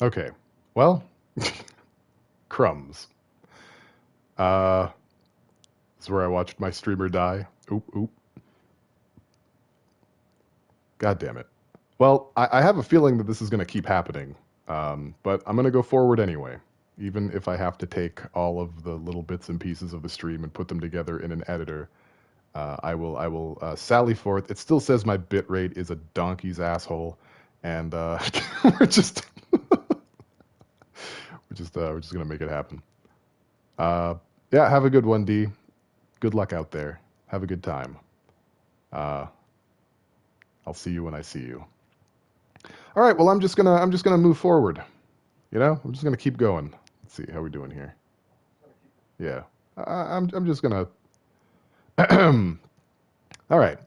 Okay. Well, crumbs. This is where I watched my streamer die. Oop, oop. God damn it. Well, I have a feeling that this is going to keep happening, but I'm going to go forward anyway, even if I have to take all of the little bits and pieces of the stream and put them together in an editor. I will sally forth. It still says my bit rate is a donkey's asshole, and we're just we're just gonna make it happen. Uh, yeah, have a good one, D. Good luck out there. Have a good time. Uh, I'll see you when I see you. All right. Well, I'm just gonna move forward. You know, I'm just gonna keep going. Let's see how we doing here. Yeah, I'm just gonna. All right.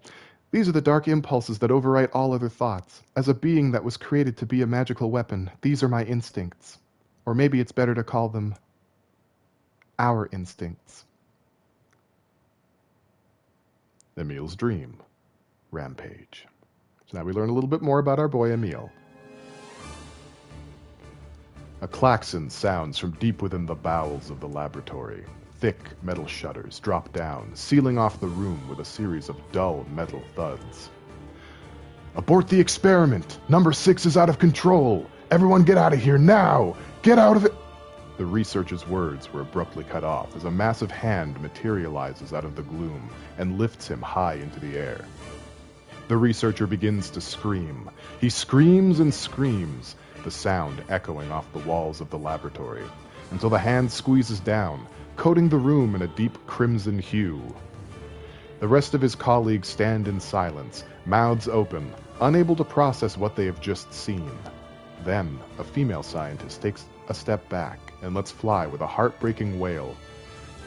These are the dark impulses that overwrite all other thoughts. As a being that was created to be a magical weapon, these are my instincts. Or maybe it's better to call them our instincts. Emil's dream. Rampage. So now we learn a little bit more about our boy Emil. A klaxon sounds from deep within the bowels of the laboratory. Thick metal shutters drop down, sealing off the room with a series of dull metal thuds. Abort the experiment! Number 6 is out of control! Everyone get out of here now! Get out of it! The researcher's words were abruptly cut off as a massive hand materializes out of the gloom and lifts him high into the air. The researcher begins to scream. He screams and screams, the sound echoing off the walls of the laboratory, until the hand squeezes down, coating the room in a deep crimson hue. The rest of his colleagues stand in silence, mouths open, unable to process what they have just seen. Then, a female scientist takes a step back and lets fly with a heartbreaking wail.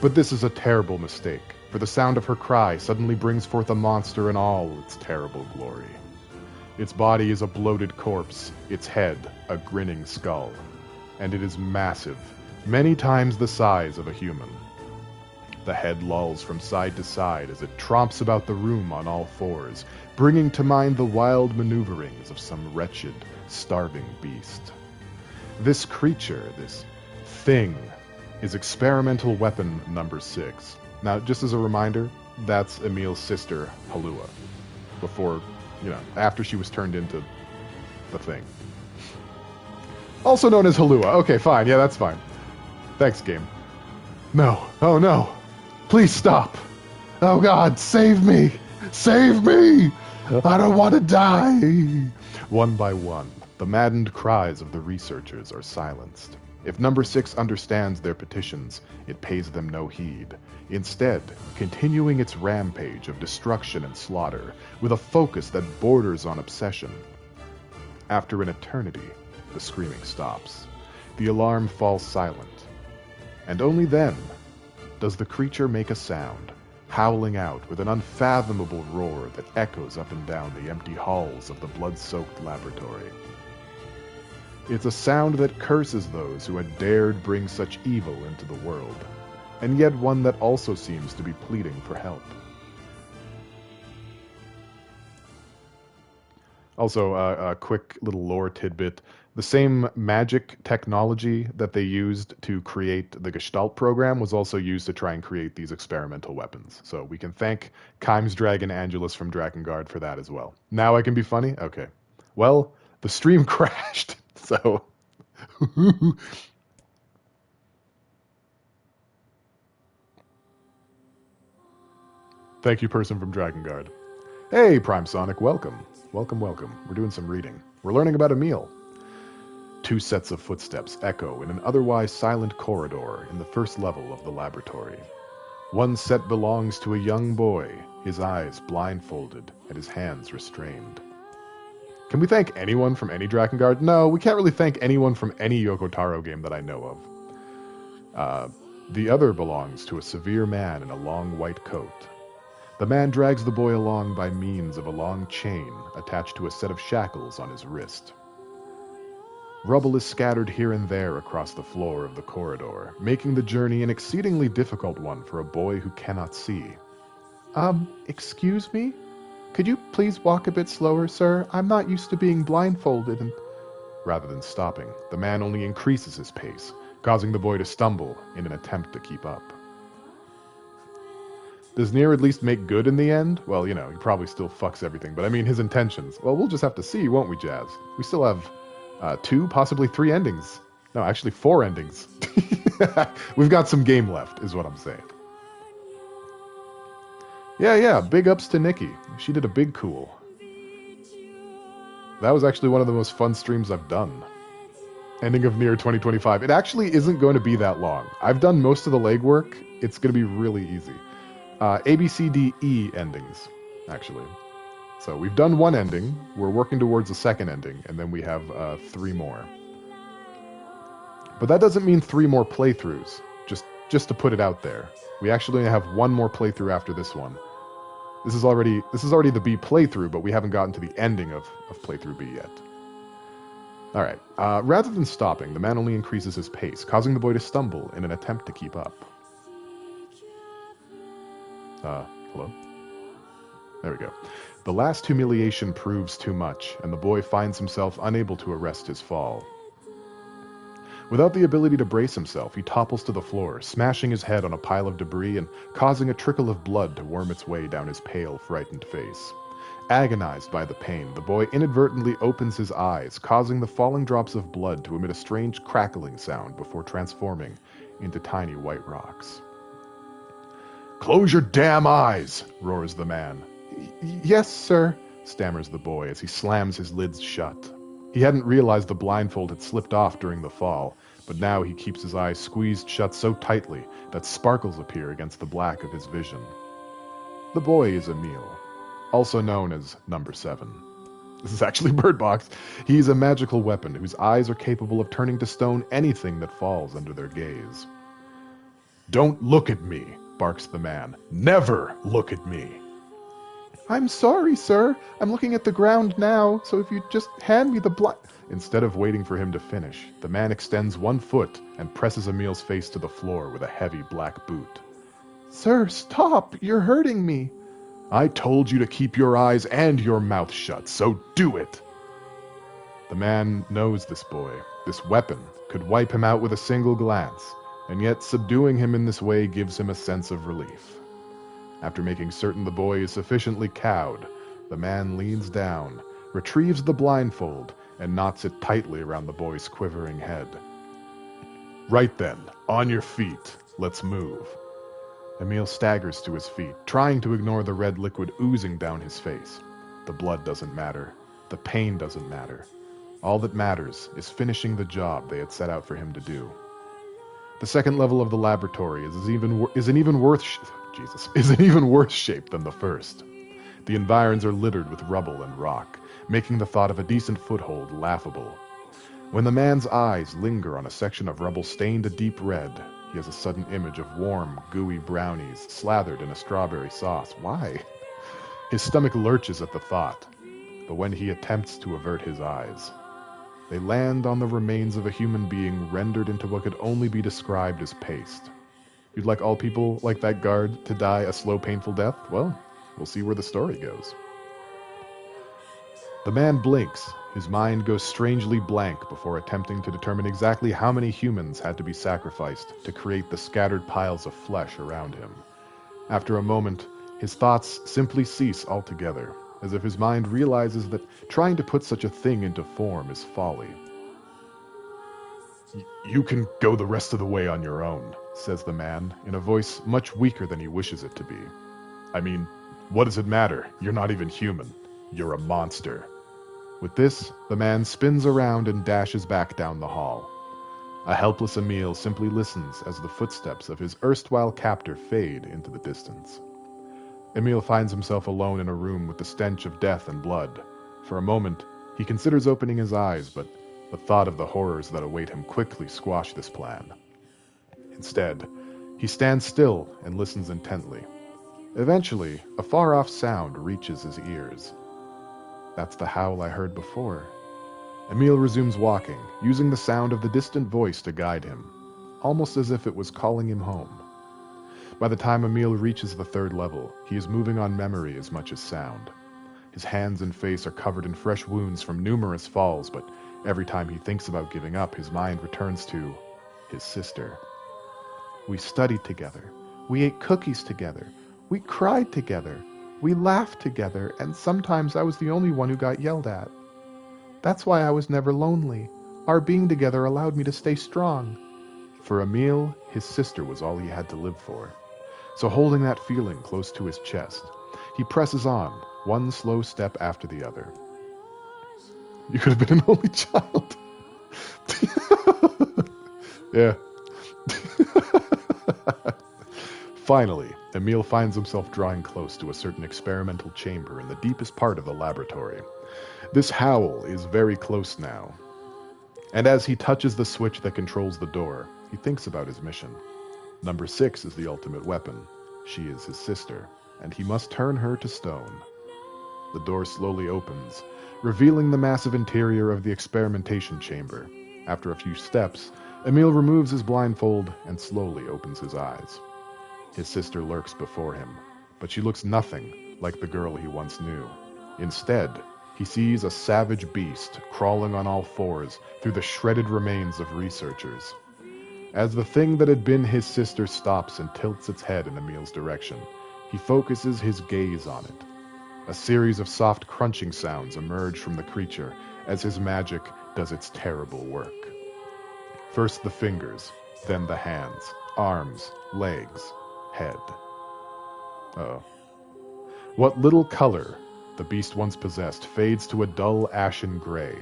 But this is a terrible mistake, for the sound of her cry suddenly brings forth a monster in all its terrible glory. Its body is a bloated corpse, its head a grinning skull, and it is massive, many times the size of a human. The head lolls from side to side as it tromps about the room on all fours, bringing to mind the wild maneuverings of some wretched, starving beast. This creature, this thing, is experimental weapon number 6. Now, just as a reminder, that's Emil's sister, Halua. Before, after she was turned into the thing. Also known as Halua. Okay, fine. Yeah, that's fine. Thanks, game. No. Oh, no. Please stop. Oh, God, save me. Save me. I don't want to die. One by one, the maddened cries of the researchers are silenced. If number 6 understands their petitions, it pays them no heed. Instead, continuing its rampage of destruction and slaughter with a focus that borders on obsession. After an eternity, the screaming stops. The alarm falls silent. And only then does the creature make a sound, howling out with an unfathomable roar that echoes up and down the empty halls of the blood-soaked laboratory. It's a sound that curses those who had dared bring such evil into the world, and yet one that also seems to be pleading for help. Also, a quick little lore tidbit. The same magic technology that they used to create the Gestalt program was also used to try and create these experimental weapons. So we can thank Kaime's Dragon Angelus from Drakengard for that as well. Now I can be funny? Okay. Well, the stream crashed, so... Thank you, person from Drakengard. Hey, Prime Sonic, welcome. Welcome, welcome. We're doing some reading. We're learning about Emil. 2 sets of footsteps echo in an otherwise silent corridor in the first level of the laboratory. One set belongs to a young boy, his eyes blindfolded and his hands restrained. Can we thank anyone from any Drakengard? No, we can't really thank anyone from any Yoko Taro game that I know of. The other belongs to a severe man in a long white coat. The man drags the boy along by means of a long chain attached to a set of shackles on his wrist. Rubble is scattered here and there across the floor of the corridor, making the journey an exceedingly difficult one for a boy who cannot see. Excuse me? Could you please walk a bit slower, sir? I'm not used to being blindfolded and... Rather than stopping, the man only increases his pace, causing the boy to stumble in an attempt to keep up. Does NieR at least make good in the end? Well, he probably still fucks everything, but I mean his intentions. Well, we'll just have to see, won't we, Jazz? We still have 2, possibly 3 endings. No, actually 4 endings. We've got some game left, is what I'm saying. Yeah, big ups to Nikki. She did a big cool. That was actually one of the most fun streams I've done. Ending of NieR 2025. It actually isn't going to be that long. I've done most of the legwork. It's going to be really easy. A, B, C, D, E endings, actually. So we've done 1 ending. We're working towards a 2nd ending, and then we have 3 more. But that doesn't mean 3 more playthroughs. Just to put it out there. We actually only have 1 more playthrough after this one. This is already the B playthrough, but we haven't gotten to the ending of playthrough B yet. Alright, rather than stopping, the man only increases his pace, causing the boy to stumble in an attempt to keep up. Hello? There we go. The last humiliation proves too much, and the boy finds himself unable to arrest his fall. Without the ability to brace himself, he topples to the floor, smashing his head on a pile of debris and causing a trickle of blood to worm its way down his pale, frightened face. Agonized by the pain, the boy inadvertently opens his eyes, causing the falling drops of blood to emit a strange crackling sound before transforming into tiny white rocks. "Close your damn eyes!" roars the man. "Yes, sir," stammers the boy as he slams his lids shut. He hadn't realized the blindfold had slipped off during the fall, but now he keeps his eyes squeezed shut so tightly that sparkles appear against the black of his vision. The boy is Emil, also known as Number 7. This is actually Bird Box. He's a magical weapon whose eyes are capable of turning to stone anything that falls under their gaze. "Don't look at me," barks the man. "Never look at me." "I'm sorry, sir. I'm looking at the ground now, so if you just hand me the Instead of waiting for him to finish, the man extends 1 foot and presses Emil's face to the floor with a heavy black boot. "Sir, stop! You're hurting me." "I told you to keep your eyes and your mouth shut, so do it." The man knows this boy. This weapon could wipe him out with a single glance, and yet subduing him in this way gives him a sense of relief. After making certain the boy is sufficiently cowed, the man leans down, retrieves the blindfold, and knots it tightly around the boy's quivering head. "Right then, on your feet, let's move." Emil staggers to his feet, trying to ignore the red liquid oozing down his face. The blood doesn't matter. The pain doesn't matter. All that matters is finishing the job they had set out for him to do. The 2nd level of the laboratory is in even worse shape than the first. The environs are littered with rubble and rock, making the thought of a decent foothold laughable. When the man's eyes linger on a section of rubble stained a deep red, he has a sudden image of warm, gooey brownies slathered in a strawberry sauce. Why? His stomach lurches at the thought, but when he attempts to avert his eyes, they land on the remains of a human being rendered into what could only be described as paste. You'd like all people like that guard to die a slow, painful death? Well, we'll see where the story goes. The man blinks. His mind goes strangely blank before attempting to determine exactly how many humans had to be sacrificed to create the scattered piles of flesh around him. After a moment, his thoughts simply cease altogether, as if his mind realizes that trying to put such a thing into form is folly. "You can go the rest of the way on your own," says the man, in a voice much weaker than he wishes it to be. "I mean, what does it matter? You're not even human. You're a monster." With this, the man spins around and dashes back down the hall. A helpless Emil simply listens as the footsteps of his erstwhile captor fade into the distance. Emil finds himself alone in a room with the stench of death and blood. For a moment, he considers opening his eyes, but the thought of the horrors that await him quickly squash this plan. Instead, he stands still and listens intently. Eventually, a far-off sound reaches his ears. That's the howl I heard before. Emil resumes walking, using the sound of the distant voice to guide him, almost as if it was calling him home. By the time Emil reaches the 3rd level, he is moving on memory as much as sound. His hands and face are covered in fresh wounds from numerous falls, but every time he thinks about giving up, his mind returns to his sister. We studied together. We ate cookies together. We cried together. We laughed together, and sometimes I was the only one who got yelled at. That's why I was never lonely. Our being together allowed me to stay strong. For Emil, his sister was all he had to live for. So holding that feeling close to his chest, he presses on, one slow step after the other. You could have been an only child. Yeah. Finally, Emil finds himself drawing close to a certain experimental chamber in the deepest part of the laboratory. This howl is very close now. And as he touches the switch that controls the door, he thinks about his mission. Number 6 is the ultimate weapon. She is his sister, and he must turn her to stone. The door slowly opens, revealing the massive interior of the experimentation chamber. After a few steps, Emil removes his blindfold and slowly opens his eyes. His sister lurks before him, but she looks nothing like the girl he once knew. Instead, he sees a savage beast crawling on all fours through the shredded remains of researchers. As the thing that had been his sister stops and tilts its head in Emil's direction, he focuses his gaze on it. A series of soft crunching sounds emerge from the creature as his magic does its terrible work. First the fingers, then the hands, arms, legs, head. Uh-oh. What little color the beast once possessed fades to a dull ashen gray,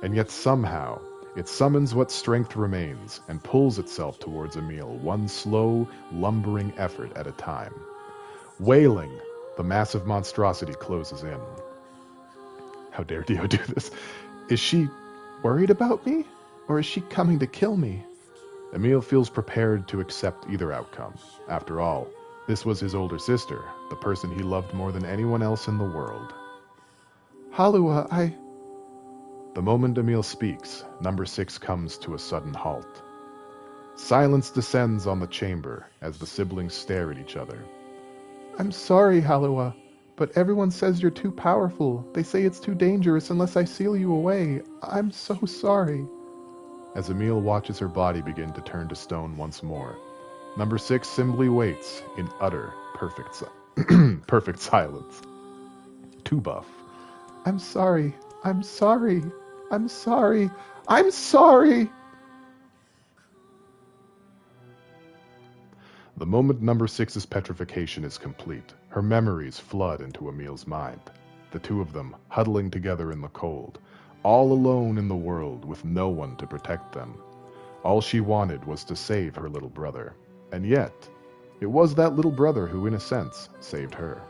and yet somehow it summons what strength remains and pulls itself towards Emil, one slow, lumbering effort at a time. Wailing, the massive monstrosity closes in. How dare Dio do this? Is she worried about me? Or is she coming to kill me? Emil feels prepared to accept either outcome. After all, this was his older sister, the person he loved more than anyone else in the world. Halua, The moment Emil speaks, number 6 comes to a sudden halt. Silence descends on the chamber as the siblings stare at each other. I'm sorry, Halua, but everyone says you're too powerful. They say it's too dangerous unless I seal you away. I'm so sorry. As Emil watches her body begin to turn to stone once more, number 6 simply waits in utter perfect silence. Too buff. I'm sorry. I'm sorry. I'm sorry. I'm sorry. The moment number 6's petrification is complete, her memories flood into Emil's mind. The two of them huddling together in the cold, all alone in the world with no one to protect them. All she wanted was to save her little brother. And yet, it was that little brother who, in a sense, saved her.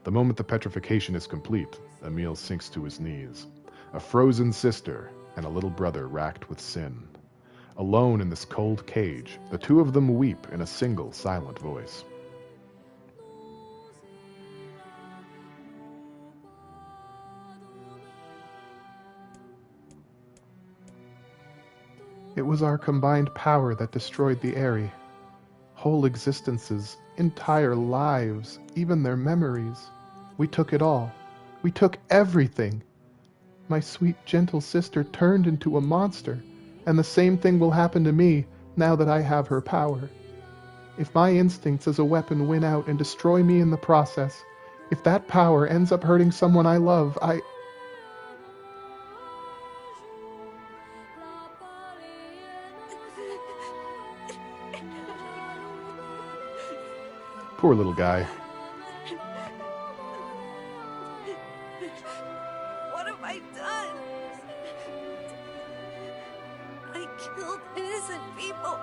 The moment the petrification is complete, Emil sinks to his knees. A frozen sister and a little brother racked with sin. Alone in this cold cage, the two of them weep in a single silent voice. It was our combined power that destroyed the Aerie. Whole existences, entire lives, even their memories. We took it all. We took everything. My sweet, gentle sister turned into a monster, and the same thing will happen to me now that I have her power. If my instincts as a weapon win out and destroy me in the process, if that power ends up hurting someone I love, Poor little guy. What have I done? I killed innocent people.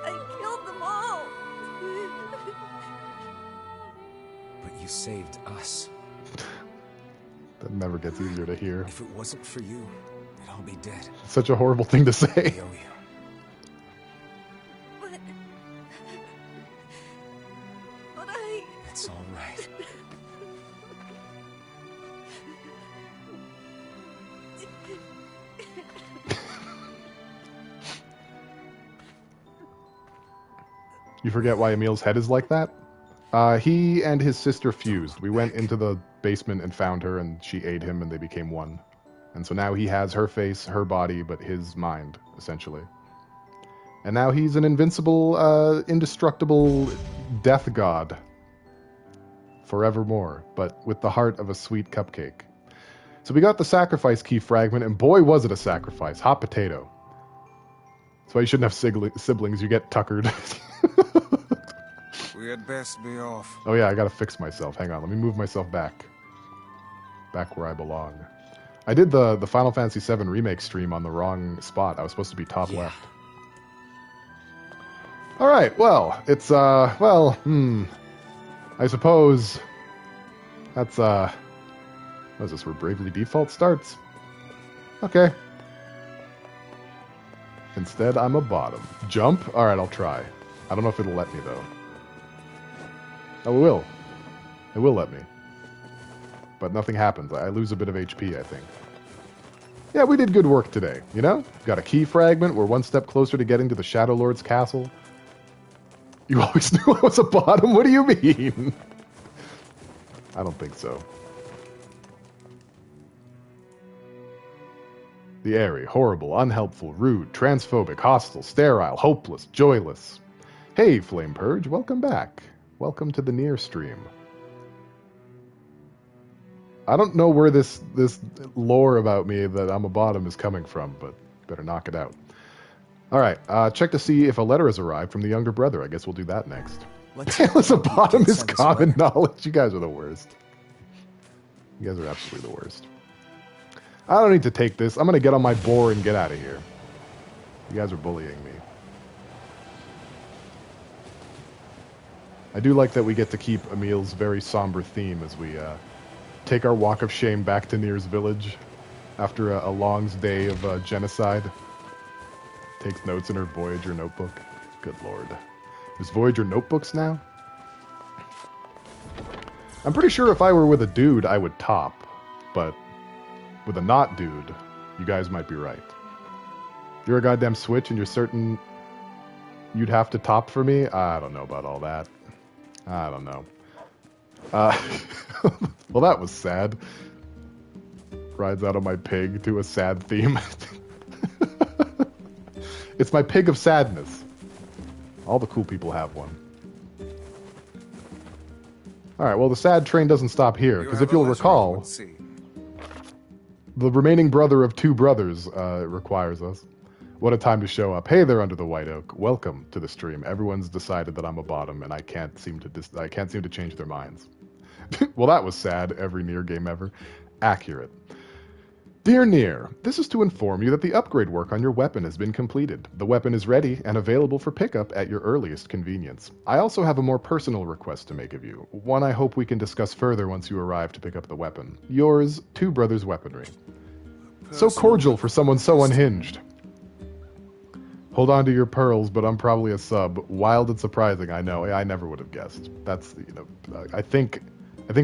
I killed them all. But you saved us. That never gets easier to hear. If it wasn't for you, they'd all be dead. Such a horrible thing to I say. owe you. But I... It's all right. You forget why Emil's head is like that? He and his sister fused. We went into the basement and found her, and she ate him, and they became one. And so now he has her face, her body, but his mind, essentially. And now he's an invincible, indestructible death god. Forevermore, but with the heart of a sweet cupcake. So we got the sacrifice key fragment, and boy was it a sacrifice. Hot potato. That's why you shouldn't have siblings, you get tuckered. We had best be off. Oh yeah, I gotta fix myself. Hang on, let me move myself back. Back where I belong. I did the Final Fantasy VII Remake stream on the wrong spot. I was supposed to be top left. Alright, well, it's, I suppose that's, what is this, where Bravely Default starts? Okay. Instead, I'm a bottom. Jump? Alright, I'll try. I don't know if it'll let me, though. Oh, it will. It will let me. But nothing happens. I lose a bit of HP, I think. Yeah, we did good work today, you know? Got a key fragment. We're one step closer to getting to the Shadow Lord's castle. You always knew I was a bottom? What do you mean? I don't think so. The airy, horrible, unhelpful, rude, transphobic, hostile, sterile, hopeless, joyless. Hey, Flame Purge, welcome back. Welcome to the NieR stream. I don't know where this lore about me that I'm a bottom is coming from, but better knock it out. Alright, check to see if a letter has arrived from the younger brother. I guess we'll do that next. Taylor's a bottom is common knowledge. You guys are the worst. You guys are absolutely the worst. I don't need to take this. I'm going to get on my boar and get out of here. You guys are bullying me. I do like that we get to keep Emil's very somber theme as we take our walk of shame back to NieR's village after a long day of genocide. Takes notes in her Voyager notebook. Good lord. There's Voyager notebooks now? I'm pretty sure if I were with a dude, I would top. But with a not dude, you guys might be right. You're a goddamn Switch and you're certain you'd have to top for me? I don't know about all that. I don't know. Well, that was sad. Rides out on my pig to a sad theme. It's my pig of sadness. All the cool people have one. Alright, well, the sad train doesn't stop here, because if you'll recall, the remaining brother of two brothers requires us. What a time to show up. Hey there under the white oak. Welcome to the stream. Everyone's decided that I'm a bottom, and I can't seem to change their minds. Well, that was sad. Every NieR game ever. Accurate. Dear NieR, this is to inform you that the upgrade work on your weapon has been completed. The weapon is ready and available for pickup at your earliest convenience. I also have a more personal request to make of you. One I hope we can discuss further once you arrive to pick up the weapon. Yours, Two Brothers Weaponry. So cordial for someone so unhinged. Hold on to your pearls, but I'm probably a sub. Wild and surprising, I know. I never would have guessed. That's, you know, I think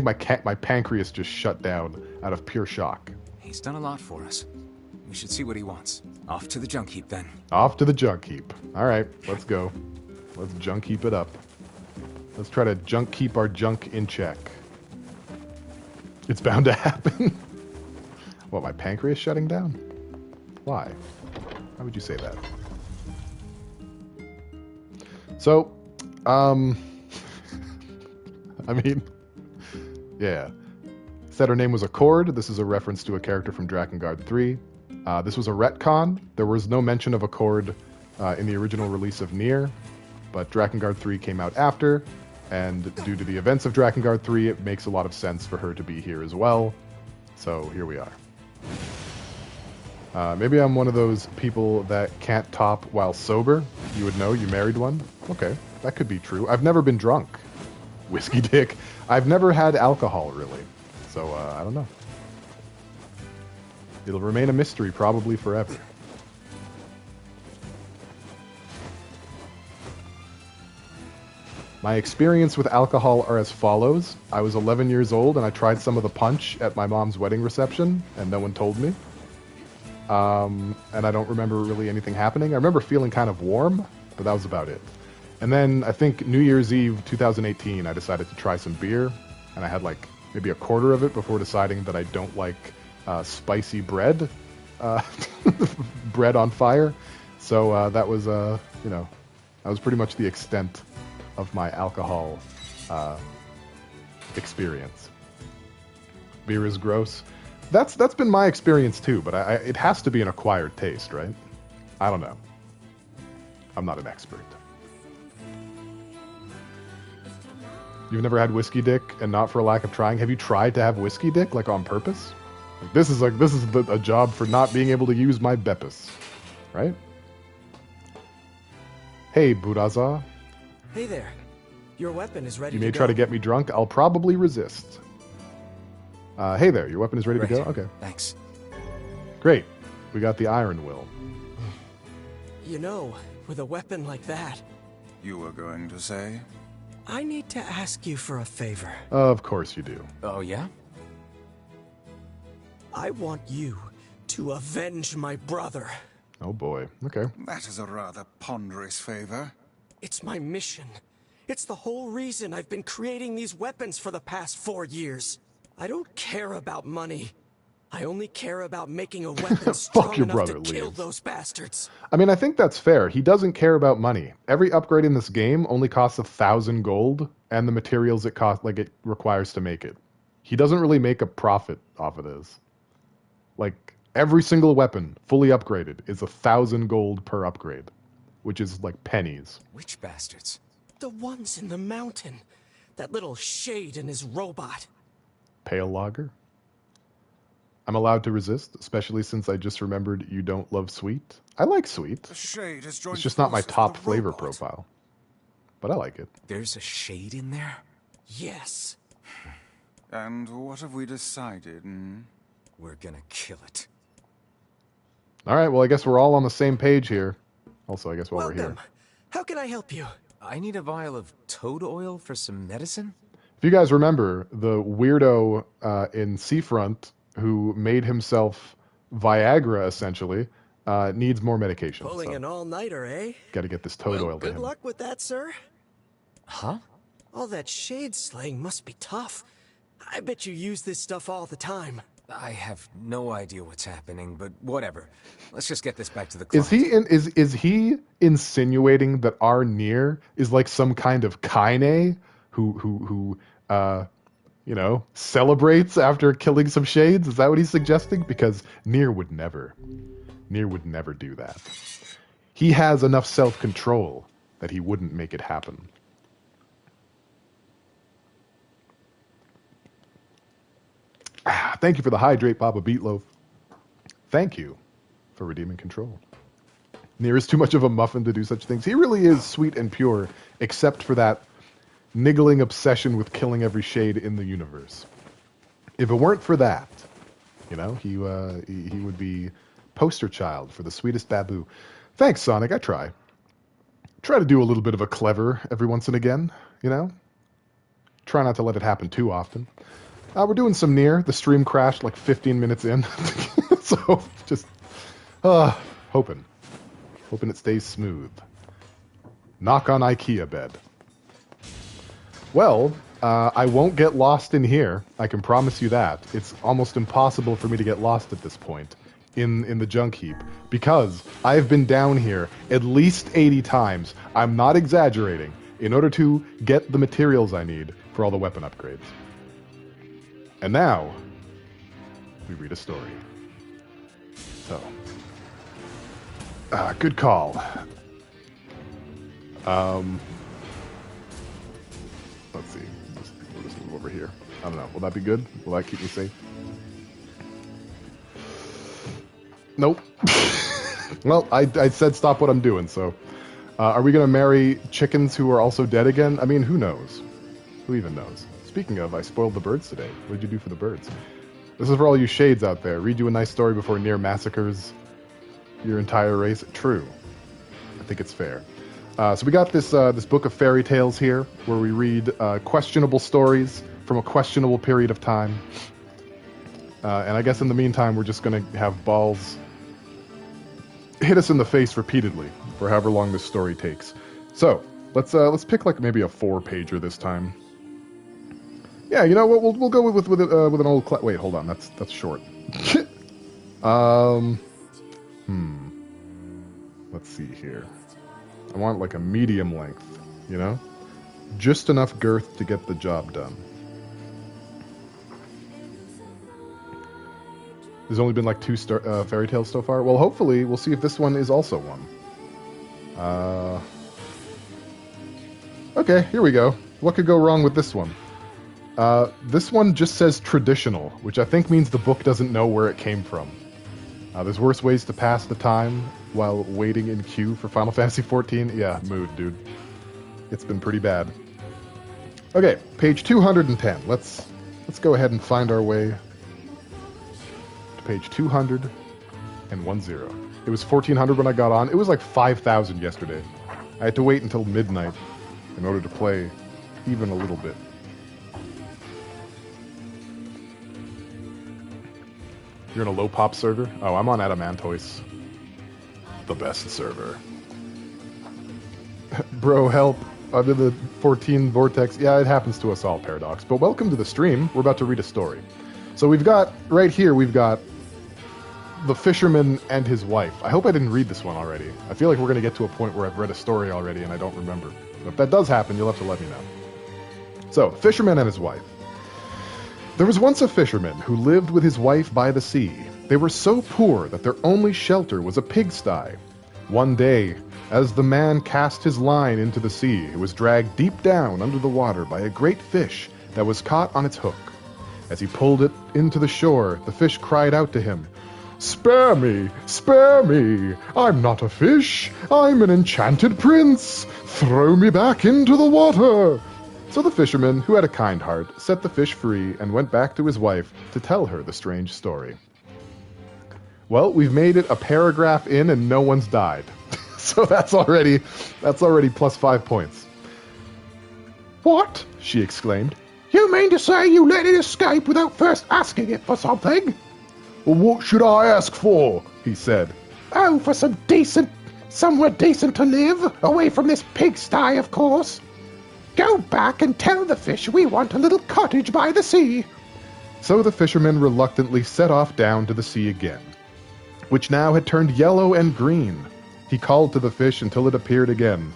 my pancreas just shut down out of pure shock. He's done a lot for us. We should see what he wants. Off to the junk heap, then. Off to the junk heap. All right, let's go. Let's junk heap it up. Let's try to junk keep our junk in check. It's bound to happen. What, my pancreas shutting down? Why? Why would you say that? So, I mean, yeah. Said her name was Accord. This is a reference to a character from Drakengard 3. This was a retcon. There was no mention of Accord in the original release of NieR, but Drakengard 3 came out after, and due to the events of Drakengard 3, it makes a lot of sense for her to be here as well. So here we are. Maybe I'm one of those people that can't top while sober. You would know, you married one. Okay, that could be true. I've never been drunk. Whiskey dick. I've never had alcohol, really. So, I don't know. It'll remain a mystery probably forever. My experience with alcohol are as follows. I was 11 years old and I tried some of the punch at my mom's wedding reception and no one told me. And I don't remember really anything happening. I remember feeling kind of warm, but that was about it. And then I think New Year's Eve 2018, I decided to try some beer, and I had like maybe a quarter of it before deciding that I don't like spicy bread, bread on fire. So that was, you know, that was pretty much the extent of my alcohol experience. Beer is gross. That's been my experience too, but it has to be an acquired taste, right? I don't know. I'm not an expert. You've never had whiskey dick, and not for a lack of trying. Have you tried to have whiskey dick, like on purpose? This is a job for not being able to use my Beppis, right? Hey, Buraza. Hey there. Your weapon is ready You to may go. try to get me drunk. I'll probably resist. Hey there, your weapon is ready to go? Okay. Thanks. Great. We got the Iron Will. You know, with a weapon like that, You were going to say? I need to ask you for a favor. Of course you do. Oh, yeah? I want you to avenge my brother. Oh boy. Okay. That is a rather ponderous favor. It's my mission. It's the whole reason I've been creating these weapons for the past 4 years. I don't care about money. I only care about making a weapon strong your enough brother, to kill Liam. those bastards. I mean, I think that's fair. He doesn't care about money. Every upgrade in this game only costs 1,000 gold, and the materials it requires to make it. He doesn't really make a profit off of this. Like, every single weapon, fully upgraded, is 1,000 gold per upgrade, which is like pennies. Which bastards? The ones in the mountain. That little shade and his robot. Pale lager? I'm allowed to resist, especially since I just remembered you don't love sweet. I like sweet. The shade has joined It's just not my forces with top the flavor robot. profile. But I like it. There's a shade in there? Yes. And what have we decided? We're gonna kill it. All right, well, I guess we're all on the same page here. Also, I guess while we're here. Welcome. How can I help you? I need a vial of toad oil for some medicine? If you guys remember, the weirdo in Seafront who made himself Viagra, essentially, needs more medication. Pulling an all-nighter, eh? Got to get this toad oil to Good him. luck with that, sir. Huh? All that shade slaying must be tough. I bet you use this stuff all the time. I have no idea what's happening, but whatever. Let's just get this back to the Is client. is he insinuating that our NieR is like some kind of Kaine who you know, celebrates after killing some shades? Is that what he's suggesting? Because NieR would never do that. He has enough self-control that he wouldn't make it happen. Thank you for the hydrate, Papa Beatloaf. Thank you for redeeming control. NieR is too much of a muffin to do such things. He really is sweet and pure, except for that niggling obsession with killing every shade in the universe. If it weren't for that, you know, he would be poster child for the sweetest babu. Thanks, Sonic. I try. Try to do a little bit of a clever every once and again, you know? Try not to let it happen too often. We're doing some NieR. The stream crashed like 15 minutes in. So, just hoping it stays smooth. Knock on IKEA bed. Well, I won't get lost in here. I can promise you that. It's almost impossible for me to get lost at this point in the junk heap, because I've been down here at least 80 times. I'm not exaggerating, in order to get the materials I need for all the weapon upgrades. And now, we read a story. So, good call. Let's see. We'll just move over here. I don't know. Will that be good? Will that keep me safe? Nope. Well, I said stop what I'm doing, so. Are we going to marry chickens who are also dead again? I mean, who knows? Who even knows? Speaking of, I spoiled the birds today. What did you do for the birds? This is for all you shades out there. Read you a nice story before NieR massacres your entire race. True. I think it's fair. So we got this book of fairy tales here, where we read questionable stories from a questionable period of time. And I guess in the meantime, we're just going to have balls hit us in the face repeatedly for however long this story takes. So, Let's pick like maybe a 4-pager this time. Yeah, you know what? We'll go with an old. Wait, hold on. That's short. Let's see here. I want like a medium length. You know, just enough girth to get the job done. There's only been like 2 fairy tales so far. Well, hopefully we'll see if this one is also one. Okay, here we go. What could go wrong with this one? This one just says traditional, which I think means the book doesn't know where it came from. There's worse ways to pass the time while waiting in queue for Final Fantasy XIV. Yeah, mood, dude. It's been pretty bad. Okay, page 210. Let's go ahead and find our way to page 210. It was 1400 when I got on. It was like 5,000 yesterday. I had to wait until midnight in order to play even a little bit. You're in a low pop server? Oh, I'm on Adamantoise. The best server. Bro, help. I'm in the 14 vortex. Yeah, it happens to us all, Paradox. But welcome to the stream. We're about to read a story. So we've got, right here, we've got the fisherman and his wife. I hope I didn't read this one already. I feel like we're going to get to a point where I've read a story already and I don't remember. But if that does happen, you'll have to let me know. So, fisherman and his wife. There was once a fisherman who lived with his wife by the sea. They were so poor that their only shelter was a pigsty. One day, as the man cast his line into the sea, it was dragged deep down under the water by a great fish that was caught on its hook. As he pulled it into the shore, the fish cried out to him, "Spare me! Spare me! I'm not a fish! I'm an enchanted prince! Throw me back into the water!" So the fisherman, who had a kind heart, set the fish free and went back to his wife to tell her the strange story. Well, we've made it a paragraph in and no one's died. So that's already plus 5 points. "What?" she exclaimed. "You mean to say you let it escape without first asking it for something?" "Well, what should I ask for?" he said. "Oh, for somewhere decent to live, away from this pigsty, of course. Go back and tell the fish we want a little cottage by the sea." So the fisherman reluctantly set off down to the sea again, which now had turned yellow and green. He called to the fish until it appeared again.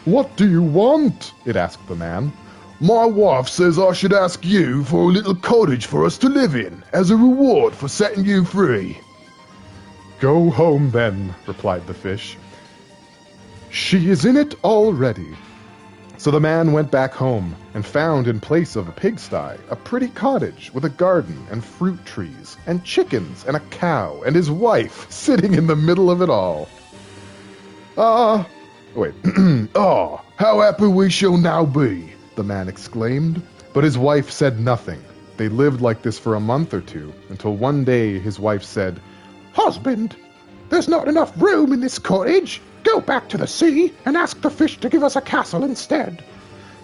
"What do you want?" it asked the man. "My wife says I should ask you for a little cottage for us to live in, as a reward for setting you free." "Go home then," replied the fish. "She is in it already." So the man went back home and found in place of a pigsty a pretty cottage with a garden and fruit trees and chickens and a cow and his wife sitting in the middle of it all. "Ah, how happy we shall now be," the man exclaimed. But his wife said nothing. They lived like this for a month or two, until one day his wife said, "Husband, there's not enough room in this cottage. Go back to the sea and ask the fish to give us a castle instead."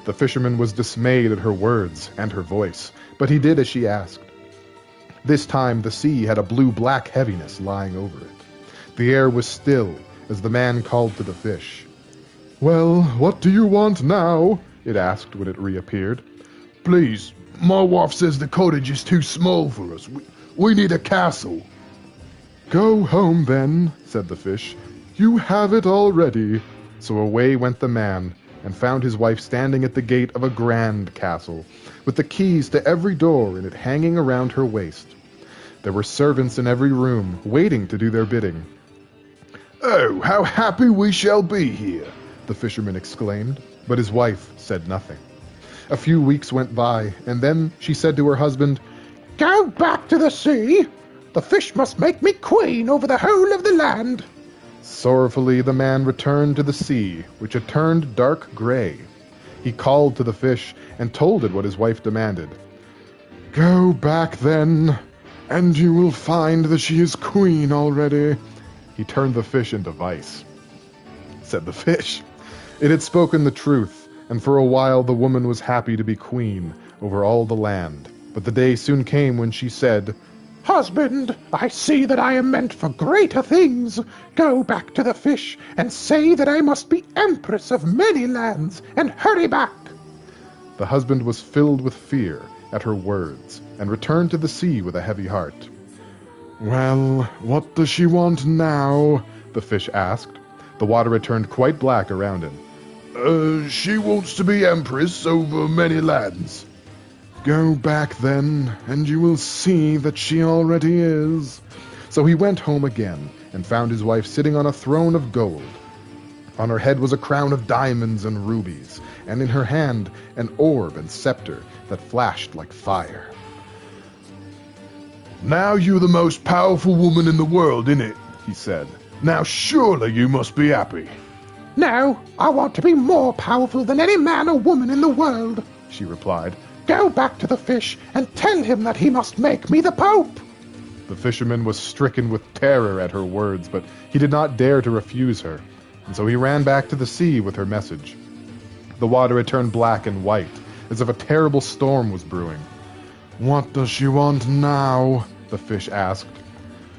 The fisherman was dismayed at her words and her voice, but he did as she asked. This time the sea had a blue-black heaviness lying over it. The air was still as the man called to the fish. "Well, what do you want now?" it asked when it reappeared. "Please, my wife says the cottage is too small for us. We need a castle." "Go home then," said the fish. "You have it already." So away went the man, and found his wife standing at the gate of a grand castle, with the keys to every door in it hanging around her waist. There were servants in every room, waiting to do their bidding. "Oh, how happy we shall be here," the fisherman exclaimed, but his wife said nothing. A few weeks went by, and then she said to her husband, "Go back to the sea. The fish must make me queen over the whole of the land." Sorrowfully the man returned to the sea, which had turned dark gray. He called to the fish and told it what his wife demanded. "Go back then, and you will find that she is queen already." He turned the fish into vice. Said the fish. It had spoken the truth, and for a while the woman was happy to be queen over all the land. But the day soon came when she said, Husband, I see that I am meant for greater things. Go back to the fish and say that I must be empress of many lands, and hurry back. The husband was filled with fear at her words and returned to the sea with a heavy heart. Well, what does she want now? The fish asked. The water had turned quite black around him. She wants to be empress over many lands. Go back then, and you will see that she already is. So he went home again and found his wife sitting on a throne of gold. On her head was a crown of diamonds and rubies, and in her hand an orb and scepter that flashed like fire. Now you're the most powerful woman in the world, innit? He said. Now surely you must be happy. No, I want to be more powerful than any man or woman in the world, she replied. Go back to the fish and tell him that he must make me the Pope. The fisherman was stricken with terror at her words, but he did not dare to refuse her, and so he ran back to the sea with her message. The water had turned black and white, as if a terrible storm was brewing. What does she want now? The fish asked.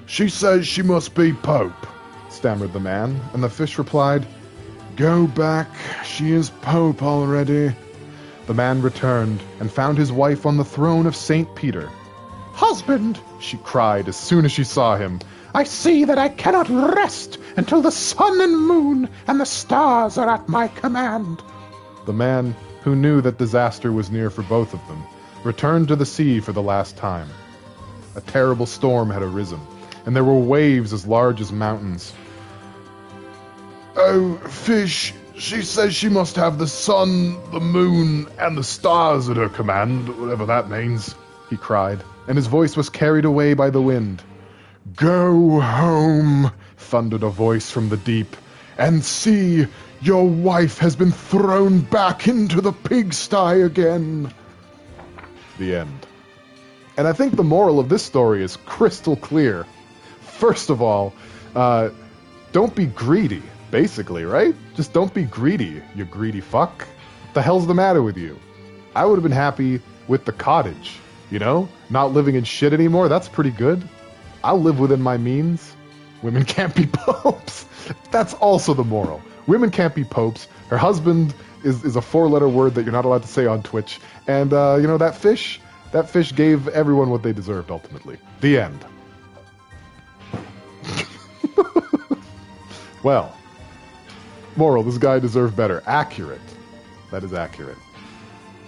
She says she must be Pope, stammered the man, and the fish replied, Go back, she is Pope already. The man returned and found his wife on the throne of St. Peter. Husband, she cried as soon as she saw him, I see that I cannot rest until the sun and moon and the stars are at my command. The man, who knew that disaster was near for both of them, returned to the sea for the last time. A terrible storm had arisen, and there were waves as large as mountains. Oh, fish, she says she must have the sun, the moon, and the stars at her command, whatever that means, he cried, and his voice was carried away by the wind. Go home, thundered a voice from the deep, and see, your wife has been thrown back into the pigsty again. The end. And I think the moral of this story is crystal clear. First of all, don't be greedy, basically, right? Just don't be greedy, you greedy fuck. What the hell's the matter with you? I would have been happy with the cottage, you know? Not living in shit anymore, that's pretty good. I'll live within my means. Women can't be popes. That's also the moral. Women can't be popes. Her husband is a four-letter word that you're not allowed to say on Twitch. And, you know, that fish gave everyone what they deserved, ultimately. The end. Well, moral, this guy deserved better. Accurate. That is accurate.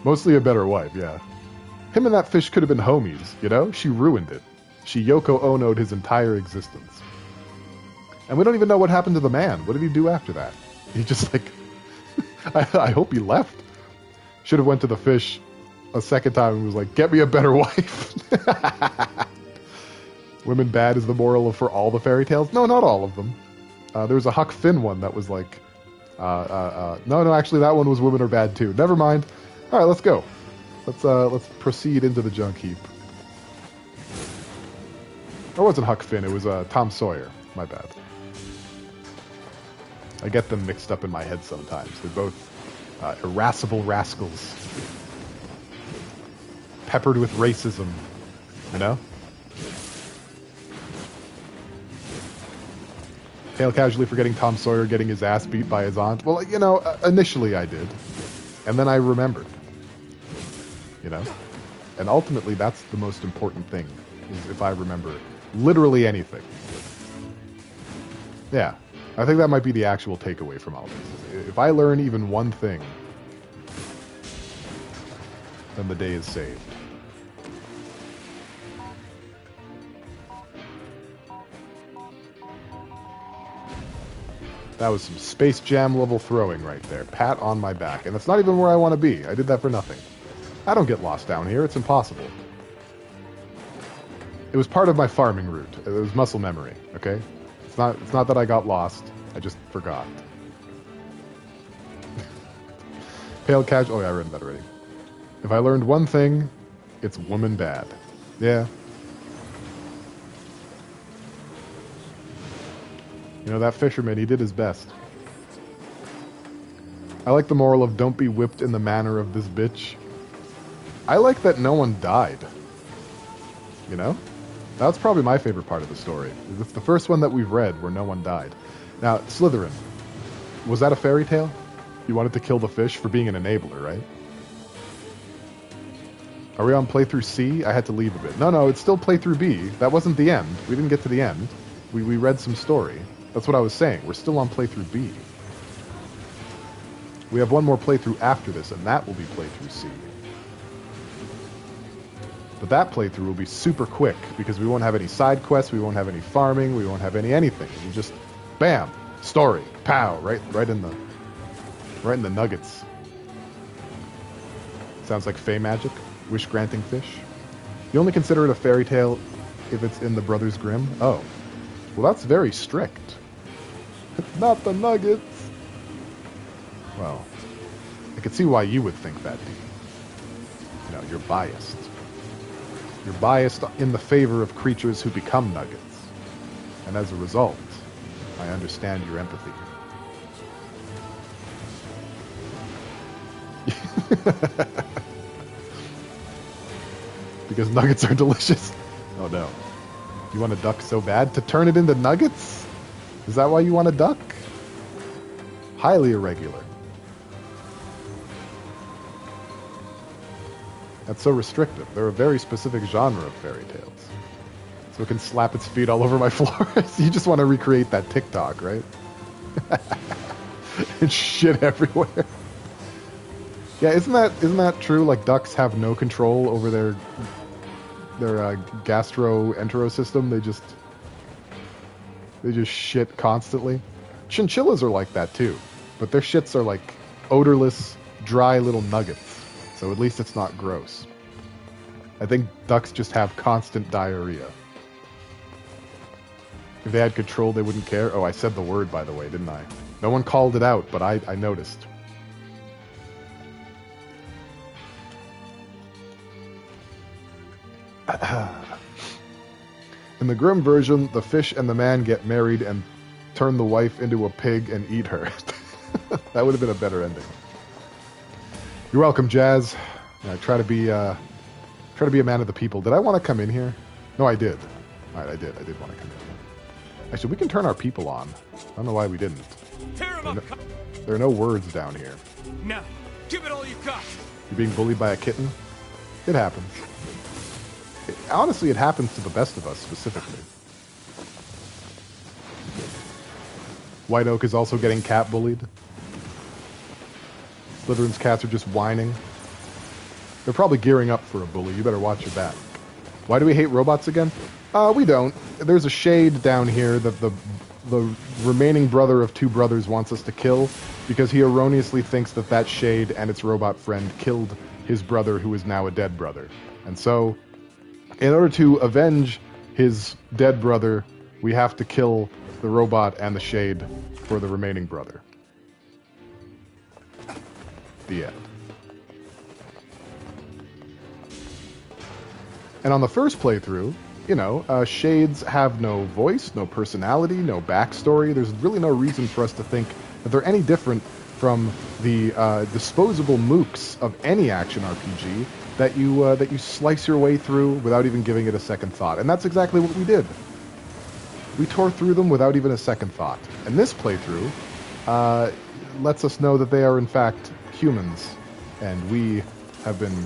Mostly a better wife, yeah. Him and that fish could have been homies, you know? She ruined it. She Yoko Ono'd his entire existence. And we don't even know what happened to the man. What did he do after that? He just, like... I hope he left. Should have went to the fish a second time and was like, get me a better wife. Women bad is the moral for all the fairy tales? No, not all of them. There was a Huck Finn one that was like... No, actually that one was women are bad too. Never mind. Alright, let's go. Let's proceed into the junk heap. It wasn't Huck Finn, it was Tom Sawyer. My bad. I get them mixed up in my head sometimes. They're both irascible rascals. Peppered with racism. You know? Pale casually forgetting Tom Sawyer getting his ass beat by his aunt. Well, you know, initially I did. And then I remembered. You know? And ultimately that's the most important thing. Is if I remember literally anything. Yeah. I think that might be the actual takeaway from all this. If I learn even one thing, then the day is saved. That was some Space Jam level throwing right there. Pat on my back. And that's not even where I want to be. I did that for nothing. I don't get lost down here. It's impossible. It was part of my farming route. It was muscle memory, okay? It's not that I got lost. I just forgot. Pale casual. Oh yeah, I read that already. If I learned one thing, it's woman bad. Yeah. You know, that fisherman, he did his best. I like the moral of don't be whipped in the manner of this bitch. I like that no one died. You know? That's probably my favorite part of the story. It's the first one that we've read where no one died. Now, Slytherin, was that a fairy tale? You wanted to kill the fish for being an enabler, right? Are we on playthrough C? I had to leave a bit. No, it's still playthrough B. That wasn't the end. We didn't get to the end. We read some story. That's what I was saying. We're still on playthrough B. We have one more playthrough after this, and that will be playthrough C. But that playthrough will be super quick, because we won't have any side quests, we won't have any farming, we won't have anything. We just, bam, story, pow, right in the nuggets. Sounds like fey magic. Wish-granting fish. You only consider it a fairy tale if it's in the Brothers Grimm? Oh. Well, that's very strict. Not the nuggets. Well, I could see why you would think that, Dee. You know, you're biased. You're biased in the favor of creatures who become nuggets. And as a result, I understand your empathy. Because nuggets are delicious. Oh no. You want a duck so bad? To turn it into nuggets? Is that why you want a duck? Highly irregular. That's so restrictive. They're a very specific genre of fairy tales. So it can slap its feet all over my floor. You just want to recreate that TikTok, right? And shit everywhere. Yeah, isn't that true? Like, ducks have no control over their gastroentero system. They just shit constantly. Chinchillas are like that too, but their shits are like odorless, dry little nuggets. So at least it's not gross. I think ducks just have constant diarrhea. If they had control, they wouldn't care. Oh, I said the word, by the way, didn't I? No one called it out, but I noticed. In the Grimm version, the fish and the man get married and turn the wife into a pig and eat her. That would have been a better ending. You're welcome, Jazz. Yeah, try to be a man of the people. Did I want to come in here? No, I did. All right, I did want to come in here. Actually, we can turn our people on. I don't know why we didn't. There are no words down here. Now, give it all you got. You're being bullied by a kitten? It happens. Honestly, it happens to the best of us, specifically. White Oak is also getting cat bullied. Slytherin's cats are just whining. They're probably gearing up for a bully. You better watch your back. Why do we hate robots again? We don't. There's a shade down here that the remaining brother of two brothers wants us to kill because he erroneously thinks that shade and its robot friend killed his brother who is now a dead brother. And so, in order to avenge his dead brother, we have to kill the robot and the shade for the remaining brother. The end. And on the first playthrough, you know, shades have no voice, no personality, no backstory. There's really no reason for us to think that they're any different from the disposable mooks of any action RPG that you slice your way through without even giving it a second thought. And that's exactly what we did. We tore through them without even a second thought. And this playthrough lets us know that they are in fact humans, and we have been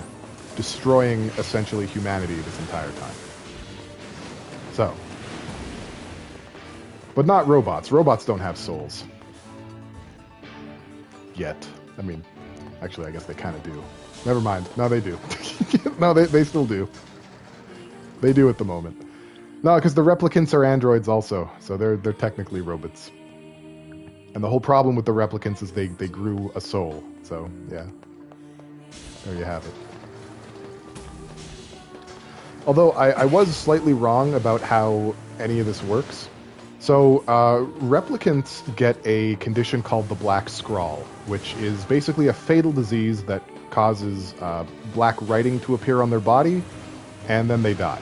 destroying essentially humanity this entire time. So, but not robots. Robots don't have souls. Yet. I mean, actually, I guess they kind of do. Never mind. No, they do. No, they still do. They do at the moment. No, because the replicants are androids also, so they're technically robots. And the whole problem with the replicants is they grew a soul. So, yeah. There you have it. Although I was slightly wrong about how any of this works. So, replicants get a condition called the Black Scrawl, which is basically a fatal disease that causes black writing to appear on their body, and then they die.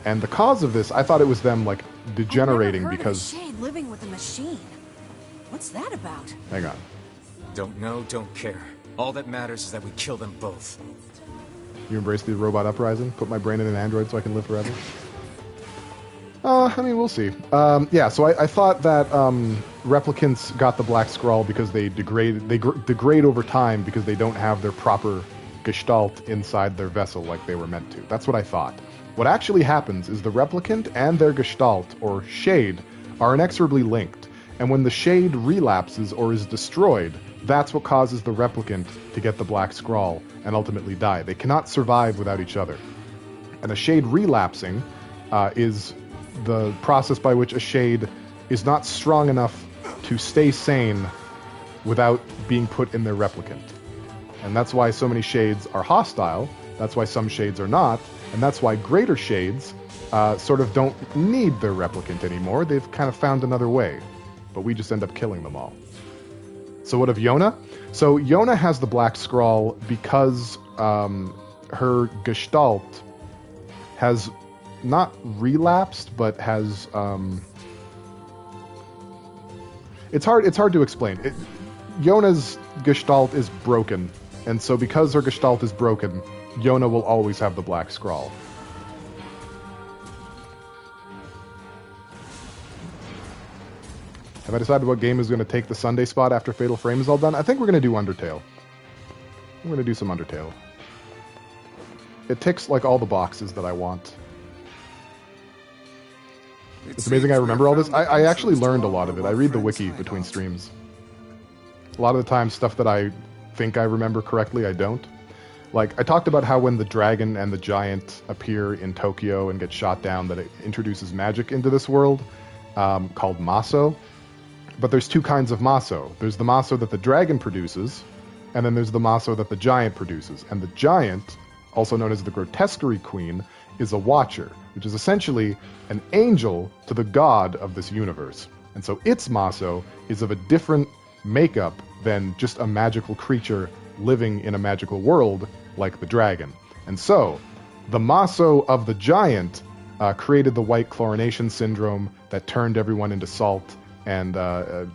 And the cause of this, I thought it was them, like, degenerating because... I've never heard of a shade living with a machine. What's that about? Hang on. Don't know, don't care. All that matters is that we kill them both. You embrace the robot uprising? Put my brain in an android so I can live forever? I mean, we'll see. Yeah, so I thought that replicants got the Black Scrawl because they degrade over time because they don't have their proper gestalt inside their vessel like they were meant to. That's what I thought. What actually happens is the replicant and their gestalt, or shade, are inexorably linked. And when the shade relapses or is destroyed, that's what causes the replicant to get the Black Scrawl and ultimately die. They cannot survive without each other. And a shade relapsing is the process by which a shade is not strong enough to stay sane without being put in their replicant. And that's why so many shades are hostile, that's why some shades are not, and that's why greater shades sort of don't need their replicant anymore. They've kind of found another way, but we just end up killing them all. So what of Yona? So Yona has the Black Scrawl because her gestalt has not relapsed, but has it's hard to explain. Yona's gestalt is broken, and so because her gestalt is broken, Yona will always have the Black Scrawl. Have I decided what game is going to take the Sunday spot after Fatal Frame is all done? I think we're going to do Undertale. We're going to do some Undertale. It ticks like all the boxes that I want. It's amazing I remember all this. I actually learned a lot of it. I read the wiki between streams. A lot of the time, stuff that I think I remember correctly, I don't. Like, I talked about how when the dragon and the giant appear in Tokyo and get shot down, that it introduces magic into this world, called Maso. But there's two kinds of Maso. There's the Maso that the dragon produces, and then there's the Maso that the giant produces. And the giant, also known as the Grotesquerie Queen, is a watcher, which is essentially an angel to the god of this universe. And so its Maso is of a different makeup than just a magical creature living in a magical world like the dragon. And so, the Maso of the giant created the white chlorination syndrome that turned everyone into salt and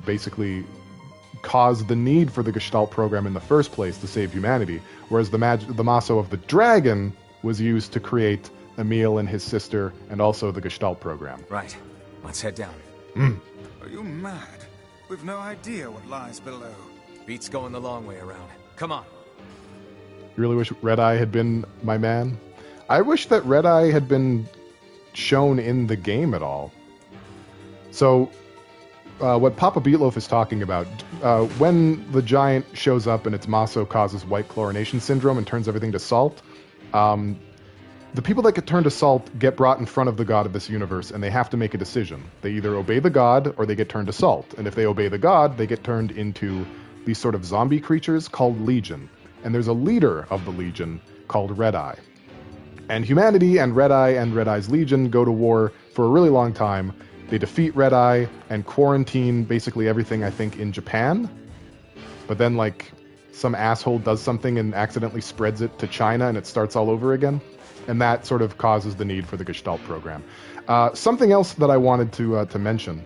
basically caused the need for the Gestalt program in the first place to save humanity, whereas the Maso of the dragon was used to create Emil and his sister and also the Gestalt program. Right. Let's head down. Are you mad? We've no idea what lies below. Beats going the long way around. Come on. You really wish Red Eye had been my man? I wish that Red Eye had been shown in the game at all. So, what Papa Beatloaf is talking about, when the giant shows up and its Maso causes white chlorination syndrome and turns everything to salt, the people that get turned to salt get brought in front of the god of this universe, and they have to make a decision. They either obey the god, or they get turned to salt. And if they obey the god, they get turned into these sort of zombie creatures called Legion. And there's a leader of the Legion called Red Eye. And humanity and Red Eye's Legion go to war for a really long time. They defeat Red Eye and quarantine basically everything, I think, in Japan. But then, like, some asshole does something and accidentally spreads it to China, and it starts all over again. And that sort of causes the need for the Gestalt program. Something else that I wanted to mention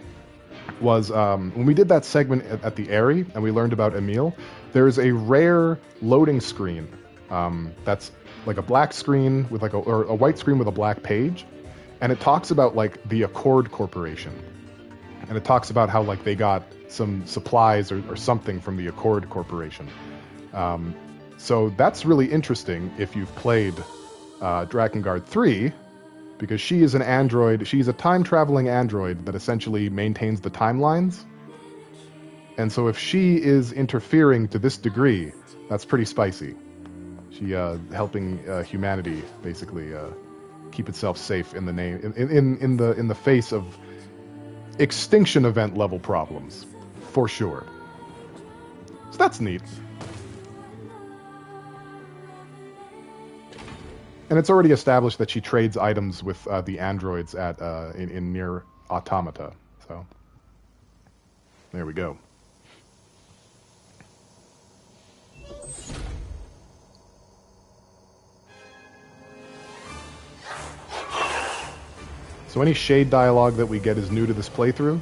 was when we did that segment at the Airy and we learned about Emil, there's a rare loading screen that's like a black screen with or a white screen with a black page, and it talks about like the Accord Corporation, and it talks about how like they got some supplies or something from the Accord Corporation. So that's really interesting if you've played Drakengard 3, because she is an android. She's a time-traveling android that essentially maintains the timelines. And so if she is interfering to this degree, that's pretty spicy. She helping humanity basically keep itself safe in the name in the face of extinction event level problems, for sure. So that's neat. And it's already established that she trades items with the androids at in NieR Automata. So there we go. So any shade dialogue that we get is new to this playthrough.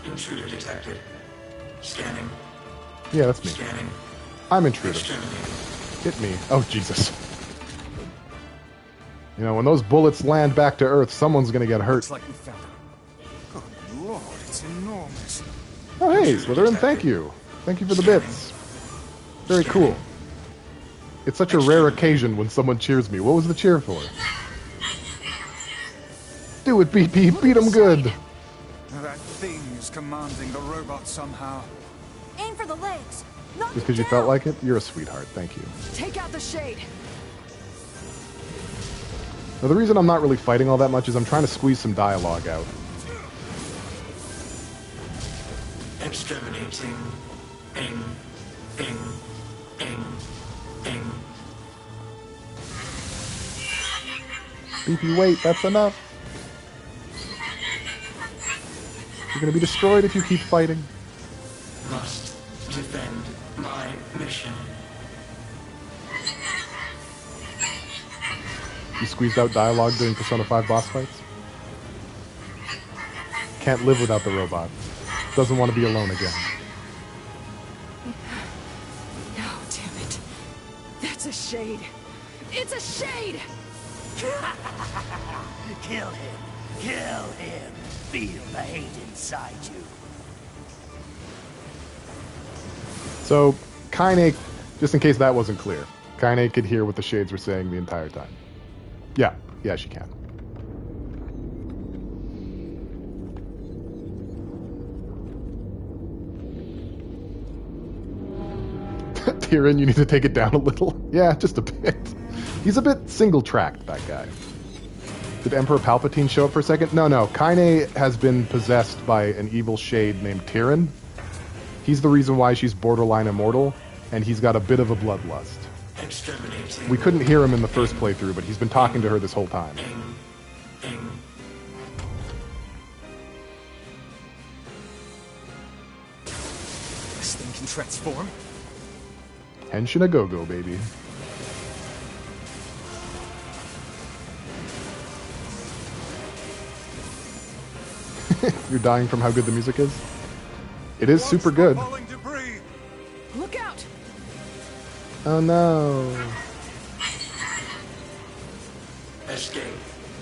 Intruder detected. Scanning. Yeah, that's me. Scanning. I'm intrusive. Exterminating. Hit me. Oh, Jesus. You know, when those bullets land back to Earth, someone's gonna get hurt. Looks like we found him. Good lord, it's enormous. Oh, hey, Slytherin, thank you. Thank you for the bits. Very cool. It's such a rare occasion when someone cheers me. What was the cheer for? Do it, BP. Beat him good. That thing is commanding the robot somehow. Aim for the legs. Knock Just it because you down. felt like it? You're a sweetheart. Thank you. Take out the shade. Now, the reason I'm not really fighting all that much is I'm trying to squeeze some dialogue out. Exterminating. Ing. Ing. Ing. Ing. BP, wait, that's enough. You're gonna be destroyed if you keep fighting. Must defend my mission. You squeezed out dialogue during Persona 5 boss fights? Can't live without the robot. Doesn't want to be alone again. No, damn it. That's a shade. It's a shade! Kill him. Kill him. Feel the hate inside you. So, Kaine, just in case that wasn't clear, Kaine could hear what the shades were saying the entire time. Yeah, she can. Tyrion, you need to take it down a little. Yeah, just a bit. He's a bit single-tracked, that guy. Did Emperor Palpatine show up for a second? No. Kaine has been possessed by an evil shade named Tyrion. He's the reason why she's borderline immortal, and he's got a bit of a bloodlust. Exterminating. We couldn't hear him in the first playthrough, but he's been talking to her this whole time. Ing. Ing. This thing can transform? Henshin a go-go, baby. You're dying from how good the music is? It is super good. Falling debris. Look out! Oh no. Escape.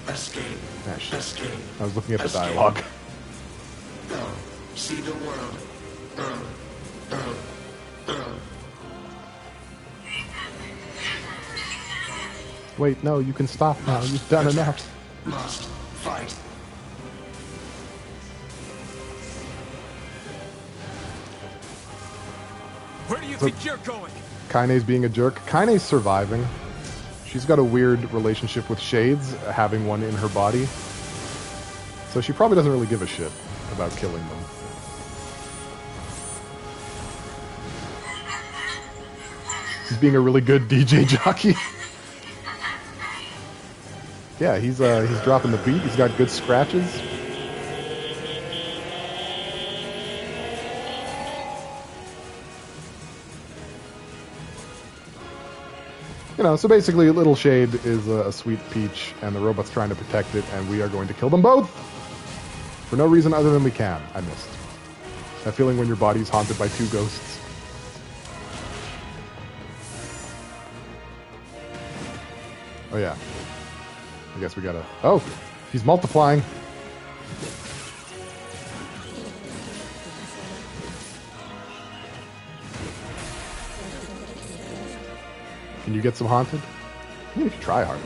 Escape. Ah, shit. Escape. I was looking at the Escape. dialogue. Go. See the world. Earl. Earl. Earl. Wait, no, you can stop now. You've done enough. Must fight. Where do you think you're going? Kaine's being a jerk. Kaine's surviving. She's got a weird relationship with shades, having one in her body. So she probably doesn't really give a shit about killing them. He's being a really good DJ jockey. Yeah, he's dropping the beat. He's got good scratches. You know, so basically, Little Shade is a sweet peach, and the robot's trying to protect it, and we are going to kill them both! For no reason other than we can. I missed. That feeling when your body's haunted by two ghosts. Oh yeah. I guess we gotta... Oh! He's multiplying! Can you get some haunted? You need to try harder.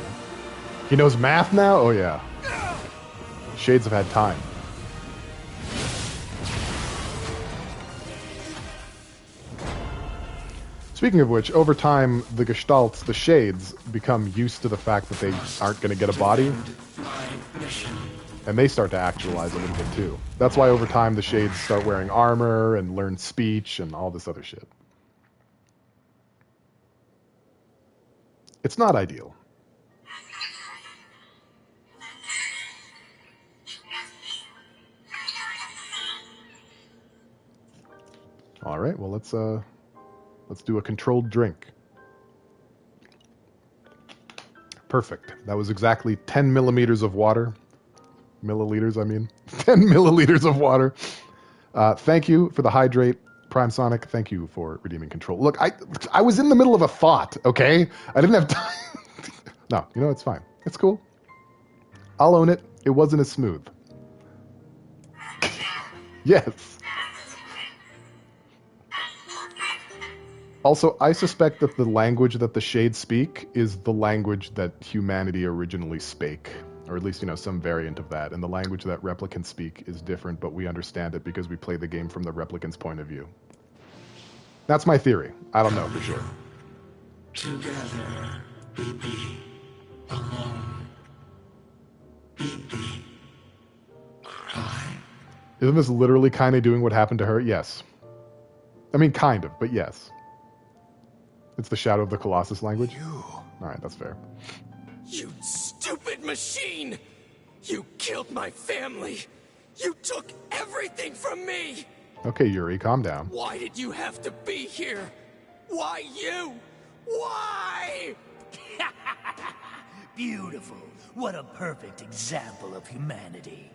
He knows math now? Oh yeah. Shades have had time. Speaking of which, over time, the gestalts, the shades, become used to the fact that they aren't going to get a body. And they start to actualize a little bit too. That's why over time the shades start wearing armor and learn speech and all this other shit. It's not ideal. All right, well let's do a controlled drink. Perfect. That was exactly 10 millimeters of water. Milliliters, I mean. 10 milliliters of water. Thank you for the hydrate Prime Sonic, thank you for redeeming control. Look, I was in the middle of a thought, okay? I didn't have time. No, you know, it's fine. It's cool. I'll own it. It wasn't as smooth. Yes. Also, I suspect that the language that the Shades speak is the language that humanity originally spake. Or at least, you know, some variant of that. And the language that Replicants speak is different, but we understand it because we play the game from the Replicants' point of view. That's my theory. I don't know for sure. Together, we be alone. Be cry. Isn't this literally Kaine doing what happened to her? Yes. I mean, kind of, but yes. It's the Shadow of the Colossus language? Alright, that's fair. You stupid machine! You killed my family! You took everything from me! Okay, Yuri, calm down. Why did you have to be here? Why you? Why? Beautiful. What a perfect example of humanity.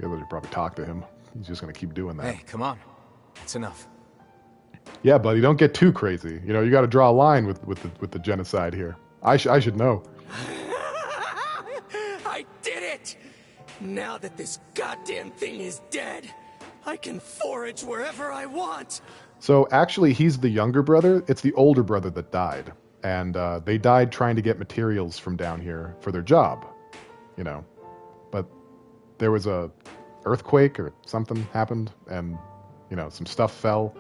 You should probably talk to him. He's just going to keep doing that. Hey, come on. That's enough. Yeah, buddy, don't get too crazy. You know, you got to draw a line with the genocide here. I should know. I did it! Now that this goddamn thing is dead, I can forage wherever I want. So actually, he's the younger brother. It's the older brother that died. And they died trying to get materials from down here for their job. You know. But there was a earthquake or something happened. And, you know, some stuff fell.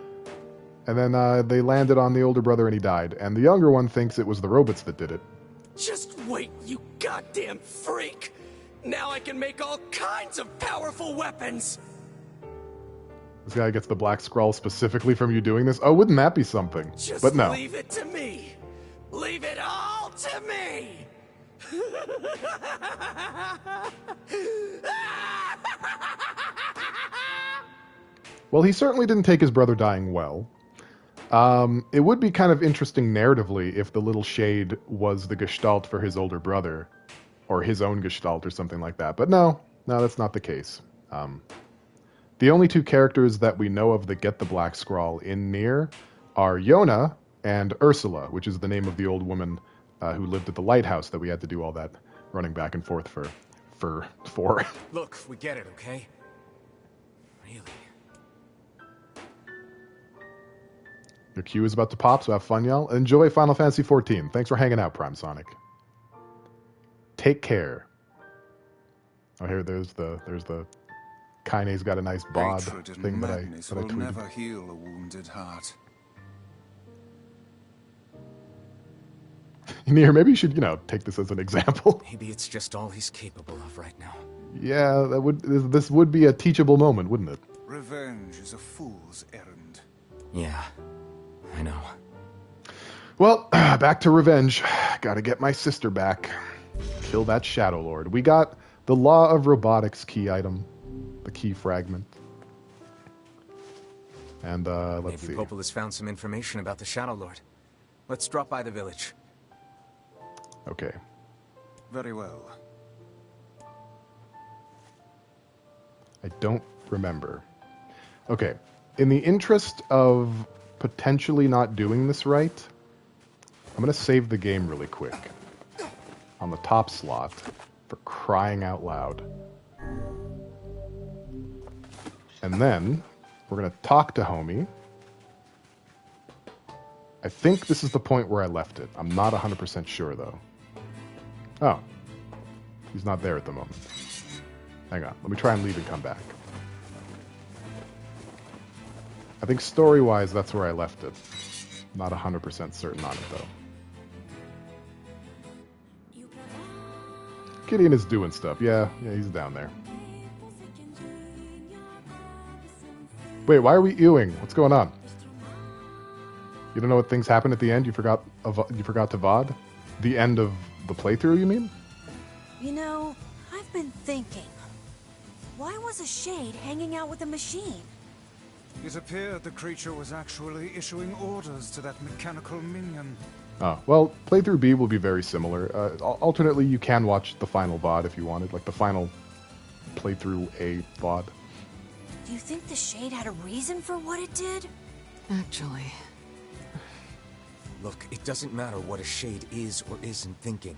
And then they landed on the older brother and he died. And the younger one thinks it was the robots that did it. Just wait, you goddamn freak! Now I can make all kinds of powerful weapons! This guy gets the black scroll specifically from you doing this? Oh, wouldn't that be something? Just but no. leave it to me! Leave it all to me! Well, he certainly didn't take his brother dying well. It would be kind of interesting narratively if the little shade was the gestalt for his older brother, or his own gestalt or something like that. But no, that's not the case. The only two characters that we know of that get the black scroll in NieR are Yona and Ursula, which is the name of the old woman who lived at the lighthouse that we had to do all that running back and forth for. Look, we get it, okay? Really? Your queue is about to pop, so have fun, y'all. Enjoy Final Fantasy XIV. Thanks for hanging out, Prime Sonic. Take care. Oh, here, there's the Kaine's got a nice bod Hatred and thing that I madness will tweeted. never heal a wounded heart. NieR, maybe you should, take this as an example. Maybe it's just all he's capable of right now. Yeah, this would be a teachable moment, wouldn't it? Revenge is a fool's errand. Yeah, I know. Well, back to revenge. Gotta get my sister back. Kill that Shadow Lord. We got the Law of Robotics key item. The key fragment. And, let's see. Maybe Popol has found some information about the Shadow Lord. Let's drop by the village. Okay. Very well. I don't remember. Okay. In the interest of potentially not doing this right, I'm going to save the game really quick. On the top slot, for crying out loud. And then, we're going to talk to Homie. I think this is the point where I left it. I'm not 100% sure, though. Oh. He's not there at the moment. Hang on. Let me try and leave and come back. I think story-wise, that's where I left it. Not 100% certain on it, though. Gideon is doing stuff. Yeah, he's down there. Wait, why are we ewing? What's going on? You don't know what things happen at the end? You forgot to VOD? The end of the playthrough, you mean? You know, I've been thinking. Why was a shade hanging out with a machine? It appeared the creature was actually issuing orders to that mechanical minion. Oh, well, playthrough B will be very similar. Alternately, you can watch the final VOD if you wanted, like the final playthrough A VOD. Do you think the Shade had a reason for what it did? Actually, Look, it doesn't matter what a Shade is or isn't thinking.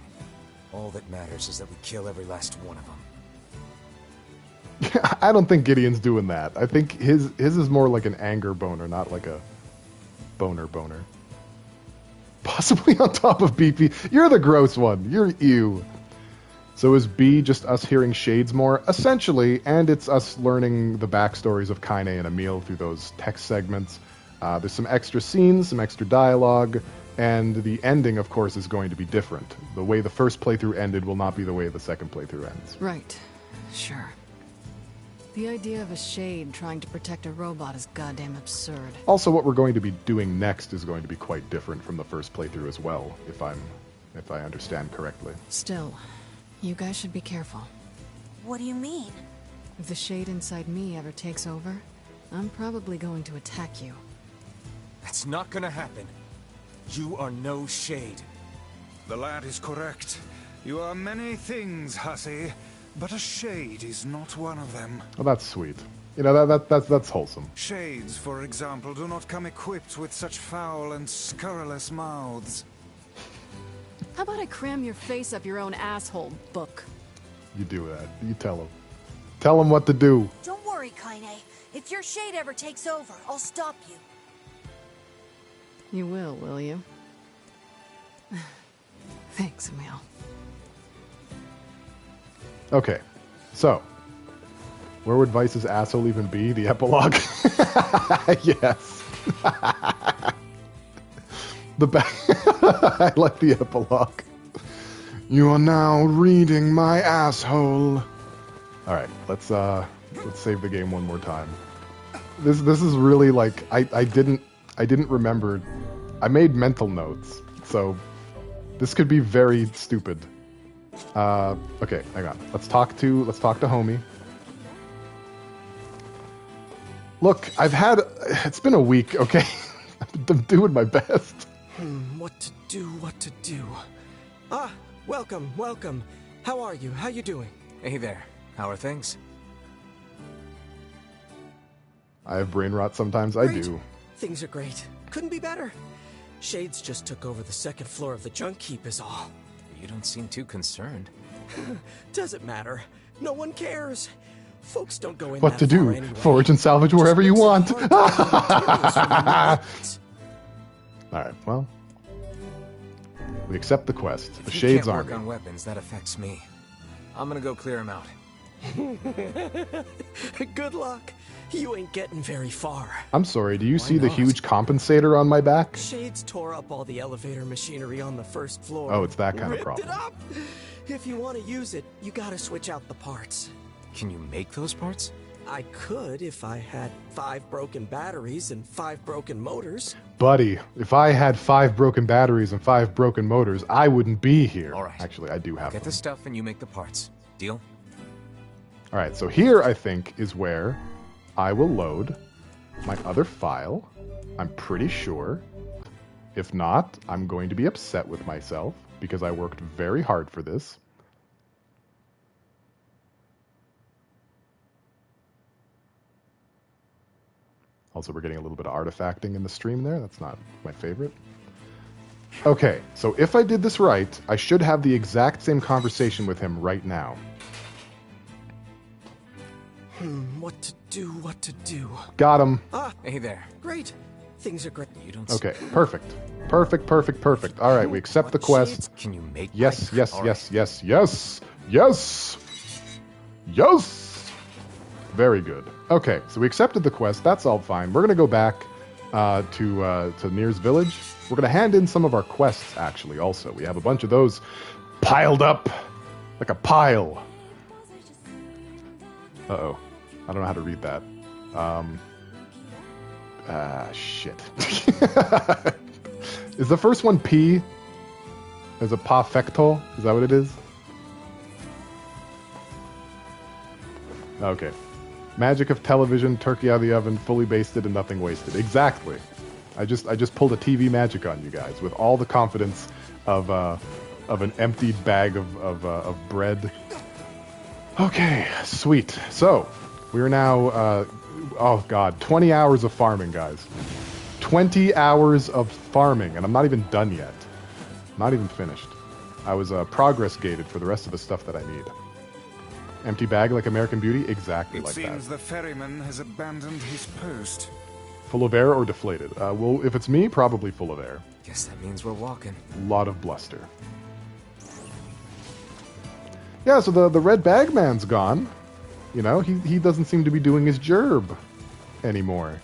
All that matters is that we kill every last one of them. I don't think Gideon's doing that. I think his is more like an anger boner, not like a boner. Possibly on top of BP. You're the gross one. You're ew. So is B just us hearing Shades more? Essentially, and it's us learning the backstories of Kaine and Emil through those text segments. There's some extra scenes, some extra dialogue, and the ending, of course, is going to be different. The way the first playthrough ended will not be the way the second playthrough ends. right. Sure. The idea of a Shade trying to protect a robot is goddamn absurd. Also, what we're going to be doing next is going to be quite different from the first playthrough as well, if I understand correctly. Still, you guys should be careful. What do you mean? If the Shade inside me ever takes over, I'm probably going to attack you. That's not gonna happen. You are no Shade. The lad is correct. You are many things, hussy, but a Shade is not one of them. Well, that's sweet. You know, that's wholesome. Shades, for example, do not come equipped with such foul and scurrilous mouths. How about I cram your face up your own asshole, Book? You do that. You tell him. Tell him what to do. Don't worry, Kaine. If your Shade ever takes over, I'll stop you. You will you? Thanks, Emil. Okay, so where would Vice's asshole even be? The epilogue? Yes. I like the epilogue. You are now reading my asshole. All right, let's save the game one more time. This is really like I didn't remember. I made mental notes, so this could be very stupid. Okay, hang on. Let's talk to homie. Look, it's been a week, okay? I'm doing my best. What to do? Ah, welcome. How are you? How you doing? Hey there. How are things? I have brain rot sometimes. I Great. do. Things are great. Couldn't be better. Shades just took over the second floor of the junk heap is all. You don't seem too concerned. Doesn't matter. No one cares. Folks don't go in What that to far do? anyway. Forage and salvage wherever you want. Just makes it hard to find materials for the new All right, well, we accept the quest. The If you Shades can't work Army. on weapons, that affects me. I'm gonna go clear him out. weapons. Good luck. You ain't getting very far. I'm sorry, do you Why see the not? huge compensator on my back? Shades tore up all the elevator machinery on the first floor. Oh, it's that kind of Ripped problem. it up. If you want to use it, you gotta switch out the parts. Can you make those parts? I could if I had 5 broken batteries and 5 broken motors. Buddy, if I had 5 broken batteries and 5 broken motors, I wouldn't be here. All right. Actually, I do have Get them. the stuff and you make the parts. Deal? All right, so here I think is where I will load my other file. I'm pretty sure. If not, I'm going to be upset with myself because I worked very hard for this. Also, we're getting a little bit of artifacting in the stream there. That's not my favorite. Okay, so if I did this right, I should have the exact same conversation with him right now. What to do? Got him. Ah, Hey there. great. Things are great. You don't. Okay, perfect. Perfect. All right, we accept the What quest. shades Can you make? Yes, pipe? yes, All yes, right. yes, yes, yes, yes. Very good. Okay, so we accepted the quest. That's all fine. We're gonna go back to NieR's village. We're gonna hand in some of our quests. Actually, also, we have a bunch of those piled up like a pile. Uh-oh. I don't know how to read that. Shit. Is the first one P? Is it perfecto? Is that what it is? Okay. Magic of television, turkey out of the oven, fully basted and nothing wasted. Exactly. I just pulled a TV magic on you guys with all the confidence of an emptied bag of bread. Okay, sweet. So, We are now, oh god, 20 hours of farming, guys. 20 hours of farming, and I'm not even done yet. Not even finished. I was progress gated for the rest of the stuff that I need. Empty bag like American Beauty? Exactly like that. It seems the ferryman has abandoned his post. Full of air or deflated? Well, if it's me, probably full of air. Guess that means we're walking. A lot of bluster. Yeah, so the red bag man's gone. You know, he doesn't seem to be doing his gerb anymore.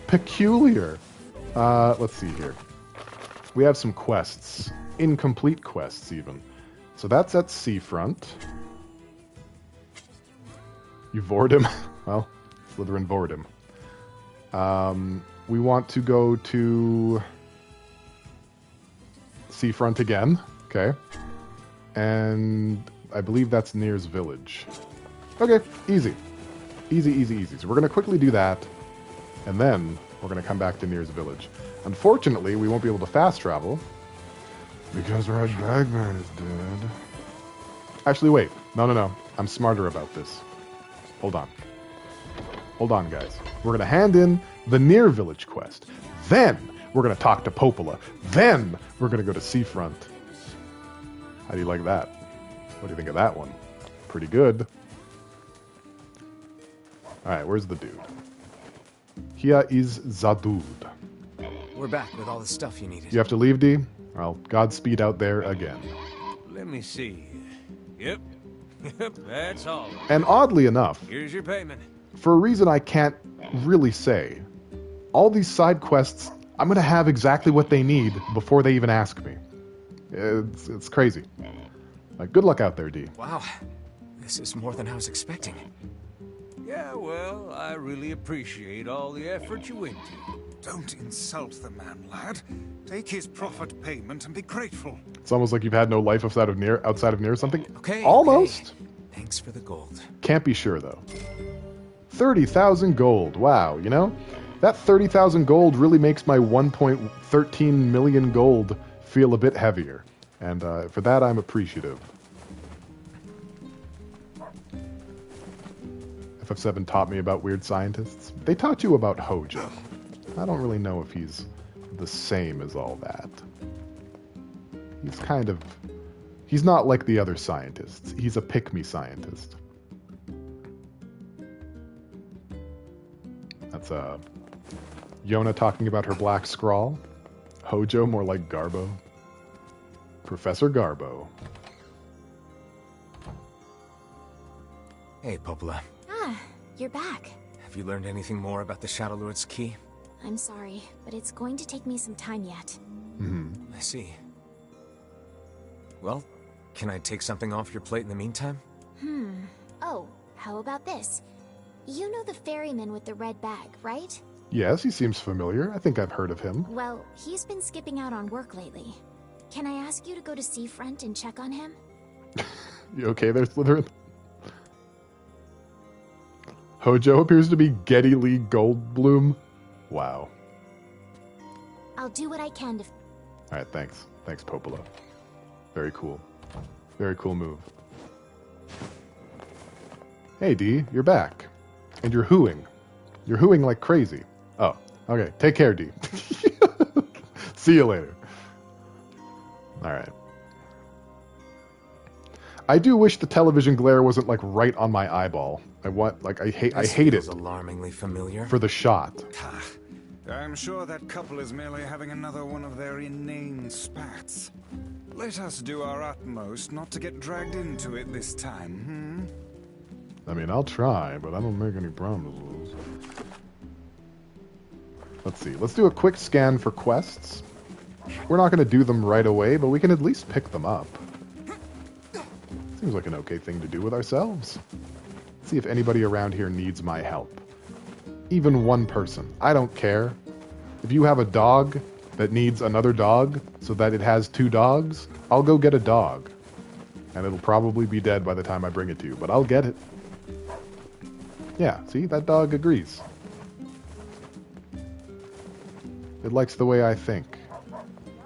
Peculiar. Let's see here. We have some quests. Incomplete quests, even. So that's at Seafront. You vored him? Well, Slytherin vored him. We want to go to Seafront again. Okay. And I believe that's NieR's village. Okay, easy. Easy, easy, easy. So we're going to quickly do that, and then we're going to come back to NieR's village. Unfortunately, we won't be able to fast travel, because Red Bagman is dead. Actually, wait. No. I'm smarter about this. Hold on. Hold on, guys. We're going to hand in the NieR village quest. Then we're going to talk to Popola. Then we're going to go to Seafront. How do you like that? What do you think of that one? Pretty good. Alright, where's the dude? Here is Zadud. We're back with all the stuff you needed. You have to leave, D? Well, Godspeed out there again. Let me see. Yep. Yep, that's all. And oddly enough, Here's your payment. for a reason I can't really say, all these side quests, I'm going to have exactly what they need before they even ask me. It's crazy. Like, good luck out there, D. Wow. This is more than I was expecting. Yeah, well, I really appreciate all the effort you went to. Don't insult the man, lad. Take his profit payment and be grateful. It's almost like you've had no life outside of NieR or something. Okay. Almost. Okay. Thanks for the gold. Can't be sure, though. 30,000 gold. Wow, you know? That 30,000 gold really makes my 1.13 million gold feel a bit heavier. And for that, I'm appreciative. FF7 taught me about weird scientists. They taught you about Hojo. I don't really know if he's the same as all that. He's kind of... He's not like the other scientists. He's a pick-me scientist. That's Yona talking about her black scrawl. Hojo more like Garbo. Professor Garbo. Hey, Popola. Ah, you're back. Have you learned anything more about the Shadow Lord's key? I'm sorry, but it's going to take me some time yet. I see. Well, can I take something off your plate in the meantime? Oh, how about this? You know the ferryman with the red bag, right? Yes, he seems familiar. I think I've heard of him. Well, he's been skipping out on work lately. Can I ask you to go to Seafront and check on him? You okay there, Slytherin? Hojo appears to be Geddy Lee Goldblum. Wow. I'll do what I can to... Alright, thanks. Thanks, Popola. Very cool. Very cool move. Hey, D, you're back. And you're hooing. You're hooing like crazy. Oh, okay. Take care, D. See you later. Alright. I do wish the television glare wasn't, like, right on my eyeball. I hate it. Alarmingly familiar. For the shot. I'm sure that couple is merely having another one of their inane spats. Let us do our utmost not to get dragged into it this time, I mean, I'll try, but I don't make any promises. Let's see. Let's do a quick scan for quests. We're not going to do them right away, but we can at least pick them up. Seems like an okay thing to do with ourselves. See if anybody around here needs my help. Even one person. I don't care. If you have a dog that needs another dog so that it has two dogs, I'll go get a dog. And it'll probably be dead by the time I bring it to you, but I'll get it. Yeah, see? That dog agrees. It likes the way I think.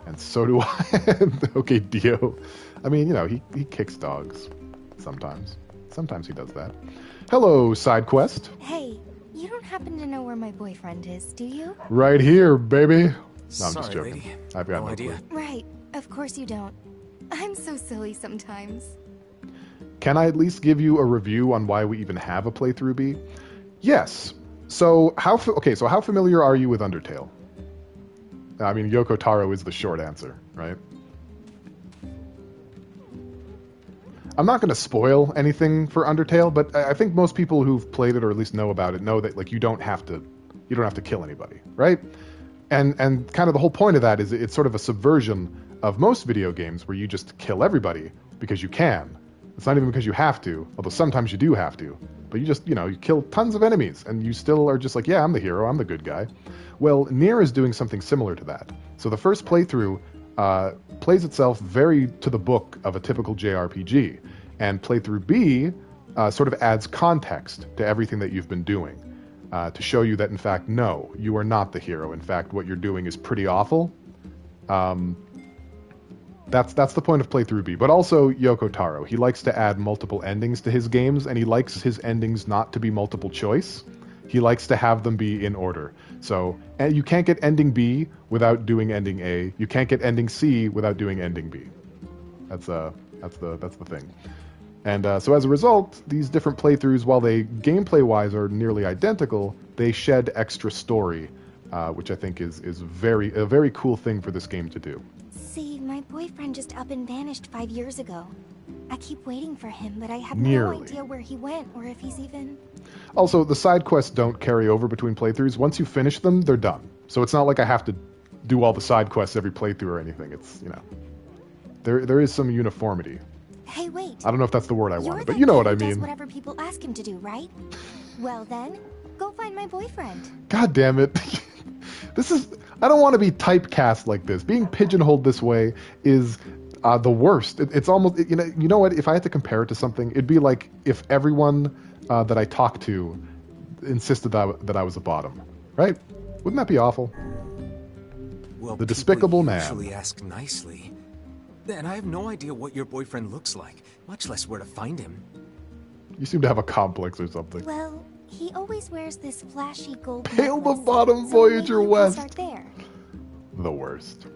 And so do I. Okay, Dio. I mean, you know, he kicks dogs. Sometimes. Sometimes he does that. Hello, side quest. Hey, you don't happen to know where my boyfriend is, do you? Right here, baby. No, I'm Sorry, just joking. lady. I've got No no idea. clue. Right, of course you don't. I'm so silly sometimes. Can I at least give you a review on why we even have a playthrough B? Yes. So how familiar are you with Undertale? I mean, Yoko Taro is the short answer, right? I'm not going to spoil anything for Undertale, but I think most people who've played it or at least know about it know that like you don't have to kill anybody, right? And kind of the whole point of that is it's sort of a subversion of most video games where you just kill everybody because you can. It's not even because you have to, although sometimes you do have to. But you just, you kill tons of enemies and you still are just like, yeah, I'm the hero, I'm the good guy. Well, NieR is doing something similar to that. So the first playthrough plays itself very to the book of a typical JRPG. And playthrough B sort of adds context to everything that you've been doing to show you that, in fact, no, you are not the hero. In fact, what you're doing is pretty awful. That's the point of playthrough B. But also Yoko Taro. He likes to add multiple endings to his games, and he likes his endings not to be multiple choice. He likes to have them be in order. So you can't get ending B without doing ending A. You can't get ending C without doing ending B. That's the thing. And so as a result, these different playthroughs, while they gameplay-wise are nearly identical, they shed extra story, which I think is a very cool thing for this game to do. See, my boyfriend just up and vanished 5 years ago. I keep waiting for him, but I have Nearly. no idea where he went or if he's even... Also, the side quests don't carry over between playthroughs. Once you finish them, they're done. So it's not like I have to do all the side quests every playthrough or anything. It's, there is some uniformity. Hey, wait. I don't know if that's the word I wanted, but You're you know the what I kid who does mean. whatever people ask him to do, right? Well then, go find my boyfriend. God damn it. I don't want to be typecast like this. Being pigeonholed this way is the worst. It's almost, you know what? If I had to compare it to something, it'd be like if everyone that I talked to insisted that I was a bottom, right? Wouldn't that be awful? Well, the despicable man. Usually ask nicely. And I have no idea what your boyfriend looks like, much less where to find him. You seem to have a complex or something. Well, he always wears this flashy gold Hail the necklace, bottom, so Voyager maybe we can West. start there. The worst.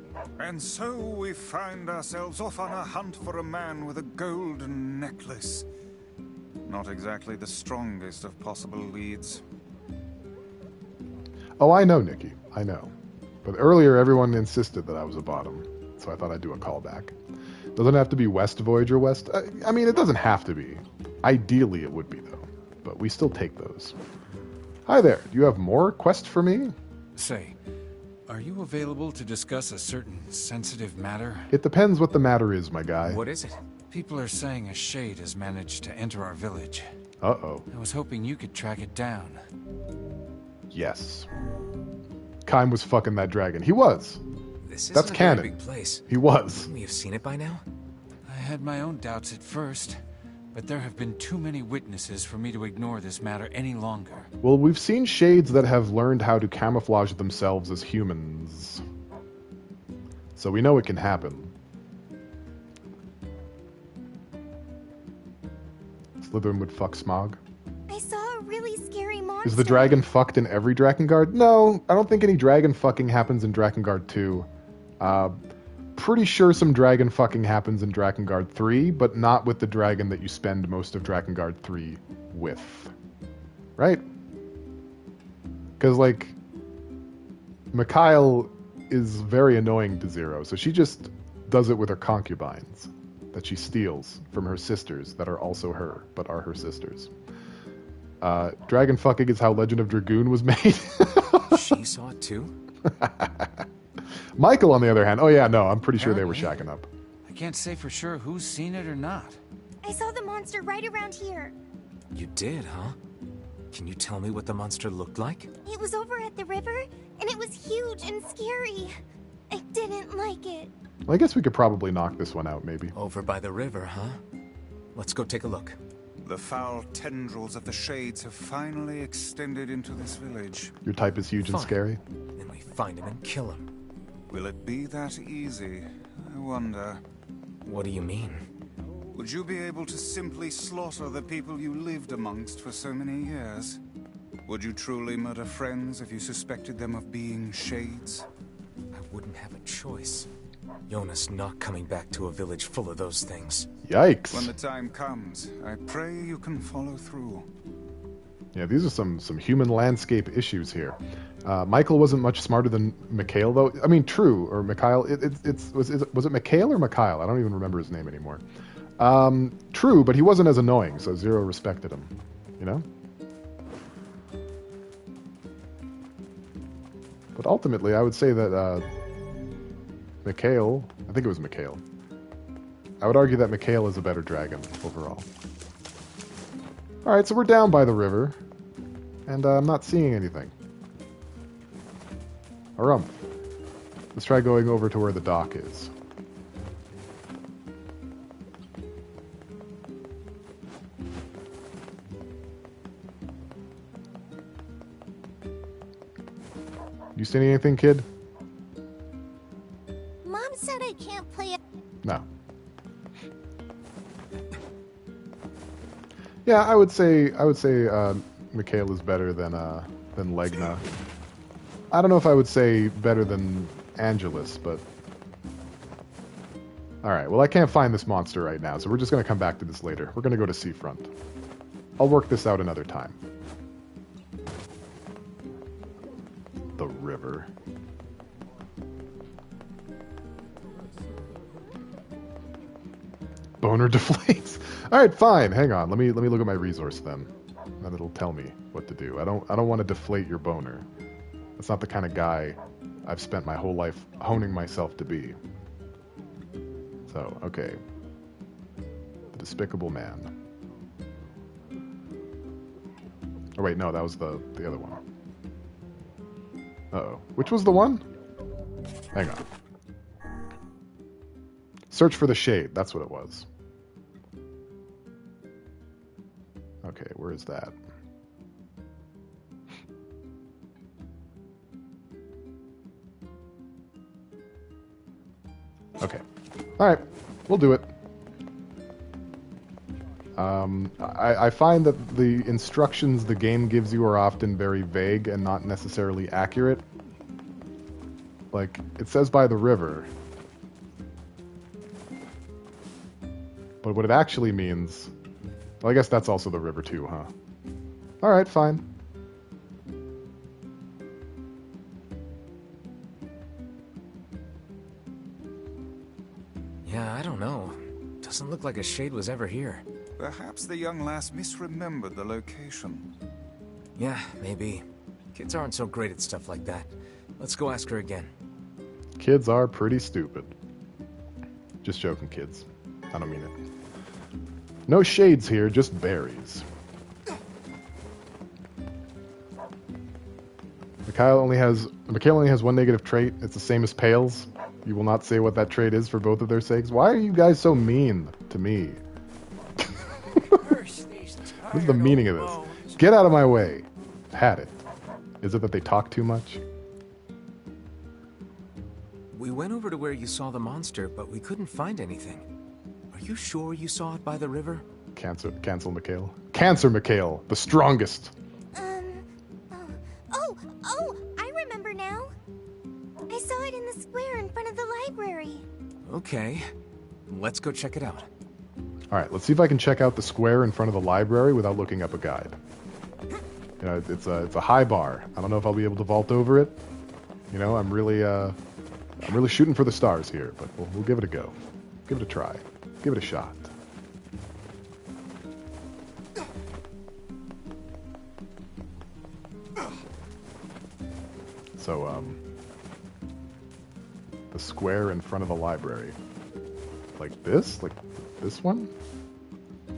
And so we find ourselves off on a hunt for a man with a golden necklace. Not exactly the strongest of possible leads. Oh, I know, Nikki. I know. But earlier, everyone insisted that I was a bottom, so I thought I'd do a callback. Doesn't have to be West Voyager West. I mean, it doesn't have to be. Ideally, it would be, though. But we still take those. Hi there. Do you have more quest for me? Say, are you available to discuss a certain sensitive matter? It depends what the matter is, my guy. What is it? People are saying a shade has managed to enter our village. Uh-oh. I was hoping you could track it down. Yes. Kaine was fucking that dragon. He was. This That's isn't a canon. very big place. He was. Wouldn't we have seen it by now? I had my own doubts at first, but there have been too many witnesses for me to ignore this matter any longer. Well, we've seen shades that have learned how to camouflage themselves as humans. So we know it can happen. Slytherin would fuck Smog. I saw a really scary monster. Is the dragon fucked in every Drakengard? No, I don't think any dragon fucking happens in Drakengard 2. Pretty sure some dragon fucking happens in Drakengard 3, but not with the dragon that you spend most of Drakengard 3 with. Right? Because, like, Mikhail is very annoying to Zero, so she just does it with her concubines that she steals from her sisters that are also her, but are her sisters. Dragon fucking is how Legend of Dragoon was made. She saw it too? Michael, on the other hand, oh yeah, no, I'm pretty sure they were shacking up. I can't say for sure who's seen it or not. I saw the monster right around here. You did, huh? Can you tell me what the monster looked like? It was over at the river, and it was huge and scary. I didn't like it. Well, I guess we could probably knock this one out, maybe. Over by the river, huh? Let's go take a look. The foul tendrils of the shades have finally extended into this village. Your type is huge and Fine. scary. Then we find him and kill him. Will it be that easy? I wonder. What do you mean? Would you be able to simply slaughter the people you lived amongst for so many years? Would you truly murder friends if you suspected them of being shades? I wouldn't have a choice. Jonas not coming back to a village full of those things. Yikes. When the time comes, I pray you can follow through. Yeah, these are some human landscape issues here. Michael wasn't much smarter than Mikhail, though. I mean, true, or Mikhail. Was it Mikhail or Mikhail? I don't even remember his name anymore. True, but he wasn't as annoying, so Zero respected him. You know? But ultimately, I would say that Mikhail, I think it was Mikhail. I would argue that Mikhail is a better dragon overall. Alright, so we're down by the river, and I'm not seeing anything. Let's try going over to where the dock is. You seeing anything, kid? Mom said I can't play it. No. Yeah, I would say Mikhail is better than Legna. I don't know if I would say better than Angelus, but all right. Well, I can't find this monster right now, so we're just gonna come back to this later. We're gonna go to Seafront. I'll work this out another time. The river. Boner deflates. All right, fine. Hang on. Let me look at my resource then. Then it'll tell me what to do. I don't want to deflate your boner. That's not the kind of guy I've spent my whole life honing myself to be. So, okay. The Despicable Man. Oh wait, no, that was the other one. Uh-oh. Which was the one? Hang on. Search for the Shade. That's what it was. Okay, where is that? Okay. Alright. We'll do it. I find that the instructions the game gives you are often very vague and not necessarily accurate. Like, it says by the river. But what it actually means... Well, I guess that's also the river too, huh? Alright, fine. Yeah, I don't know. Doesn't look like a shade was ever here. Perhaps the young lass misremembered the location. Yeah, maybe. Kids aren't so great at stuff like that. Let's go ask her again. Kids are pretty stupid. Just joking, kids. I don't mean it. No shades here, just berries. Mikhail only has one negative trait. It's the same as Pale's. You will not say what that trait is for both of their sakes. Why are you guys so mean to me? What is the meaning of this? Get out of my way. Had it. Is it that they talk too much? We went over to where you saw the monster, but we couldn't find anything. Are you sure you saw it by the river? Cancel Mikhail. Cancer Mikhail, the strongest. Oh, I remember now. I saw it in the square in front of the library. Okay, let's go check it out. Alright, let's see if I can check out the square in front of the library without looking up a guide. You know, it's a high bar. I don't know if I'll be able to vault over it. You know, I'm really shooting for the stars here, but we'll give it a go. Give it a try. Give it a shot. So, the square in front of the library. Like this? Like this one?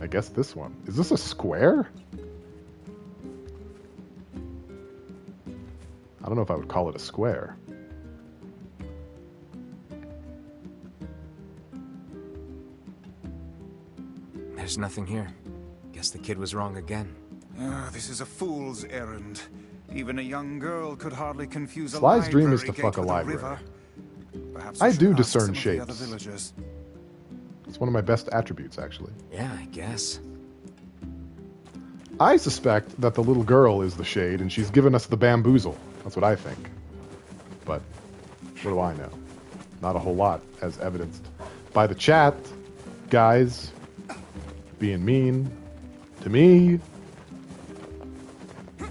I guess this one. Is this a square? I don't know if I would call it a square. There's nothing here. Guess the kid was wrong again. This is a fool's errand. Even a young girl could hardly confuse a Sly's dream is library to fuck gate a with library. river. Perhaps I we should do ask discern some of the other shapes. villagers. It's one of my best attributes, actually. Yeah, I guess. I suspect that the little girl is the Shade, and she's given us the bamboozle. That's what I think. But what do I know? Not a whole lot, as evidenced by the chat. Guys being mean to me. You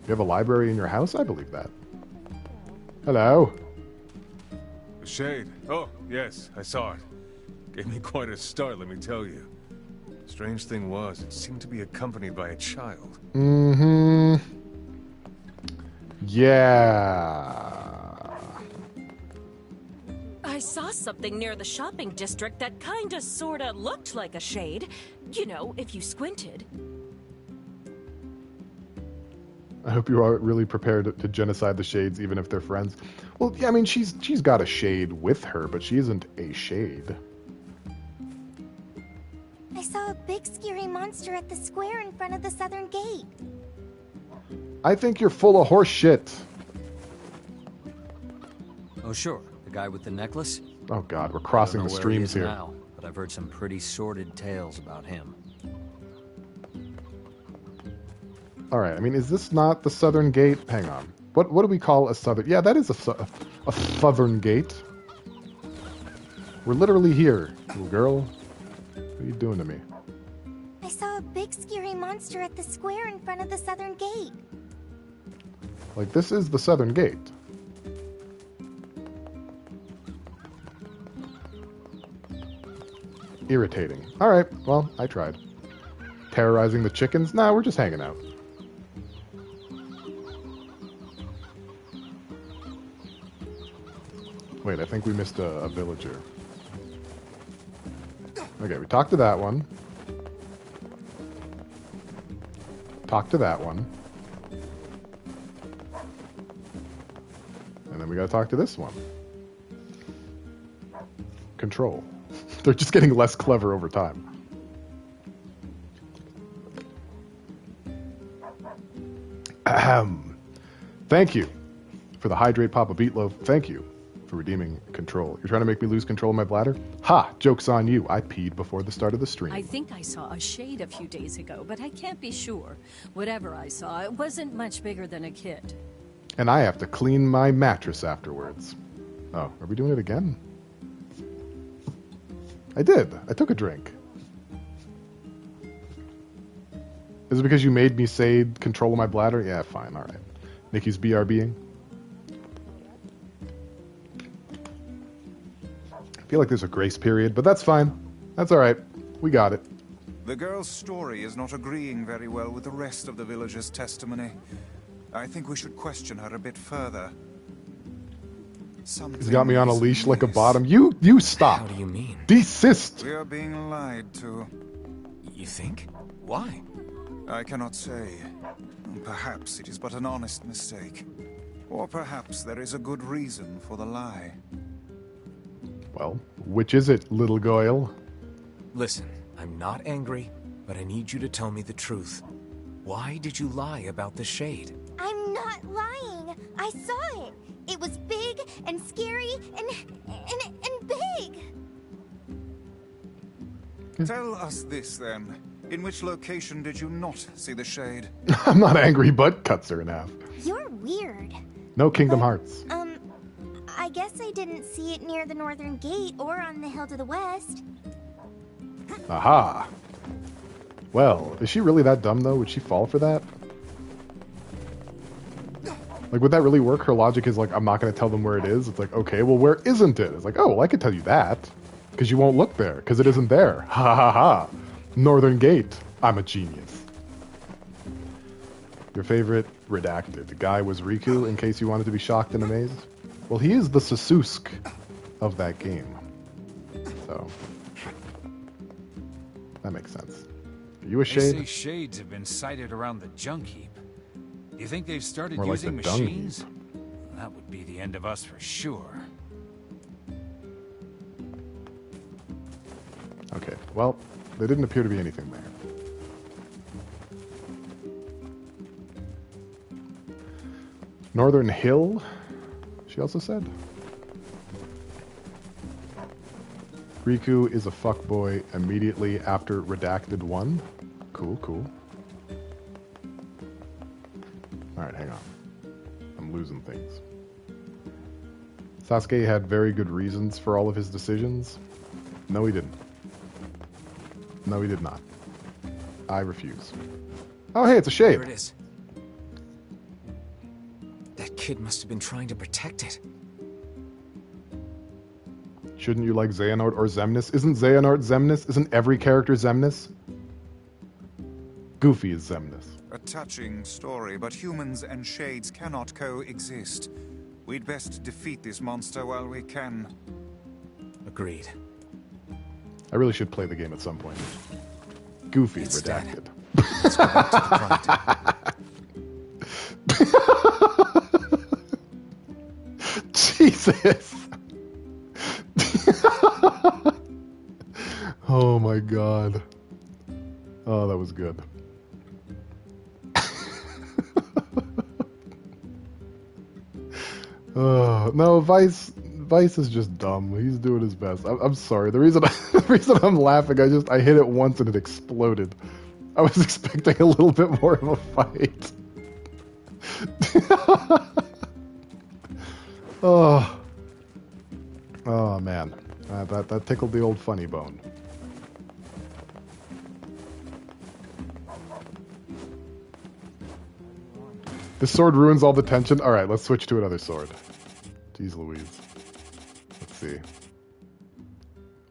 have a library in your house? I believe that. Hello. The Shade. Oh, yes, I saw it. Gave me quite a start, let me tell you. Strange thing was, it seemed to be accompanied by a child. Mm-hmm. Yeah. I saw something near the shopping district that kinda sorta looked like a shade. You know, if you squinted. I hope you are really prepared to genocide the Shades, even if they're friends. Well, yeah, I mean, she's got a Shade with her, but she isn't a Shade. I saw a big scary monster at the square in front of the southern gate. I think you're full of horse shit. Oh, sure. The guy with the necklace? Oh, God, we're crossing the streams here. Now, but I've heard some pretty sordid tales about him. All right, I mean, is this not the southern gate? Hang on. What do we call a southern... Yeah, that is a southern gate. We're literally here, little girl. What are you doing to me? I saw a big scary monster at the square in front of the southern gate. Like, this is the southern gate. Irritating. All right, well, I tried. Terrorizing the chickens? Nah, we're just hanging out. Wait, I think we missed a villager. Okay, we talked to that one. Talk to that one. And then we gotta talk to this one. Control. They're just getting less clever over time. Ahem. Thank you for the hydrate Papa Beatloaf. Thank you for redeeming control. You're trying to make me lose control of my bladder? Ha! Joke's on you. I peed before the start of the stream. I think I saw a shade a few days ago, but I can't be sure. Whatever I saw, it wasn't much bigger than a kid. And I have to clean my mattress afterwards. Oh, are we doing it again? I did. I took a drink. Is it because you made me say control of my bladder? Yeah, fine. All right. Nikki's BRBing. I feel like there's a grace period, but that's fine. That's all right. We got it. The girl's story is not agreeing very well with the rest of the villagers' testimony. I think we should question her a bit further. He's got me on a leash like a bottom. You stop. How do you mean? Desist. We are being lied to. You think? Why? I cannot say. Perhaps it is but an honest mistake. Or perhaps there is a good reason for the lie. Well, which is it, little Goyle? Listen, I'm not angry, but I need you to tell me the truth. Why did you lie about the shade? I'm not lying. I saw it. It was big and scary and big. Tell us this then. In which location did you not see the shade? I'm not angry, but cuts her in half. You're weird. No Kingdom Hearts. I guess I didn't see it near the northern gate or on the hill to the west. Aha. Well, is she really that dumb, though? Would she fall for that? Like, would that really work? Her logic is like, I'm not going to tell them where it is. It's like, okay, well, where isn't it? It's like, oh, well, I could tell you that. Because you won't look there. Because it isn't there. Ha ha ha. Northern Gate. I'm a genius. Your favorite redacted. The guy was Riku, in case you wanted to be shocked and amazed? Well, he is the Sasuke of that game. So, that makes sense. Are you a shade? They say shades have been sighted around the junk heap. Do you think they've started More like using the dung machines? heap. That would be the end of us for sure. Okay, well, there didn't appear to be anything there. Northern Hill, she also said. Riku is a fuckboy immediately after Redacted 1. Cool, cool. Alright, hang on. I'm losing things. Sasuke had very good reasons for all of his decisions. No, he didn't. No, he did not. I refuse. Oh, hey, it's a shade. There it is. That kid must have been trying to protect it. Shouldn't you like Xehanort or Xemnas? Isn't Xehanort Xemnas? Isn't every character Xemnas? Goofy is Xemnas. A touching story, but humans and shades cannot coexist. We'd best defeat this monster while we can. Agreed. I really should play the game at some point. Goofy, It's Redacted. Let's go back to the front. Jesus! Oh my god. Oh, that was good. No, Vice is just dumb. He's doing his best. I'm sorry. The reason I'm laughing, I hit it once and it exploded. I was expecting a little bit more of a fight. Oh man, that tickled the old funny bone. This sword ruins all the tension. All right, let's switch to another sword. Jeez Louise. Let's see.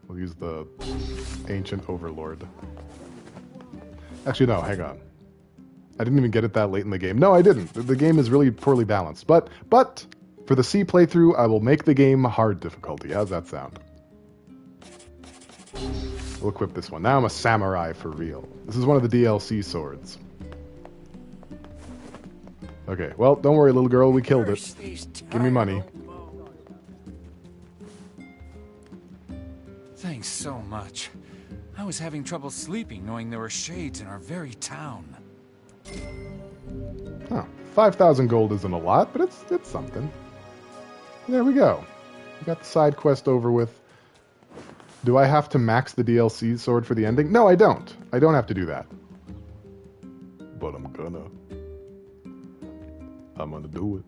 We'll use the Ancient Overlord. Actually, no, hang on. I didn't even get it that late in the game. No, I didn't. The game is really poorly balanced. But for the C playthrough, I will make the game hard difficulty. How's that sound? We'll equip this one. Now I'm a samurai for real. This is one of the DLC swords. Okay, well, don't worry, little girl. We killed it. Give me money. Thanks so much. I was having trouble sleeping knowing there were shades in our very town. Huh. 5,000 gold isn't a lot, but it's something. There we go. We got the side quest over with. Do I have to max the DLC sword for the ending? No, I don't. I don't have to do that. But I'm gonna do it.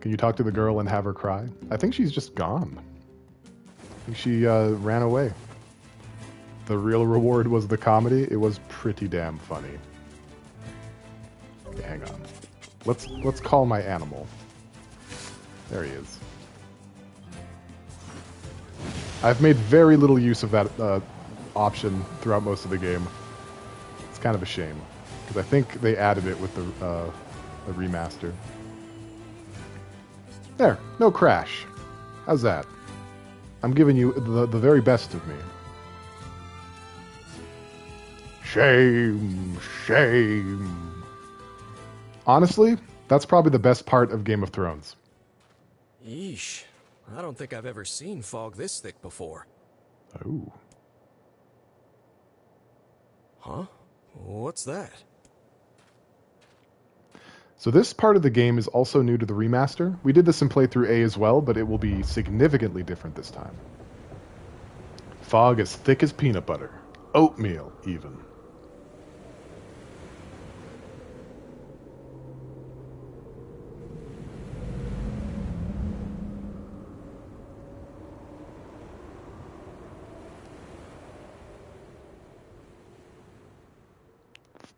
Can you talk to the girl and have her cry? I think she's just gone. I think she ran away. The real reward was the comedy. It was pretty damn funny. Okay, hang on. Let's call my animal. There he is. I've made very little use of that option throughout most of the game. It's kind of a shame, because I think they added it with the remaster. There, no crash. How's that? I'm giving you the very best of me. Shame, shame. Honestly, that's probably the best part of Game of Thrones. Yeesh. I don't think I've ever seen fog this thick before. Oh. Huh? What's that? So this part of the game is also new to the remaster. We did this in playthrough A as well, but it will be significantly different this time. Fog as thick as peanut butter. Oatmeal, even.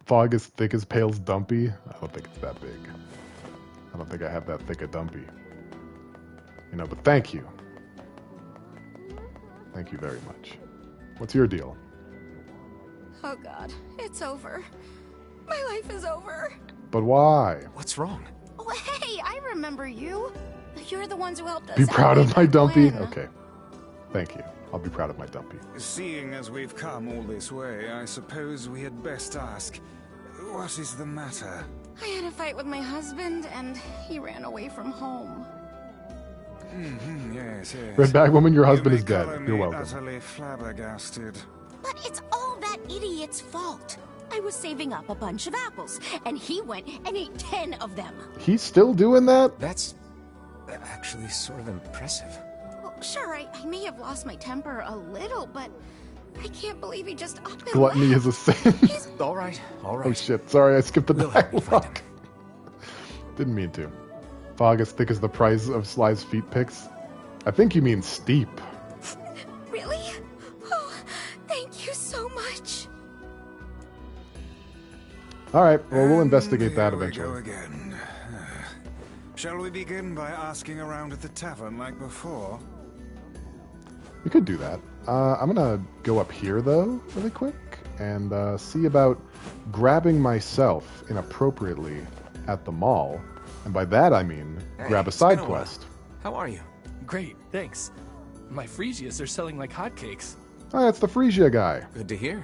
Fog as thick as Pale's Dumpy? I don't think it's that big. I don't think I have that thick a dumpy. You know, but thank you. Thank you very much. What's your deal? Oh god, it's over. My life is over. But why? What's wrong? Oh hey, I remember you. You're the ones who helped us. Be proud of my dumpy? When? Okay. Thank you. I'll be proud of my dumpy. Seeing as we've come all this way, I suppose we had best ask, what is the matter? I had a fight with my husband, and he ran away from home. Yes, yes. Red Bag Woman, your husband is dead. Color me You're welcome. Utterly flabbergasted. But it's all that idiot's fault. I was saving up a bunch of apples, and he went and ate 10 of them. He's still doing that? That's actually sort of impressive. Sure, I may have lost my temper a little, but I can't believe he just up and Gluttony left. is a sin. All right, all right. Oh shit, sorry, I skipped the dialogue. Didn't mean to. Fog as thick as the price of Sly's feet picks. I think you mean steep. Really? Oh, thank you so much. Alright, well, we'll investigate that Here we eventually. go again. Shall we begin by asking around at the tavern like before? We could do that. I'm gonna go up here, though, really quick, and see about grabbing myself inappropriately at the mall. And by that I mean, grab a side quest. How are you? Great, thanks. My Phrygias are selling like hotcakes. Oh, that's the Phrygia guy. Good to hear.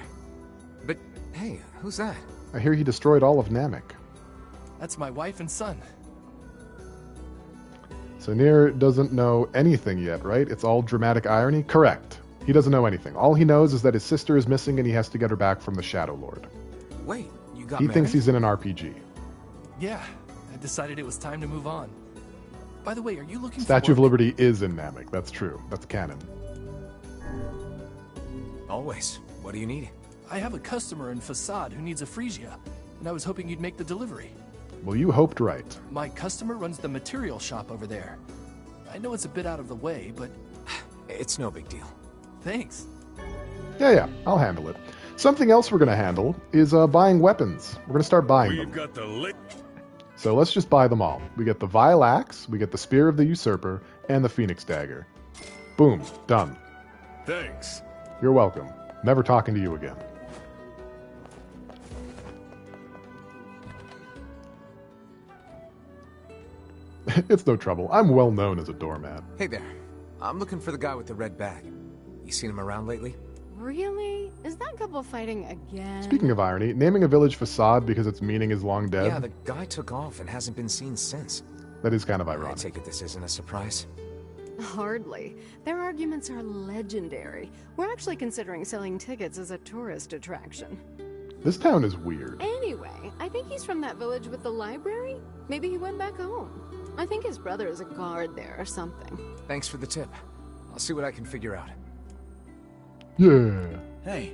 But, hey, who's that? I hear he destroyed all of Namek. That's my wife and son. So NieR doesn't know anything yet, right? It's all dramatic irony? Correct. He doesn't know anything. All he knows is that his sister is missing and he has to get her back from the Shadow Lord. Wait, you got He married? thinks he's in an RPG. Yeah, I decided it was time to move on. By the way, are you looking Statue for of Liberty is in Namek. That's true. That's canon. Always. What do you need? I have a customer in Facade who needs a Phrygia, and I was hoping you'd make the delivery. Well, you hoped right. My customer runs the material shop over there. I know it's a bit out of the way, but... It's no big deal. Thanks. Yeah, I'll handle it. Something else we're going to handle is buying weapons. We're going to start buying them. Got the lick. So let's just buy them all. We get the Vile Axe, we get the Spear of the Usurper, and the Phoenix Dagger. Boom. Done. Thanks. You're welcome. Never talking to you again. It's no trouble. I'm well known as a doormat. Hey there. I'm looking for the guy with the red bag. You seen him around lately? Really? Is that couple fighting again? Speaking of irony, naming a village Facade because its meaning is long dead, Yeah, the guy took off and hasn't been seen since. that is kind of I ironic. take it this isn't a surprise. Hardly. Their arguments are legendary. We're actually considering selling tickets as a tourist attraction. This town is weird. Anyway, I think he's from that village with the library. Maybe he went back home. I think his brother is a guard there or something. Thanks for the tip. I'll see what I can figure out. Yeah. Hey,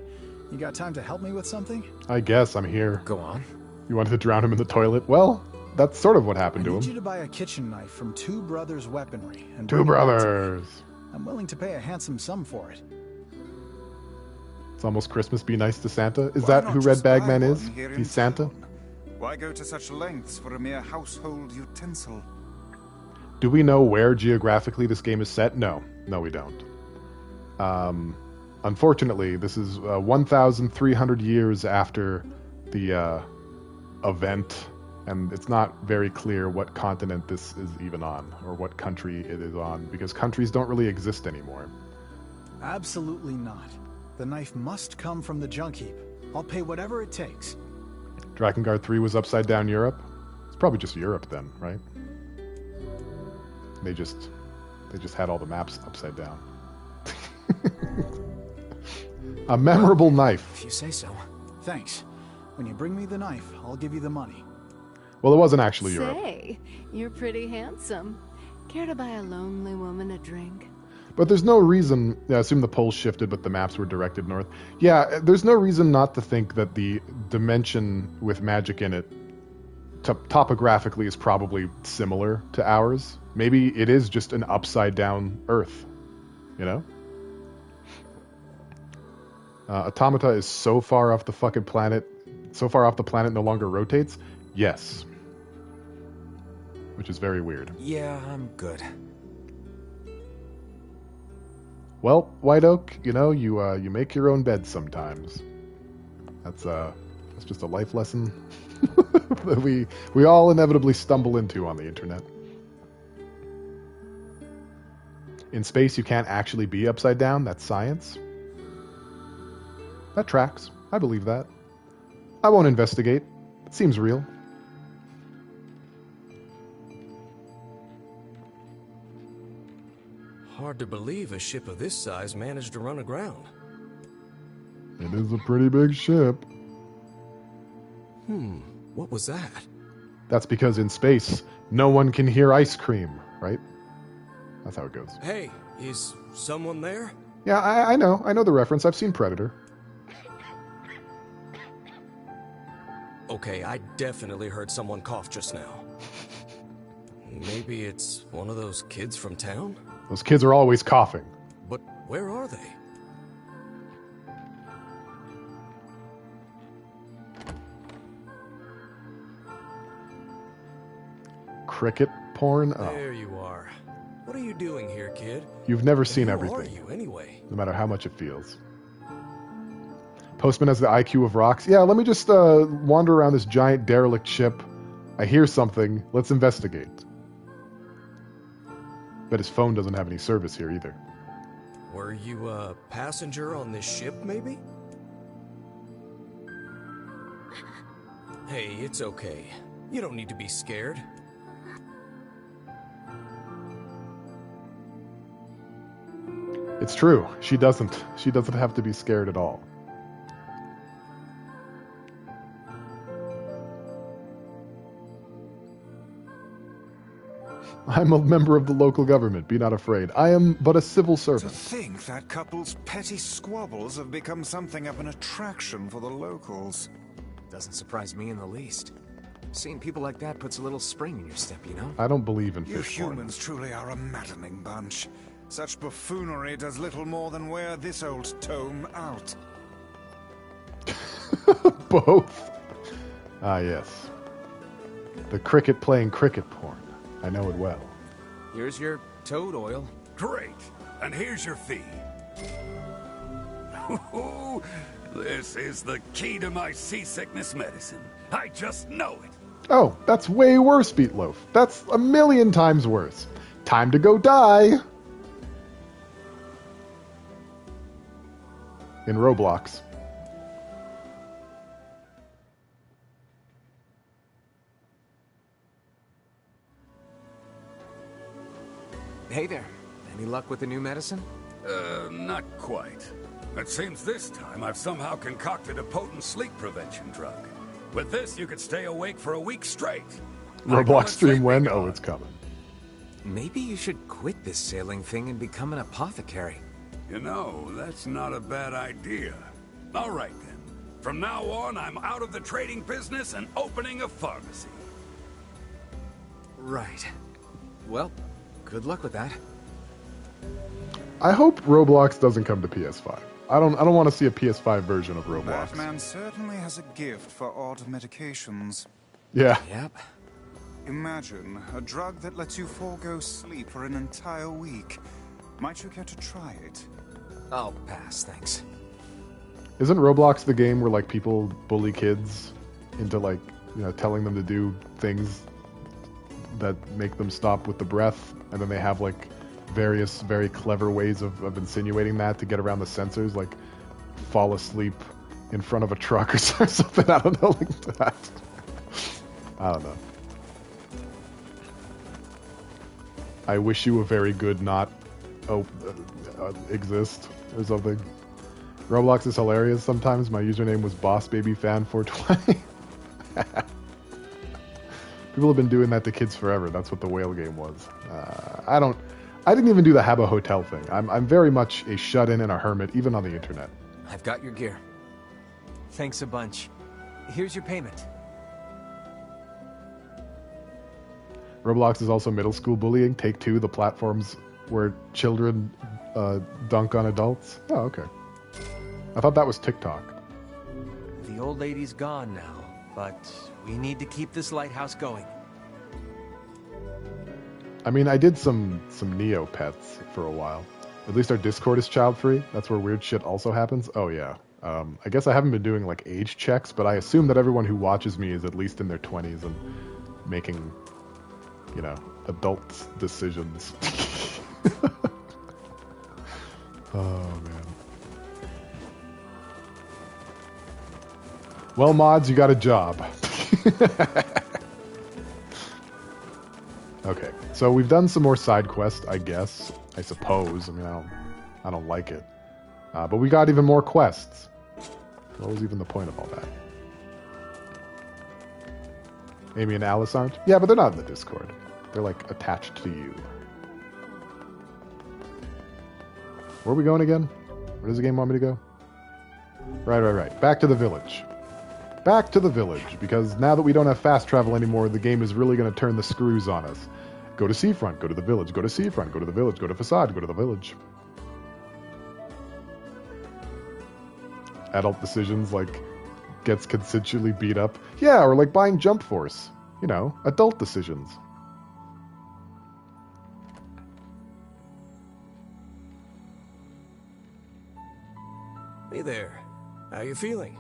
you got time to help me with something? I guess I'm here. Go on. You wanted to drown him in the toilet? Well, that's sort of what happened I to need him. you to buy a kitchen knife from Two Brothers Weaponry. And Two bring it back to me. brothers. I'm willing to pay a handsome sum for it. It's almost Christmas. Be nice to Santa. Is Why that not who just Red Bag buy Man one is? here in He's Santa? town? Why go to such lengths for a mere household utensil? Do we know where geographically this game is set? No. No, we don't. Unfortunately, this is 1,300 years after the event, and it's not very clear what continent this is even on, or what country it is on, because countries don't really exist anymore. Absolutely not. The knife must come from the junk heap. I'll pay whatever it takes. Drakengard 3 was upside down Europe? It's probably just Europe then, right? They just had all the maps upside down. A memorable knife. If you say so. Thanks. When you bring me the knife, I'll give you the money. Well, it wasn't actually Europe. Say, you're pretty handsome. Care to buy a lonely woman a drink? But there's no reason, I assume the poles shifted, but the maps were directed north. Yeah, there's no reason not to think that the dimension with magic in it topographically is probably similar to ours. Maybe it is just an upside down Earth, you know? Automata is so far off the fucking planet, so far off the planet no longer rotates? Yes. Which is very weird. Yeah, I'm good. Well, White Oak, you know, you make your own bed sometimes. That's just a life lesson that we all inevitably stumble into on the internet. In space, you can't actually be upside down. That's science. That tracks. I believe that. I won't investigate. It seems real. Hard to believe a ship of this size managed to run aground. It is a pretty big ship. What was that? That's because in space, no one can hear ice cream, right? That's how it goes. Hey, Is someone there? Yeah, I know. I know the reference. I've seen Predator. Okay, I definitely heard someone cough just now. Maybe it's one of those kids from town? Those kids are always coughing. But where are they? Cricket porn? Oh. There you are. What are you doing here, kid? You've never seen Who everything. are you, anyway? No matter how much it feels. Postman has the IQ of rocks. Yeah, let me just wander around this giant derelict ship. I hear something. Let's investigate. Bet his phone doesn't have any service here either. Were you a passenger on this ship, maybe? Hey, it's okay. You don't need to be scared. It's true. She doesn't. She doesn't have to be scared at all. I'm a member of the local government. Be not afraid. I am but a civil servant. To think that couple's petty squabbles have become something of an attraction for the locals. Doesn't surprise me in the least. Seeing people like that puts a little spring in your step, you know? I don't believe in You fish porn. humans truly are a maddening bunch. Such buffoonery does little more than wear this old tome out. Both. Ah, yes. The cricket playing cricket porn. I know it well. Here's your toad oil. Great. And here's your fee. This is the key to my seasickness medicine. I just know it. Oh, that's way worse, Beatloaf. That's a million times worse. Time to go die. In Roblox. Hey there. Any luck with the new medicine? Not quite. It seems this time I've somehow concocted a potent sleep prevention drug. With this, you could stay awake for a week straight. Roblox stream when? Oh, it's coming. Maybe you should quit this sailing thing and become an apothecary. You know, that's not a bad idea. All right, then. From now on, I'm out of the trading business and opening a pharmacy. Right. Well, good luck with that. I hope Roblox doesn't come to PS5. I don't want to see a PS5 version of Roblox. That man certainly has a gift for odd medications. Yeah. Yep. Imagine a drug that lets you forego sleep for an entire week. Might you care to try it? I'll pass, thanks. Isn't Roblox the game where like people bully kids into like, you know, telling them to do things that make them stop with the breath, and then they have like various very clever ways of insinuating that to get around the censors, like fall asleep in front of a truck or something. I don't know, like that. I don't know. I wish you a very good not exist or something. Roblox is hilarious sometimes. My username was BossBabyFan420. People have been doing that to kids forever. That's what the whale game was. I didn't even do the Habbo Hotel thing. I'm very much a shut-in and a hermit, even on the internet. I've got your gear. Thanks a bunch. Here's your payment. Roblox is also middle school bullying. Take Two, the platforms where children dunk on adults. Oh, okay. I thought that was TikTok. The old lady's gone now, but we need to keep this lighthouse going. I mean, I did some Neopets for a while. At least our Discord is child-free. That's where weird shit also happens. Oh, yeah. I guess I haven't been doing, like, age checks, but I assume that everyone who watches me is at least in their 20s and making, you know, adult decisions. Oh, man. Well, mods, you got a job. Okay, so we've done some more side quests, I guess. I suppose. I mean, I don't like it. But we got even more quests. What was even the point of all that? Amy and Alice aren't? Yeah, but they're not in the Discord. They're, like, attached to you. Where are we going again? Where does the game want me to go? Right. Back to the village. Back to the village, because now that we don't have fast travel anymore, the game is really going to turn the screws on us. Go to seafront, go to the village, go to seafront, go to the village, go to facade, go to the village. Adult decisions like gets consensually beat up. Yeah, or like buying Jump Force. You know, adult decisions. Hey there. How you feeling?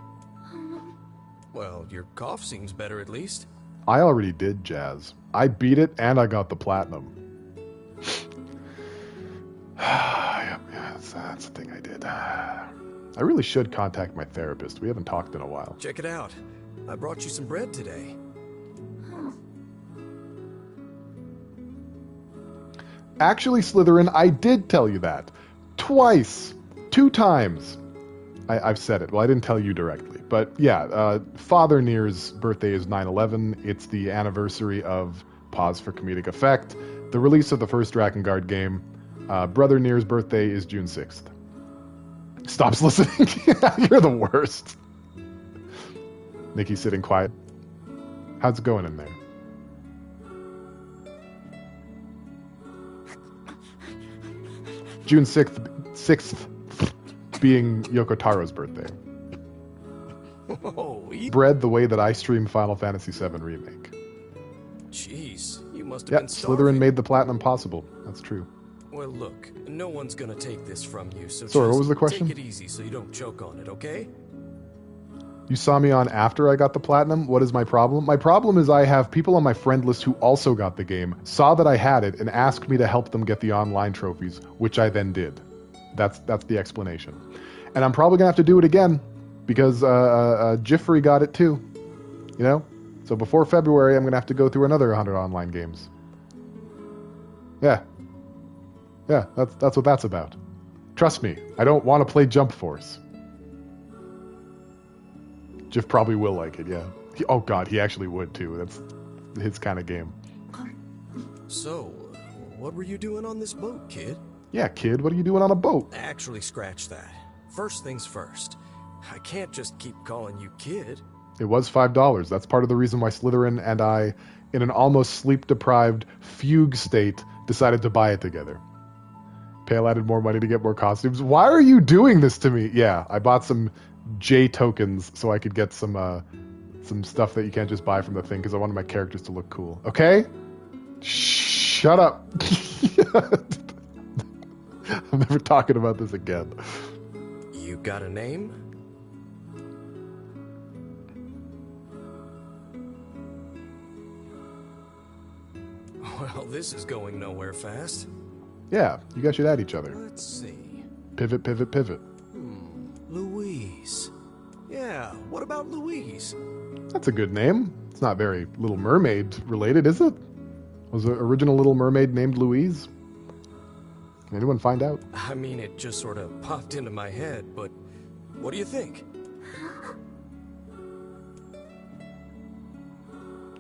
Well, your cough seems better at least. I already did, Jazz. I beat it and I got the platinum. Yeah, that's the thing I did. I really should contact my therapist. We haven't talked in a while. Check it out. I brought you some bread today. Actually, Slytherin, I did tell you that. Twice. 2 times. I've said it. Well, I didn't tell you directly. But yeah, Father NieR's birthday is 9/11. It's the anniversary of, pause for comedic effect, the release of the first Drakengard game. Brother NieR's birthday is June 6th. Stops listening. You're the worst. Nikki's sitting quiet. How's it going in there? June 6th being Yoko Taro's birthday. Oh, Bread the way that I stream Final Fantasy VII Remake. Jeez, you must have been Slytherin starving. made the platinum possible. That's true. Well, look, no one's gonna take this from you, so Sorry, just what was the question? take it easy so you don't choke on it, okay? You saw me on after I got the platinum. What is my problem? My problem is I have people on my friend list who also got the game, saw that I had it, and asked me to help them get the online trophies, which I then did. That's the explanation. And I'm probably going to have to do it again, because Jiffrey got it too. You know? So before February, I'm going to have to go through another 100 online games. Yeah. Yeah, that's what that's about. Trust me, I don't want to play Jump Force. Jiff probably will like it, yeah. Oh god, he actually would too. That's his kind of game. So, what were you doing on this boat, kid? Yeah, kid, what are you doing on a boat? Actually, scratch that. First things first. I can't just keep calling you kid. It was $5. That's part of the reason why Slytherin and I, in an almost sleep-deprived fugue state, decided to buy it together. Pale added more money to get more costumes. Why are you doing this to me? Yeah, I bought some J tokens so I could get some stuff that you can't just buy from the thing because I wanted my characters to look cool. Okay? Shut up. I'm never talking about this again. You got a name? Well, this is going nowhere fast. Yeah, you guys should add each other. Let's see. Pivot, pivot, pivot. Louise. Yeah, what about Louise? That's a good name. It's not very Little Mermaid related, is it? Was the original Little Mermaid named Louise? Can anyone find out? I mean, it just sort of popped into my head, but what do you think?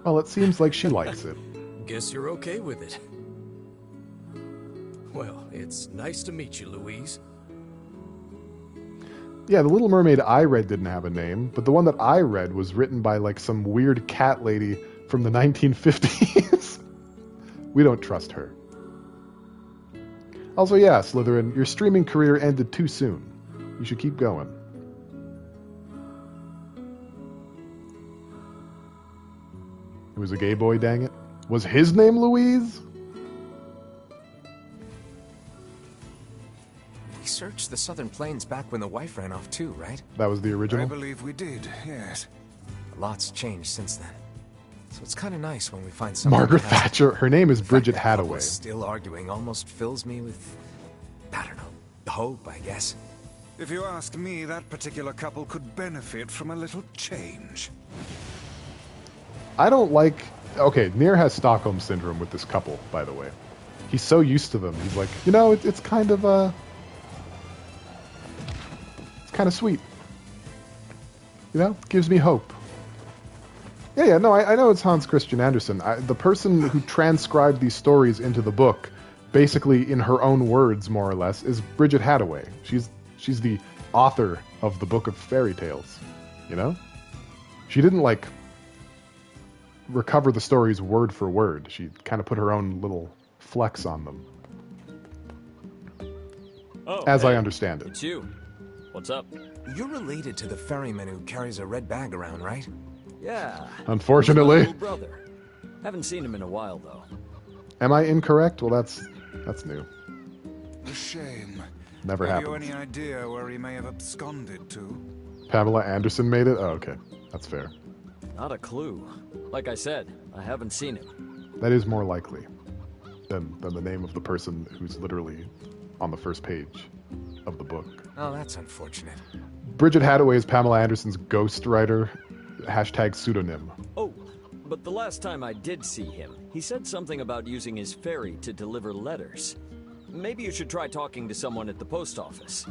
Well, it seems like she likes it. Guess you're okay with it. Well, it's nice to meet you, Louise. Yeah, the Little Mermaid I read didn't have a name, but the one that I read was written by like some weird cat lady from the 1950s. We don't trust her. Also, yeah, Slytherin, your streaming career ended too soon. You should keep going. It was a gay boy, dang it. Was his name Louise? We searched the southern plains back when the wife ran off too, right? That was the original? I believe we did, yes. A lot's changed since then. So it's kind of nice when we find someone. Margaret Thatcher. Her name is Bridget Hathaway. Still arguing almost fills me with, I don't know, hope, I guess. If you ask me, that particular couple could benefit from a little change. I don't like... Okay, NieR has Stockholm Syndrome with this couple, by the way. He's so used to them. He's like, you know, it's kind of, it's kind of sweet. You know? Gives me hope. Yeah, no, I know it's Hans Christian Andersen. The person who transcribed these stories into the book basically, in her own words, more or less, is Bridget Hathaway. She's the author of the Book of Fairy Tales, you know? She didn't, like, recover the stories word for word. She kind of put her own little flex on them. Oh, as hey, I understand it. It's you. What's up? You're related to the ferryman who carries a red bag around, right? Yeah. Unfortunately. He's my little brother. Haven't seen him in a while, though. Am I incorrect? Well, that's new. A shame. Never Have happens. you any idea where he may have absconded to? Pamela Anderson made it? Oh, okay. That's fair. Not a clue. Like I said, I haven't seen him. That is more likely than the name of the person who's literally on the first page of the book. Oh, that's unfortunate. Bridget Hathaway is Pamela Anderson's ghostwriter, # pseudonym. Oh, but the last time I did see him, he said something about using his ferry to deliver letters. Maybe you should try talking to someone at the post office.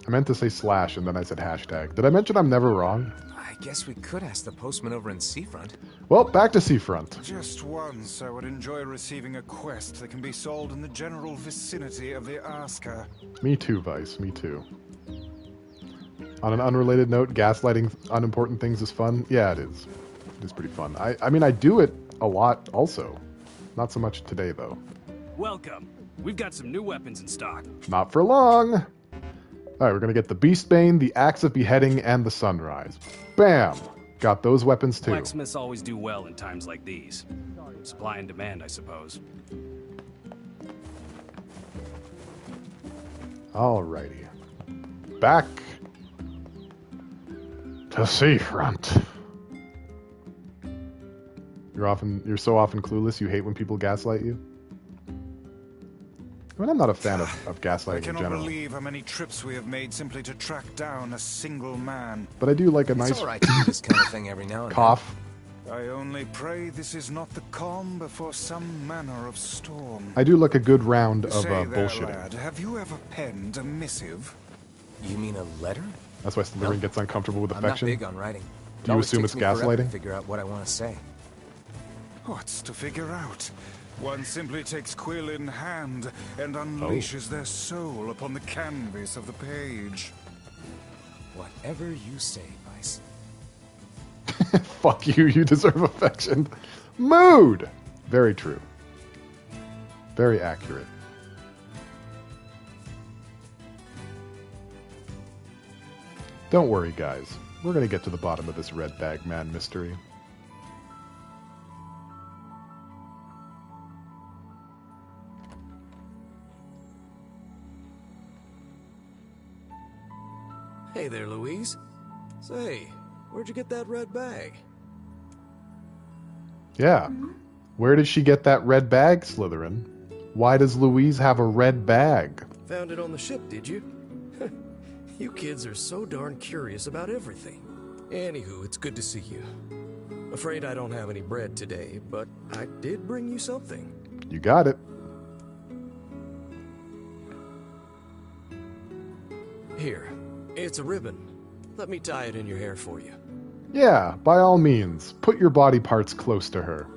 I meant to say / and then I said #. Did I mention I'm never wrong? I guess we could ask the postman over in Seafront. Well, back to Seafront. Just once, I would enjoy receiving a quest that can be sold in the general vicinity of the Asker. Me too, Vice. Me too. On an unrelated note, gaslighting unimportant things is fun. Yeah, it is. It is pretty fun. I mean, I do it a lot also. Not so much today, though. Welcome. We've got some new weapons in stock. Not for long. All right, we're going to get the Beastbane, the Axe of Beheading, and the Sunrise. Bam! Got those weapons, too. Blacksmiths always do well in times like these. Supply and demand, I suppose. Alrighty. Back to Seafront. You're so often clueless, you hate when people gaslight you? I mean, I'm not a fan of gaslighting I in cannot general. believe how many trips we have made simply to track down a single man. But I do like a It's nice all right to do this kind of thing every now and cough. I only pray this is not the calm before some manner of storm. I do like a good round of Say there, bullshitting. lad, have you ever penned a missive? You mean a letter? That's why Slytherin gets uncomfortable with I'm affection. not big on writing. Do you assume it's gaslighting? To figure out what I want to say. What's to figure out? One simply takes quill in hand and unleashes their soul upon the canvas of the page. Whatever you say, Vice. Fuck you, you deserve affection. Mood! Very true. Very accurate. Don't worry, guys. We're gonna get to the bottom of this Red Bag Man mystery. Hey there, Louise. Say, where'd you get that red bag? Yeah. Where did she get that red bag, Slytherin? Why does Louise have a red bag? Found it on the ship, did you? You kids are so darn curious about everything. Anywho, it's good to see you. Afraid I don't have any bread today, but I did bring you something. You got it. Here, it's a ribbon. Let me tie it in your hair for you. Yeah, by all means, put your body parts close to her.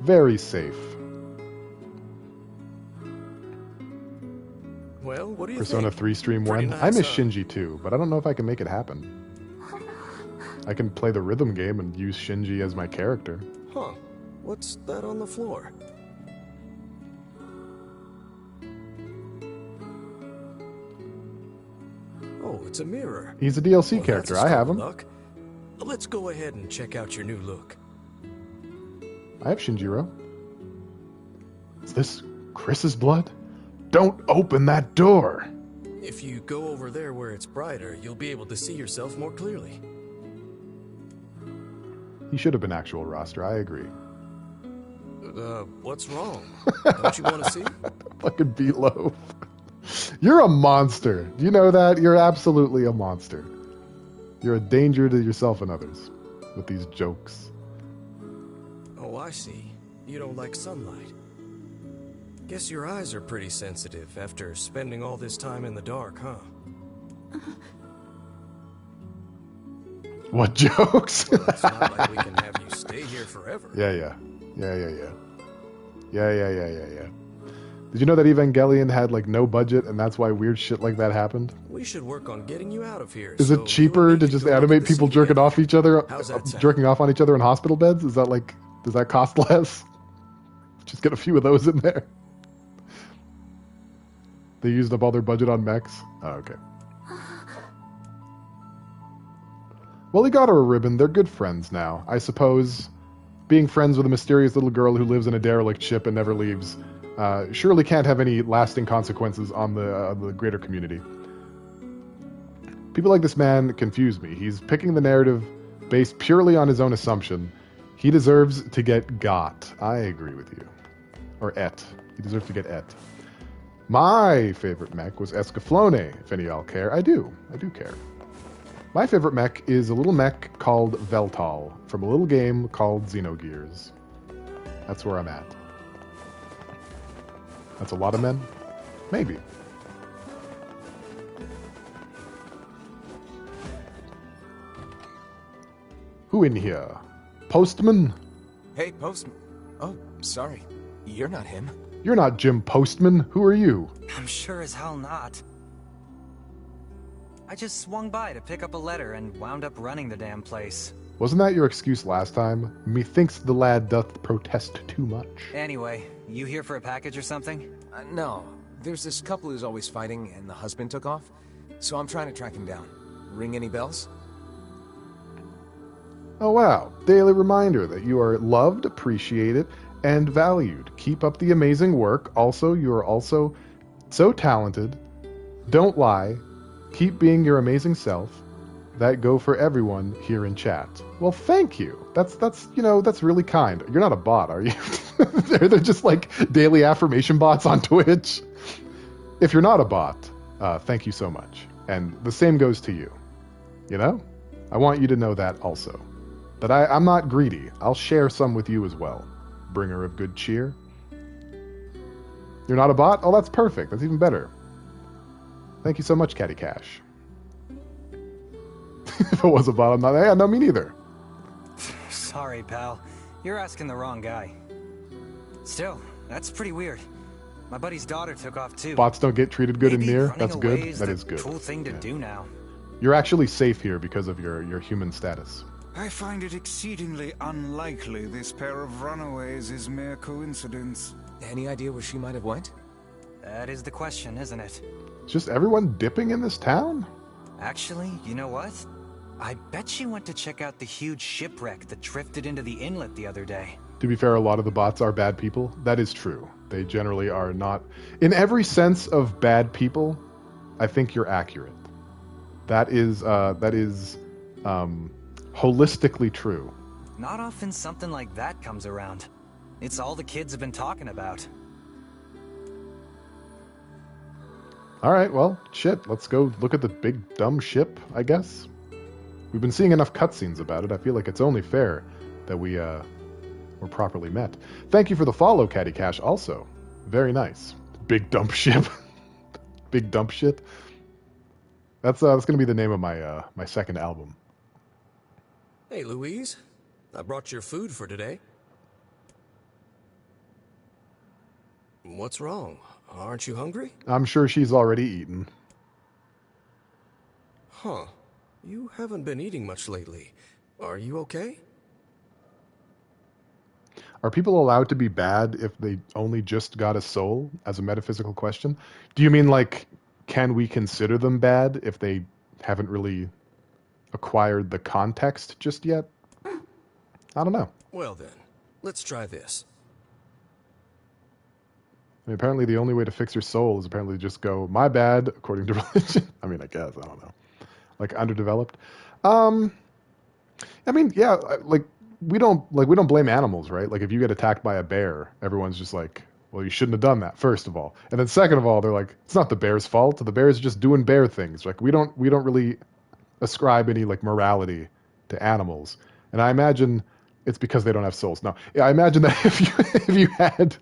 Very safe. Well, what do you Persona think? 3 stream Pretty when? nice, I miss huh? Shinji too, but I don't know if I can make it happen. I can play the rhythm game and use Shinji as my character. Huh. What's that on the floor? Oh, it's a mirror. He's a DLC Well, character. that's a I have stroke him. of luck. Let's go ahead and check out your new look. I have Shinjiro. Is this Chris's blood? Don't open that door! If you go over there where it's brighter, you'll be able to see yourself more clearly. He should have been actual roster, I agree. What's wrong? Don't you want to see? Fucking Beatloaf. You're a monster. Do you know that? You're absolutely a monster. You're a danger to yourself and others with these jokes. Oh, I see. You don't like sunlight. Guess your eyes are pretty sensitive after spending all this time in the dark, huh? What jokes? Well, it's not like we can have you stay here forever. Yeah. Did you know that Evangelion had like no budget and that's why weird shit like that happened? We should work on getting you out of here. Is it cheaper to just animate people jerking off each other, jerking off on each other in hospital beds? Is that like, does that cost less? Just get a few of those in there. They used up all their budget on mechs? Oh, okay. Well, he got her a ribbon. They're good friends now. I suppose being friends with a mysterious little girl who lives in a derelict ship and never leaves surely can't have any lasting consequences on the greater community. People like this man confuse me. He's picking the narrative based purely on his own assumption. He deserves to get got. I agree with you. Or et. He deserves to get et. My favorite mech was Escaflowne, if any of y'all care. I do care. My favorite mech is a little mech called Veltal, from a little game called Xenogears. That's where I'm at. That's a lot of men? Maybe. Who in here? Postman? Hey, Postman. Oh, sorry. You're not him. You're not Jim Postman. Who are you? I'm sure as hell not. I just swung by to pick up a letter and wound up running the damn place. Wasn't that your excuse last time? Methinks the lad doth protest too much. Anyway, you here for a package or something? No. There's this couple who's always fighting, and the husband took off. So I'm trying to track him down. Ring any bells? Oh wow. Daily reminder that you are loved, appreciated, and valued. Keep up the amazing work. Also, you are also so talented. Don't lie. Keep being your amazing self. That go for everyone here in chat. Well, thank you. That's really kind. You're not a bot, are you? they're just like daily affirmation bots on Twitch. If you're not a bot, thank you so much. And the same goes to you. You know? I want you to know that also. That I'm not greedy. I'll share some with you as well. Bringer of good cheer. You're not a bot? Oh, that's perfect. That's even better. Thank you so much, Catty Cash. If it was a bot, I'm not. Yeah, no, me neither. Sorry, pal. You're asking the wrong guy. Still, that's pretty weird. My buddy's daughter took off too. Bots don't get treated good Maybe in NieR. running That's away good. is That the is good. cool thing to do now. You're actually safe here because of your human status. I find it exceedingly unlikely this pair of runaways is mere coincidence. Any idea where she might have went? That is the question, isn't it? It's just everyone dipping in this town? Actually, you know what? I bet she went to check out the huge shipwreck that drifted into the inlet the other day. To be fair, a lot of the bots are bad people. That is true. They generally are not... In every sense of bad people, I think you're accurate. That is holistically true. Not often something like that comes around. It's all the kids have been talking about. Alright, well, shit. Let's go look at the big dumb ship, I guess. We've been seeing enough cutscenes about it. I feel like it's only fair that we were properly met. Thank you for the follow, Catty Cash, also. Very nice. Big dump ship. Big dump shit. That's going to be the name of my my second album. Hey, Louise. I brought your food for today. What's wrong? Aren't you hungry? I'm sure she's already eaten. Huh. You haven't been eating much lately. Are you okay? Are people allowed to be bad if they only just got a soul, as a metaphysical question? Do you mean, like, can we consider them bad if they haven't really acquired the context just yet? I don't know. Well then, let's try this. I mean, apparently the only way to fix your soul is apparently just go, my bad, according to religion. I mean, I guess, I don't know. Like, underdeveloped. I mean, yeah, like, we don't blame animals, right? Like, if you get attacked by a bear, everyone's just like, well, you shouldn't have done that, first of all. And then second of all, they're like, it's not the bear's fault. The bear's just doing bear things. Like, we don't really ascribe any, like, morality to animals. And I imagine it's because they don't have souls. No, yeah, I imagine that if you had...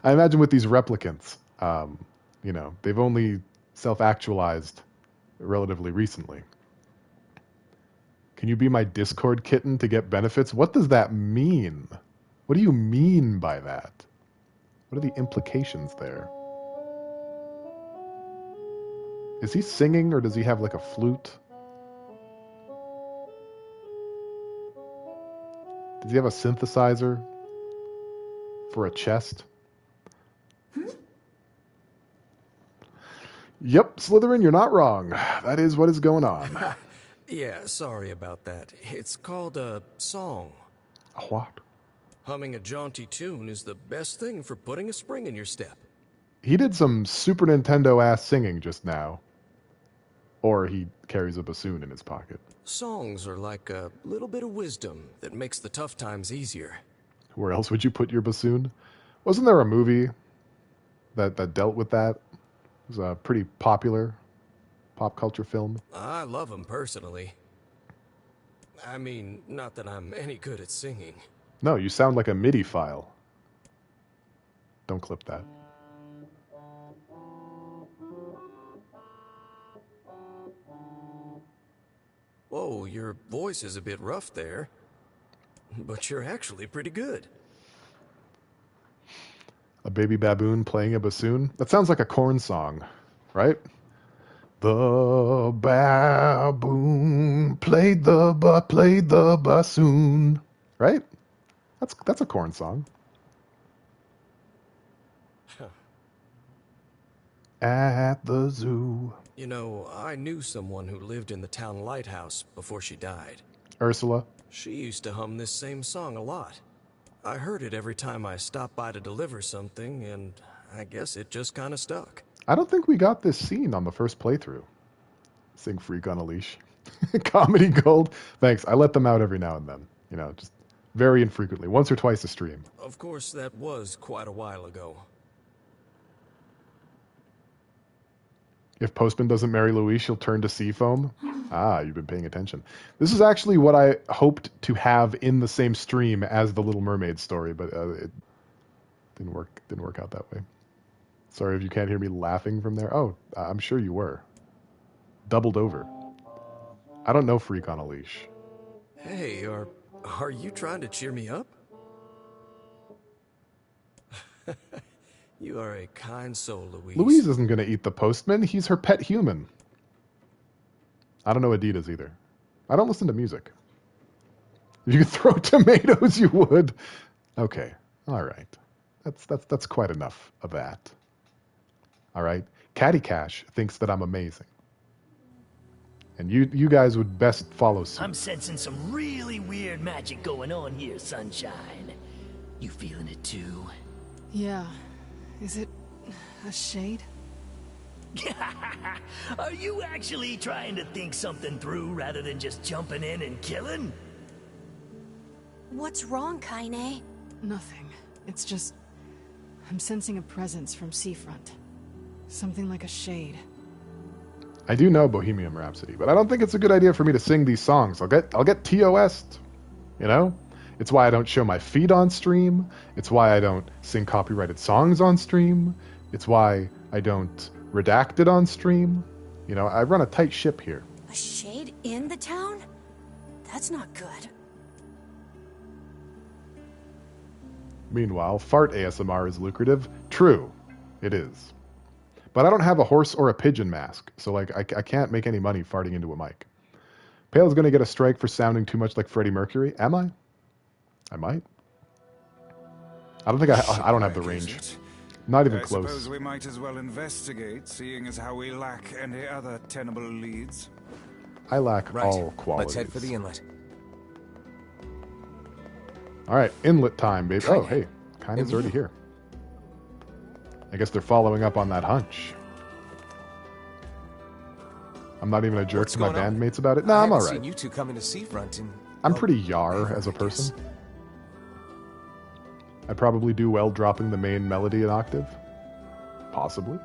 I imagine with these replicants, you know, they've only self-actualized relatively recently. Can you be my Discord kitten to get benefits? What does that mean? What do you mean by that? What are the implications there? Is he singing or does he have like a flute? Does he have a synthesizer for a chest? Yep, Slytherin, you're not wrong. That is what is going on. Yeah, sorry about that. It's called a song. A what? Humming a jaunty tune is the best thing for putting a spring in your step. He did some Super Nintendo ass singing just now. Or he carries a bassoon in his pocket. Songs are like a little bit of wisdom that makes the tough times easier. Where else would you put your bassoon? Wasn't there a movie that dealt with that? It was a pretty popular pop culture film. I love them personally. I mean, not that I'm any good at singing. No, you sound like a MIDI file. Don't clip that. Whoa, your voice is a bit rough there. But you're actually pretty good. A baby baboon playing a bassoon? That sounds like a Korn song, right? The baboon played the bassoon. Right? That's a Korn song. At the zoo. You know, I knew someone who lived in the town lighthouse before she died. Ursula? She used to hum this same song a lot. I heard it every time I stopped by to deliver something, and I guess it just kind of stuck. I don't think we got this scene on the first playthrough. Sing Freak on a Leash. Comedy Gold. Thanks. I let them out every now and then. You know, just very infrequently. Once or twice a stream. Of course, that was quite a while ago. If Postman doesn't marry Louise, she'll turn to Seafoam. Ah, you've been paying attention. This is actually what I hoped to have in the same stream as the Little Mermaid story, but it didn't work out that way. Sorry if you can't hear me laughing from there. Oh, I'm sure you were. Doubled over. I don't know Freak on a Leash. Hey, are you trying to cheer me up? You are a kind soul, Louise. Louise isn't going to eat the Postman. He's her pet human. I don't know Adidas either. I don't listen to music. If you could throw tomatoes, you would. Okay. All right. That's quite enough of that. All right. Caddy Cash thinks that I'm amazing. And you guys would best follow suit. I'm sensing some really weird magic going on here, Sunshine. You feeling it too? Yeah. Is it a shade? Are you actually trying to think something through rather than just jumping in and killing? What's wrong, Kaine? Nothing. It's just... I'm sensing a presence from Seafront. Something like a shade. I do know Bohemian Rhapsody, but I don't think it's a good idea for me to sing these songs. I'll get TOS'd, you know? It's why I don't show my feed on stream. It's why I don't sing copyrighted songs on stream. It's why I don't redact it on stream. You know, I run a tight ship here. A shade in the town? That's not good. Meanwhile, fart ASMR is lucrative. True, it is. But I don't have a horse or a pigeon mask, so like I can't make any money farting into a mic. Pale's gonna get a strike for sounding too much like Freddie Mercury. Am I? I might. I don't think I don't have the range. Not even close. I suppose we might as well investigate, seeing as how we lack any other tenable leads. I lack all Let's qualities. head for the inlet. All right, inlet time, baby. Oh, hey, Kaine's already here. I guess they're following up on that hunch. I'm not even a jerk to my bandmates about it. No, I'm all right. Seen you two come into Seafront and I'm pretty yar as a person. I probably do well dropping the main melody an octave. Possibly.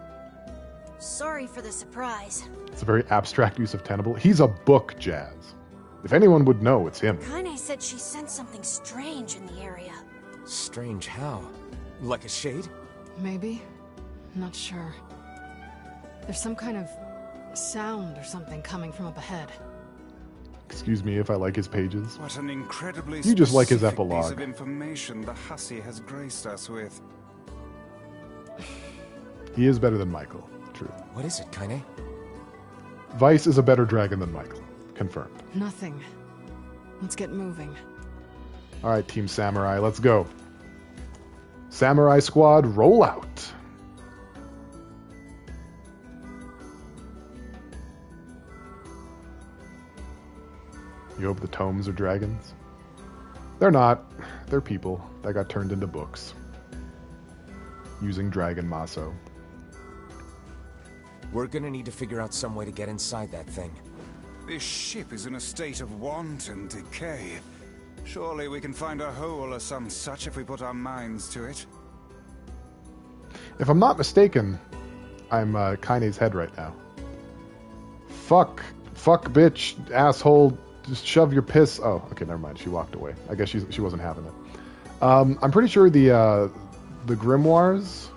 Sorry for the surprise. It's a very abstract use of tenable. He's a book, Jazz. If anyone would know, it's him. Kaine said she sensed something strange in the area. Strange how? Like a shade? Maybe. Not sure. There's some kind of sound or something coming from up ahead. Excuse me if I like his pages. What an incredibly you just like his specific epilogue. piece of information the hussy has graced us with. He is better than Michael. True. What is it, Kaine? Vice is a better dragon than Michael. Confirmed. Nothing. Let's get moving. All right, Team Samurai, let's go. Samurai Squad, roll out. You hope the tomes are dragons? They're not. They're people that got turned into books. Using Dragon Maso. We're gonna need to figure out some way to get inside that thing. This ship is in a state of wanton decay. Surely we can find a hole or some such if we put our minds to it. If I'm not mistaken, I'm Kaine's head right now. Fuck, bitch, asshole, just shove your piss. Oh, okay, never mind. She walked away. I guess she wasn't having it. I'm pretty sure the grimoires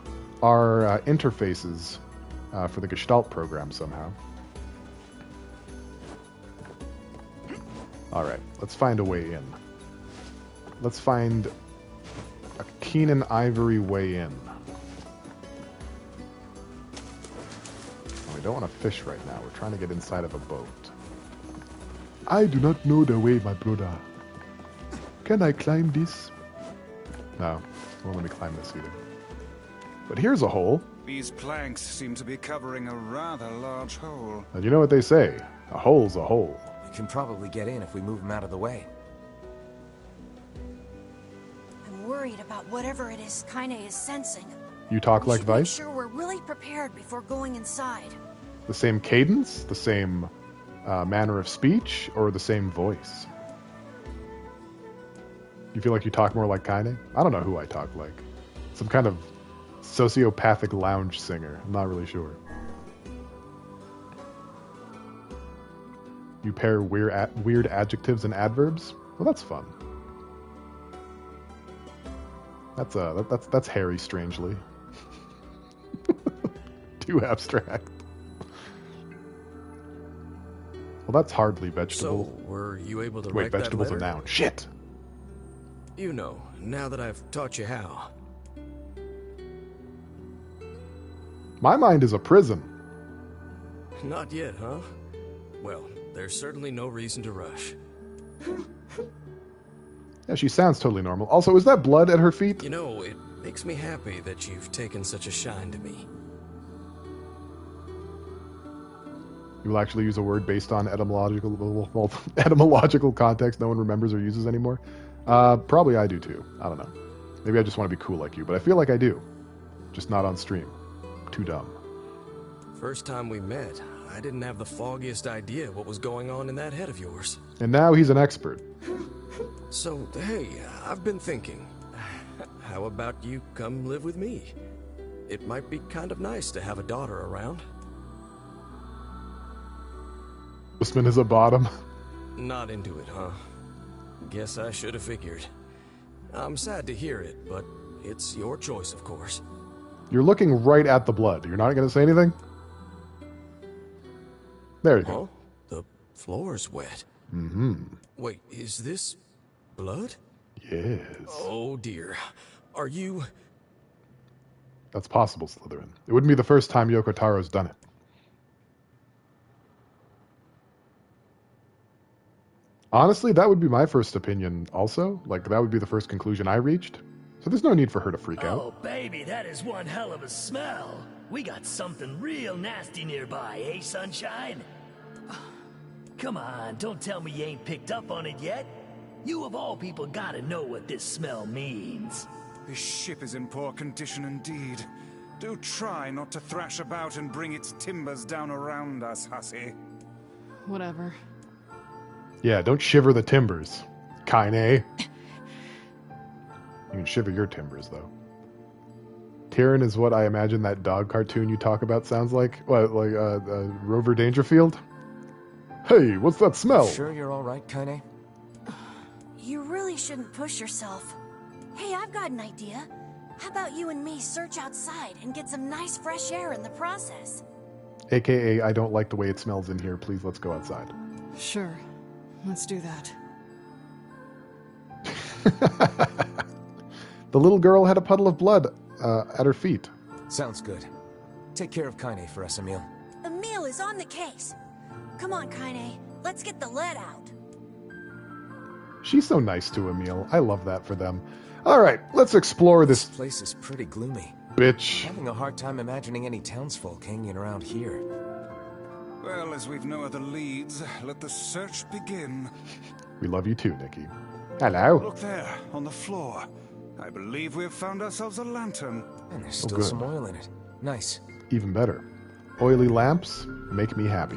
are interfaces for the Gestalt program somehow. All right, let's find a way in. Let's find a Keenan Ivory way in. We don't want to fish right now. We're trying to get inside of a boat. I do not know the way, my brother. Can I climb this? No, it won't let me climb this either. But here's a hole. These planks seem to be covering a rather large hole. And you know what they say? A hole's a hole. We can probably get in if we move them out of the way. I'm worried about whatever it is Kaine is sensing. You talk like Vice? Make sure we're really prepared before going inside. The same cadence? The same manner of speech? Or the same voice? You feel like you talk more like Kaine? I don't know who I talk like. Some kind of sociopathic lounge singer. I'm not really sure. You pair weird adjectives and adverbs? Well, that's fun. That's Harry, strangely. Too abstract. Well, that's hardly vegetable. So, were you able to Wait, write vegetable's that a letter? noun. Shit! You know, now that I've taught you how. My mind is a prison. Not yet, huh? Well, there's certainly no reason to rush. Yeah, she sounds totally normal. Also, is that blood at her feet? You know, it makes me happy that you've taken such a shine to me. You will actually use a word based on etymological context no one remembers or uses anymore? Probably I do too. I don't know. Maybe I just want to be cool like you, but I feel like I do. Just not on stream. Too dumb. First time we met, I didn't have the foggiest idea what was going on in that head of yours. And now he's an expert. So, hey, I've been thinking. How about you come live with me? It might be kind of nice to have a daughter around. Postman is a bottom. Not into it, huh? Guess I should have figured. I'm sad to hear it, but it's your choice, of course. You're looking right at the blood. You're not going to say anything? There you go. Oh, the floor's wet. Mm-hmm. Wait, is this blood? Yes. Oh dear. Are you... That's possible, Slytherin. It wouldn't be the first time Yoko Taro's done it. Honestly, that would be my first opinion also. Like, that would be the first conclusion I reached. So there's no need for her to freak out. Oh, baby, that is one hell of a smell. We got something real nasty nearby, eh, Sunshine? Come on, don't tell me you ain't picked up on it yet. You of all people gotta know what this smell means. This ship is in poor condition indeed. Do try not to thrash about and bring its timbers down around us, hussy. Whatever. Yeah, don't shiver the timbers, Kaine. You can shiver your timbers, though. Tyrion is what I imagine that dog cartoon you talk about sounds like. What, like Rover Dangerfield? Hey, what's that smell? Sure you're all right, Kaine? You really shouldn't push yourself. Hey, I've got an idea. How about you and me search outside and get some nice fresh air in the process? AKA, I don't like the way it smells in here. Please, let's go outside. Sure. Let's do that. The little girl had a puddle of blood at her feet. Sounds good. Take care of Kaine for us, Emil. Emil is on the case. Come on, Kaine. Let's get the lead out. She's so nice to Emil. I love that for them. All right, let's explore this place is pretty gloomy. Bitch. Having a hard time imagining any townsfolk hanging around here. Well, as we've no other leads, let the search begin. We love you too, Nikki. Hello. Look there, on the floor. I believe we've found ourselves a lantern. And there's still some oil in it. Nice. Even better. Oily lamps make me happy.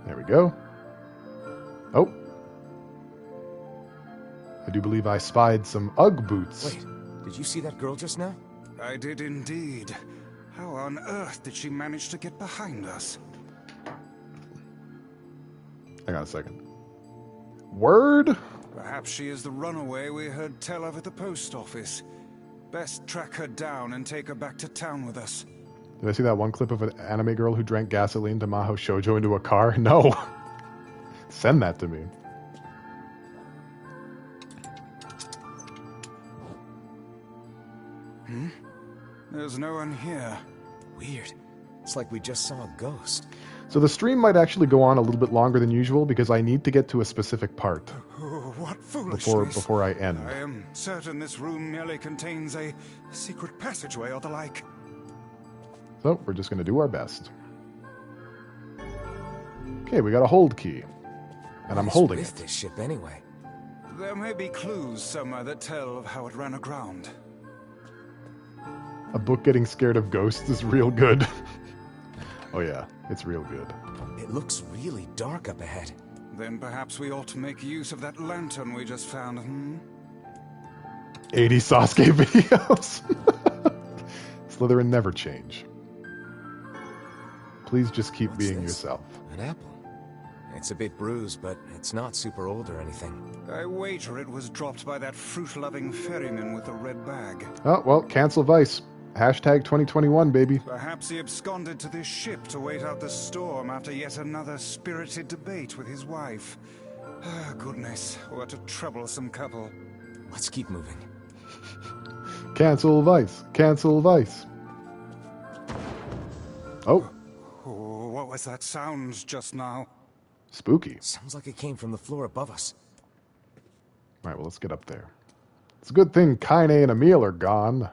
There we go. Oh. I do believe I spied some Ugg boots. Wait, did you see that girl just now? I did indeed. How on earth did she manage to get behind us? Hang on a second. Word? Perhaps she is the runaway we heard tell of at the post office. Best track her down and take her back to town with us. Did I see that one clip of an anime girl who drank gasoline to Maho Shoujo into a car? No. Send that to me. There's no one here. Weird. It's like we just saw a ghost. So the stream might actually go on a little bit longer than usual because I need to get to a specific part. Oh, what foolishness. Before I end. I am certain this room merely contains a secret passageway or the like. So we're just going to do our best. Okay, we got a hold key. And I'm holding it. This ship anyway. There may be clues somewhere that tell of how it ran aground. A book getting scared of ghosts is real good. Oh yeah, it's real good. It looks really dark up ahead. Then perhaps we ought to make use of that lantern we just found, 80 Sasuke videos. Slytherin never change. Please just keep being yourself. An apple. It's a bit bruised, but it's not super old or anything. I wager it was dropped by that fruit-loving ferryman with the red bag. Oh, well, cancel Vice. Hashtag 2021, baby. Perhaps he absconded to this ship to wait out the storm after yet another spirited debate with his wife. Ah, goodness, what a troublesome couple. Let's keep moving. Cancel Vice. Cancel Vice. Oh. Oh, what was that sound just now? Spooky. Sounds like it came from the floor above us. All right, well, let's get up there. It's a good thing Kaine and Emil are gone.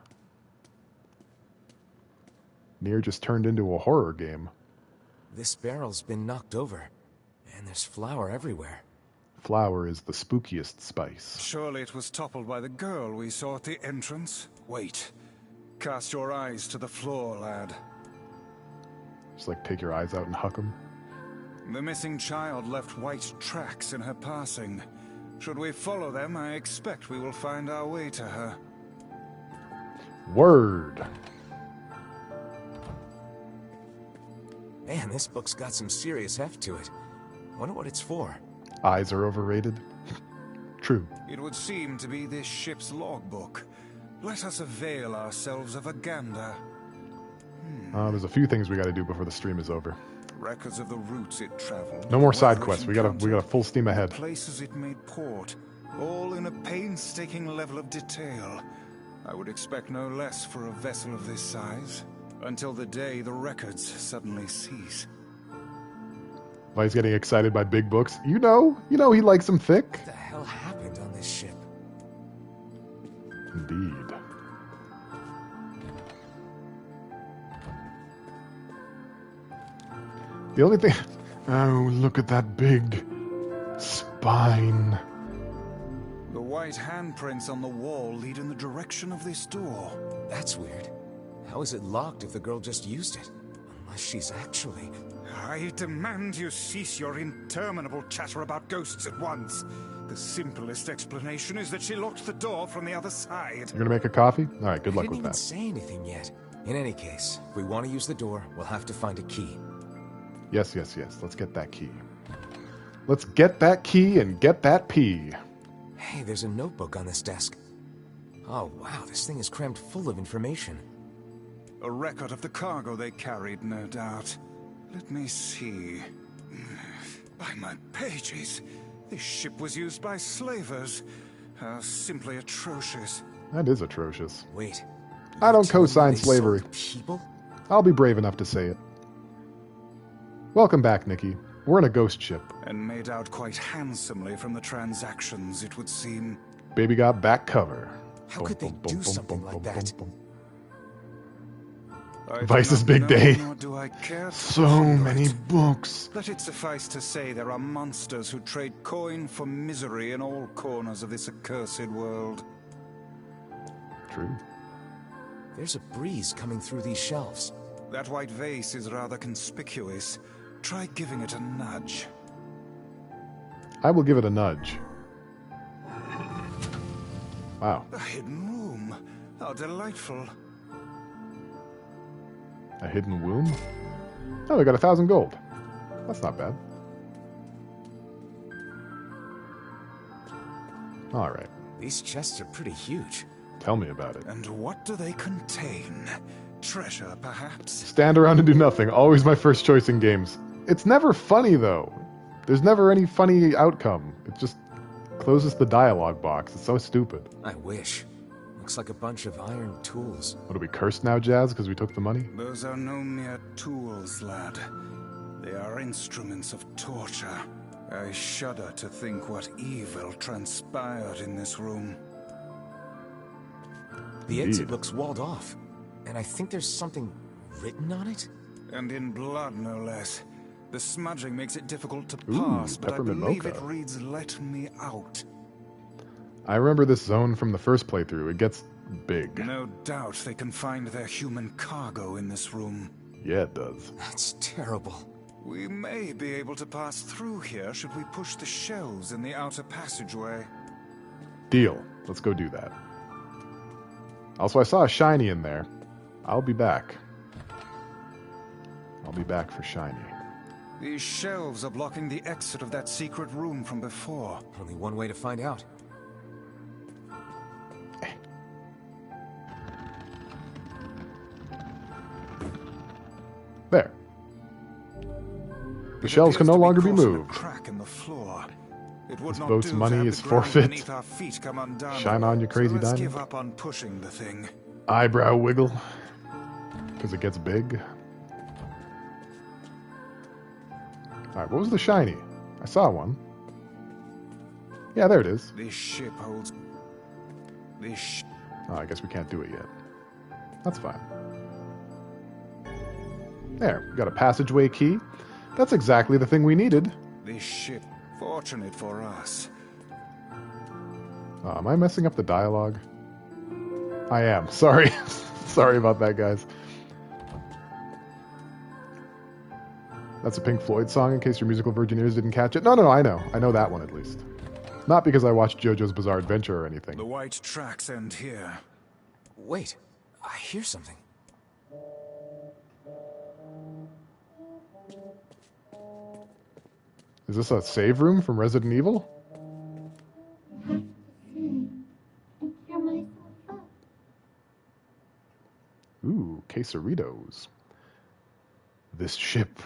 NieR just turned into a horror game. This barrel's been knocked over, and there's flour everywhere. Flour is the spookiest spice. Surely it was toppled by the girl we saw at the entrance. Wait. Cast your eyes to the floor, lad. Just like take your eyes out and huck them. The missing child left white tracks in her passing. Should we follow them, I expect we will find our way to her. Word. Man, this book's got some serious heft to it. Wonder what it's for. Eyes are overrated. True. It would seem to be this ship's logbook. Let us avail ourselves of a gander. There's a few things we got to do before the stream is over. Records of the routes it traveled. No more side quests. We got a full steam ahead. Places it made port, all in a painstaking level of detail. I would expect no less for a vessel of this size. Until the day the records suddenly cease. Why he's getting excited by big books? You know he likes them thick. What the hell happened on this ship? Indeed. The only thing... Oh, look at that big spine. The white handprints on the wall lead in the direction of this door. That's weird. How is it locked if the girl just used it? Unless she's actually... I demand you cease your interminable chatter about ghosts at once. The simplest explanation is that she locked the door from the other side. You're gonna make a coffee? All right, good luck with that. I didn't even say anything yet. In any case, if we want to use the door, we'll have to find a key. Yes. Let's get that key. Let's get that key and get that pee. Hey, there's a notebook on this desk. Oh, wow, this thing is crammed full of information. A record of the cargo they carried, no doubt. Let me see. By my pages, this ship was used by slavers. How simply atrocious. That is atrocious. Wait, I don't co-sign They sold slavery. people? I'll be brave enough to say it. Welcome back, Nikki. We're in a ghost ship. And made out quite handsomely from the transactions, it would seem. Baby got back cover. How could they do something like that? Vice's big day. Nor do I care to So ponder many it. books. Let it suffice to say there are monsters who trade coin for misery in all corners of this accursed world. True. There's a breeze coming through these shelves. That white vase is rather conspicuous. Try giving it a nudge. I will give it a nudge. Wow. A hidden room. How delightful. A hidden womb? Oh, we got 1,000 gold. That's not bad. Alright. These chests are pretty huge. Tell me about it. And what do they contain? Treasure, perhaps? Stand around and do nothing. Always my first choice in games. It's never funny, though. There's never any funny outcome. It just closes the dialogue box. It's so stupid. I wish. Looks like a bunch of iron tools. What, are we cursed now, Jazz, because we took the money? Those are no mere tools, lad. They are instruments of torture. I shudder to think what evil transpired in this room. The exit looks walled off, and I think there's something written on it? And in blood, no less. The smudging makes it difficult to pass, but I peppermint believe mocha. it reads, "Let me out." I remember this zone from the first playthrough. It gets big. No doubt they can find their human cargo in this room. Yeah, it does. That's terrible. We may be able to pass through here should we push the shelves in the outer passageway. Deal. Let's go do that. Also, I saw a shiny in there. I'll be back. I'll be back for shiny. These shelves are blocking the exit of that secret room from before. Only one way to find out. There. The shelves can no longer be moved. Crack in the floor. It would This not boat's do money to have is the ground forfeit. beneath our feet come undone. Shine on, you crazy so let's diamond. give up on pushing the thing. Eyebrow wiggle. Because it gets big. Alright, what was the shiny? I saw one. Yeah, there it is. This ship holds. Oh, I guess we can't do it yet. That's fine. There, we got a passageway key. That's exactly the thing we needed. This ship, fortunate for us. Am I messing up the dialogue? I am. Sorry. Sorry about that, guys. That's a Pink Floyd song, in case your musical virgin ears didn't catch it. No, I know. I know that one, at least. Not because I watched JoJo's Bizarre Adventure or anything. The white tracks end here. Wait, I hear something. Is this a save room from Resident Evil? Ooh, quesaritos. This ship.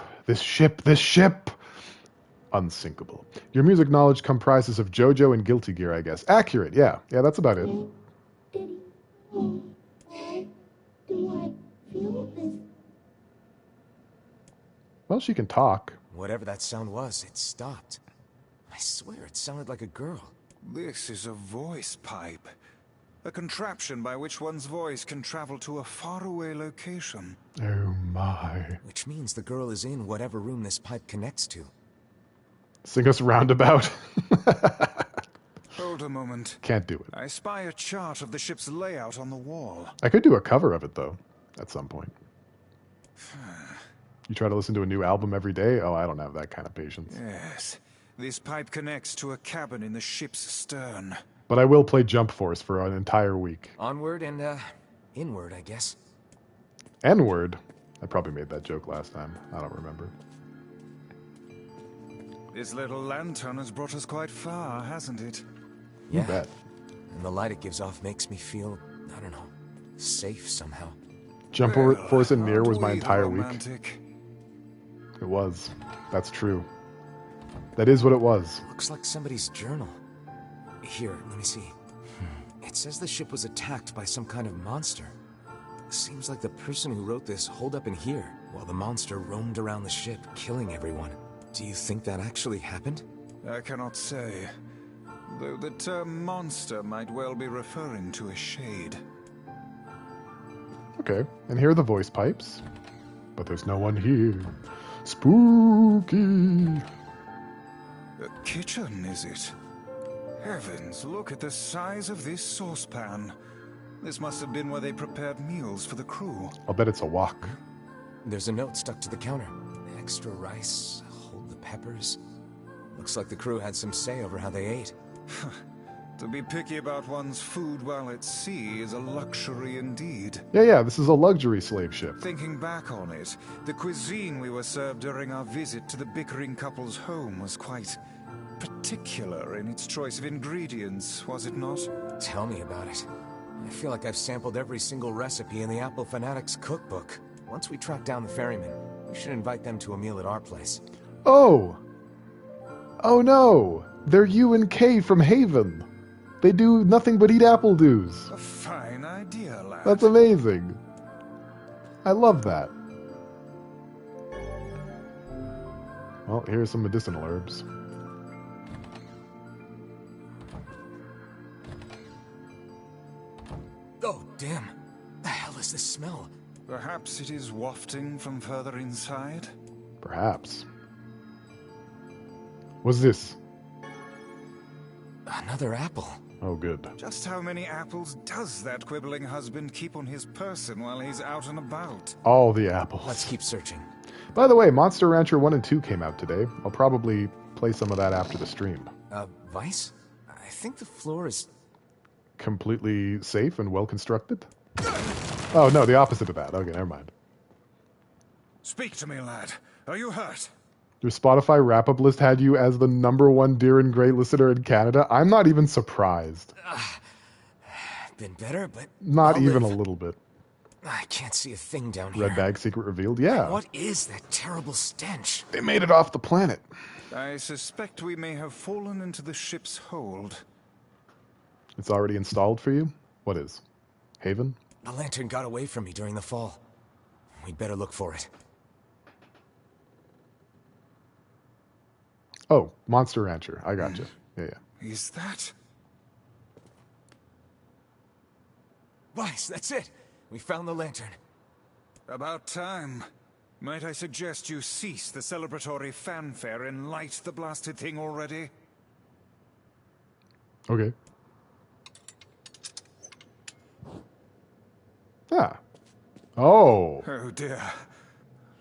Unsinkable. Your music knowledge comprises of JoJo and Guilty Gear, I guess. Accurate, yeah. Yeah, that's about it. Well, she can talk. Whatever that sound was, it stopped. I swear it sounded like a girl. This is a voice pipe. A contraption by which one's voice can travel to a faraway location. Oh my. Which means the girl is in whatever room this pipe connects to. Sing us roundabout. Hold a moment. Can't do it. I spy a chart of the ship's layout on the wall. I could do a cover of it, though, at some point. You try to listen to a new album every day? Oh, I don't have that kind of patience. Yes. This pipe connects to a cabin in the ship's stern. But I will play Jump Force for an entire week. Onward and, inward, I guess. N-word? I probably made that joke last time. I don't remember. This little lantern has brought us quite far, hasn't it? You bet. And the light it gives off makes me feel, I don't know, safe somehow. Jump Force in NieR was my entire week. It was. That's true. That is what it was. Looks like somebody's journal. Here, let me see. It says the ship was attacked by some kind of monster. Seems like the person who wrote this holed up in here, while the monster roamed around the ship, killing everyone. Do you think that actually happened? I cannot say, though the term monster might well be referring to a shade. Okay, and here are the voice pipes. But there's no one here. Spooky! A kitchen, is it? Heavens, look at the size of this saucepan. This must have been where they prepared meals for the crew. I'll bet it's a wok. There's a note stuck to the counter. Extra rice, hold the peppers. Looks like the crew had some say over how they ate. To be picky about one's food while at sea is a luxury indeed. Yeah, this is a luxury slave ship. Thinking back on it, the cuisine we were served during our visit to the bickering couple's home was quite particular in its choice of ingredients, was it not? Tell me about it. I feel like I've sampled every single recipe in the Apple Fanatics cookbook. Once we track down the ferryman, we should invite them to a meal at our place. Oh! Oh no! They're you and Kay from Haven. They do nothing but eat apple dews. A fine idea, lad. That's amazing. I love that. Well, here's some medicinal herbs. Oh, damn. The hell is this smell? Perhaps it is wafting from further inside? Perhaps. What's this? Another apple. Oh, good. Just how many apples does that quibbling husband keep on his person while he's out and about? All the apples. Let's keep searching. By the way, Monster Rancher 1 and 2 came out today. I'll probably play some of that after the stream. Vice? I think the floor is... completely safe and well constructed? Oh, no, the opposite of that. Okay, never mind. Speak to me, lad. Are you hurt? Your Spotify wrap-up list had you as the #1 Deer and Grey listener in Canada. I'm not even surprised. Been better, but... Not even a little bit. I can't see a thing down here. Red bag secret revealed? Yeah. What is that terrible stench? They made it off the planet. I suspect we may have fallen into the ship's hold. It's already installed for you? What is? Haven? The lantern got away from me during the fall. We'd better look for it. Oh, Monster Rancher. I got you. Yeah. Is that... Vice, that's it. We found the lantern. About time. Might I suggest you cease the celebratory fanfare and light the blasted thing already? Okay. Ah. Oh. Oh dear.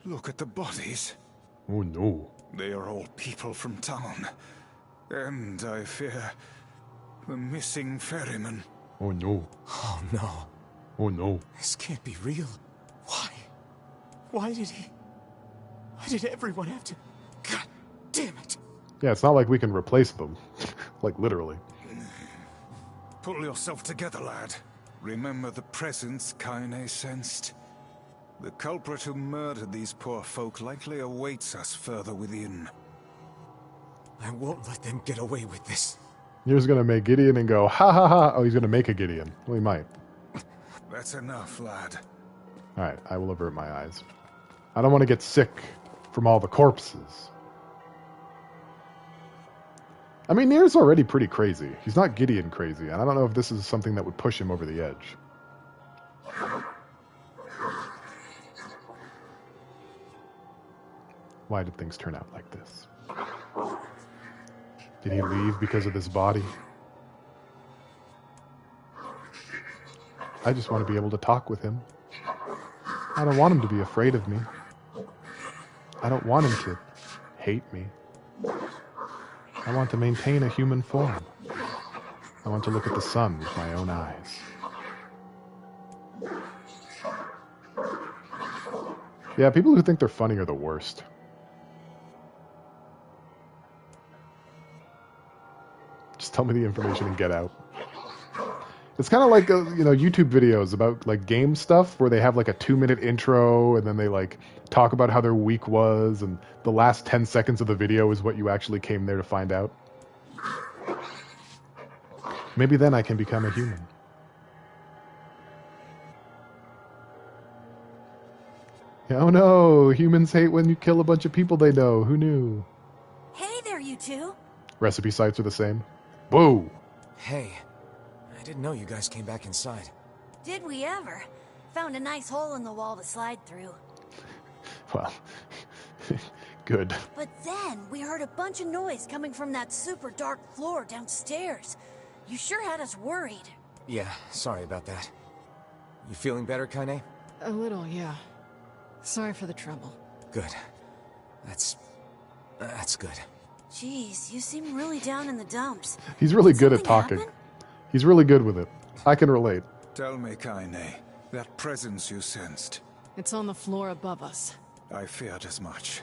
Look at the bodies. Oh no. They are all people from town. And, I fear, the missing ferryman. Oh no. Oh no. Oh no. This can't be real. Why? Why did everyone have to... God damn it. Yeah, it's not like we can replace them. Like, literally. Pull yourself together, lad. Remember the presence Kaine sensed. The culprit who murdered these poor folk likely awaits us further within. I won't let them get away with this. You're just gonna make Gideon and go, ha ha ha. Oh, he's gonna make a Gideon. Well, he might. That's enough, lad. Alright, I will avert my eyes. I don't want to get sick from all the corpses. I mean, NieR's already pretty crazy. He's not Gideon crazy, and I don't know if this is something that would push him over the edge. Why did things turn out like this? Did he leave because of this body? I just want to be able to talk with him. I don't want him to be afraid of me. I don't want him to hate me. I want to maintain a human form. I want to look at the sun with my own eyes. Yeah, people who think they're funny are the worst. Just tell me the information and get out. It's kind of like, YouTube videos about, like, game stuff where they have, like, a 2-minute intro and then they, like, talk about how their week was and the last 10 seconds of the video is what you actually came there to find out. Maybe then I can become a human. Oh no, humans hate when you kill a bunch of people they know. Who knew? Hey there, you two. Recipe sites are the same. Whoa! Hey, I didn't know you guys came back inside. Did we ever? Found a nice hole in the wall to slide through. Well, good. But then we heard a bunch of noise coming from that super dark floor downstairs. You sure had us worried. Yeah, sorry about that. You feeling better, Kaine? A little, yeah. Sorry for the trouble. Good. That's good. Jeez, you seem really down in the dumps. He's really good at talking. He's really good with it. I can relate. Tell me, Kaine, that presence you sensed. It's on the floor above us. I feared as much.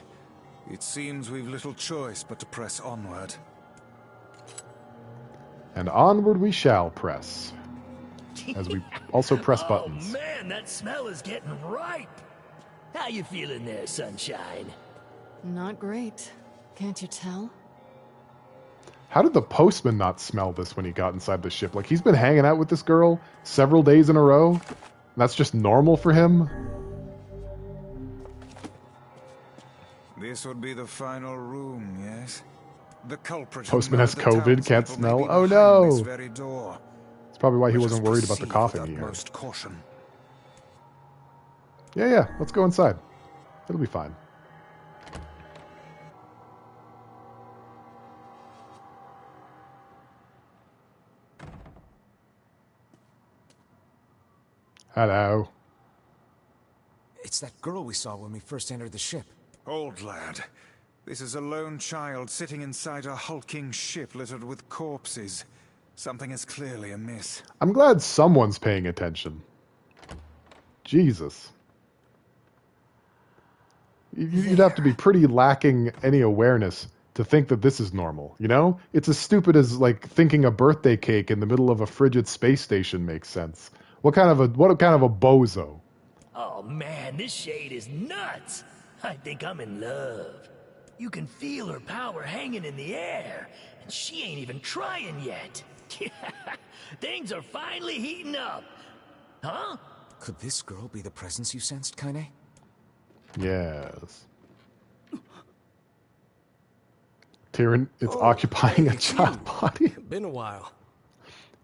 It seems we've little choice but to press onward. And onward we shall press. As we also press buttons. Oh man, that smell is getting ripe. How you feeling there, Sunshine? Not great. Can't you tell? How did the postman not smell this when he got inside the ship? Like, he's been hanging out with this girl several days in a row. And that's just normal for him. This would be the final room, yes? The culprit. Postman has COVID, can't smell. Oh no! That's probably why he wasn't worried about the coughing he heard. Yeah, let's go inside. It'll be fine. Hello. It's that girl we saw when we first entered the ship. Old lad. This is a lone child sitting inside a hulking ship littered with corpses. Something is clearly amiss. I'm glad someone's paying attention. Jesus. You'd have to be pretty lacking any awareness to think that this is normal, you know? It's as stupid as, like, thinking a birthday cake in the middle of a frigid space station makes sense. What kind of a bozo? Oh man, this shade is nuts. I think I'm in love. You can feel her power hanging in the air, and she ain't even trying yet. Things are finally heating up. Huh? Could this girl be the presence you sensed, Kaine? Yes. Tyrion, it's occupying a child body. Been a while.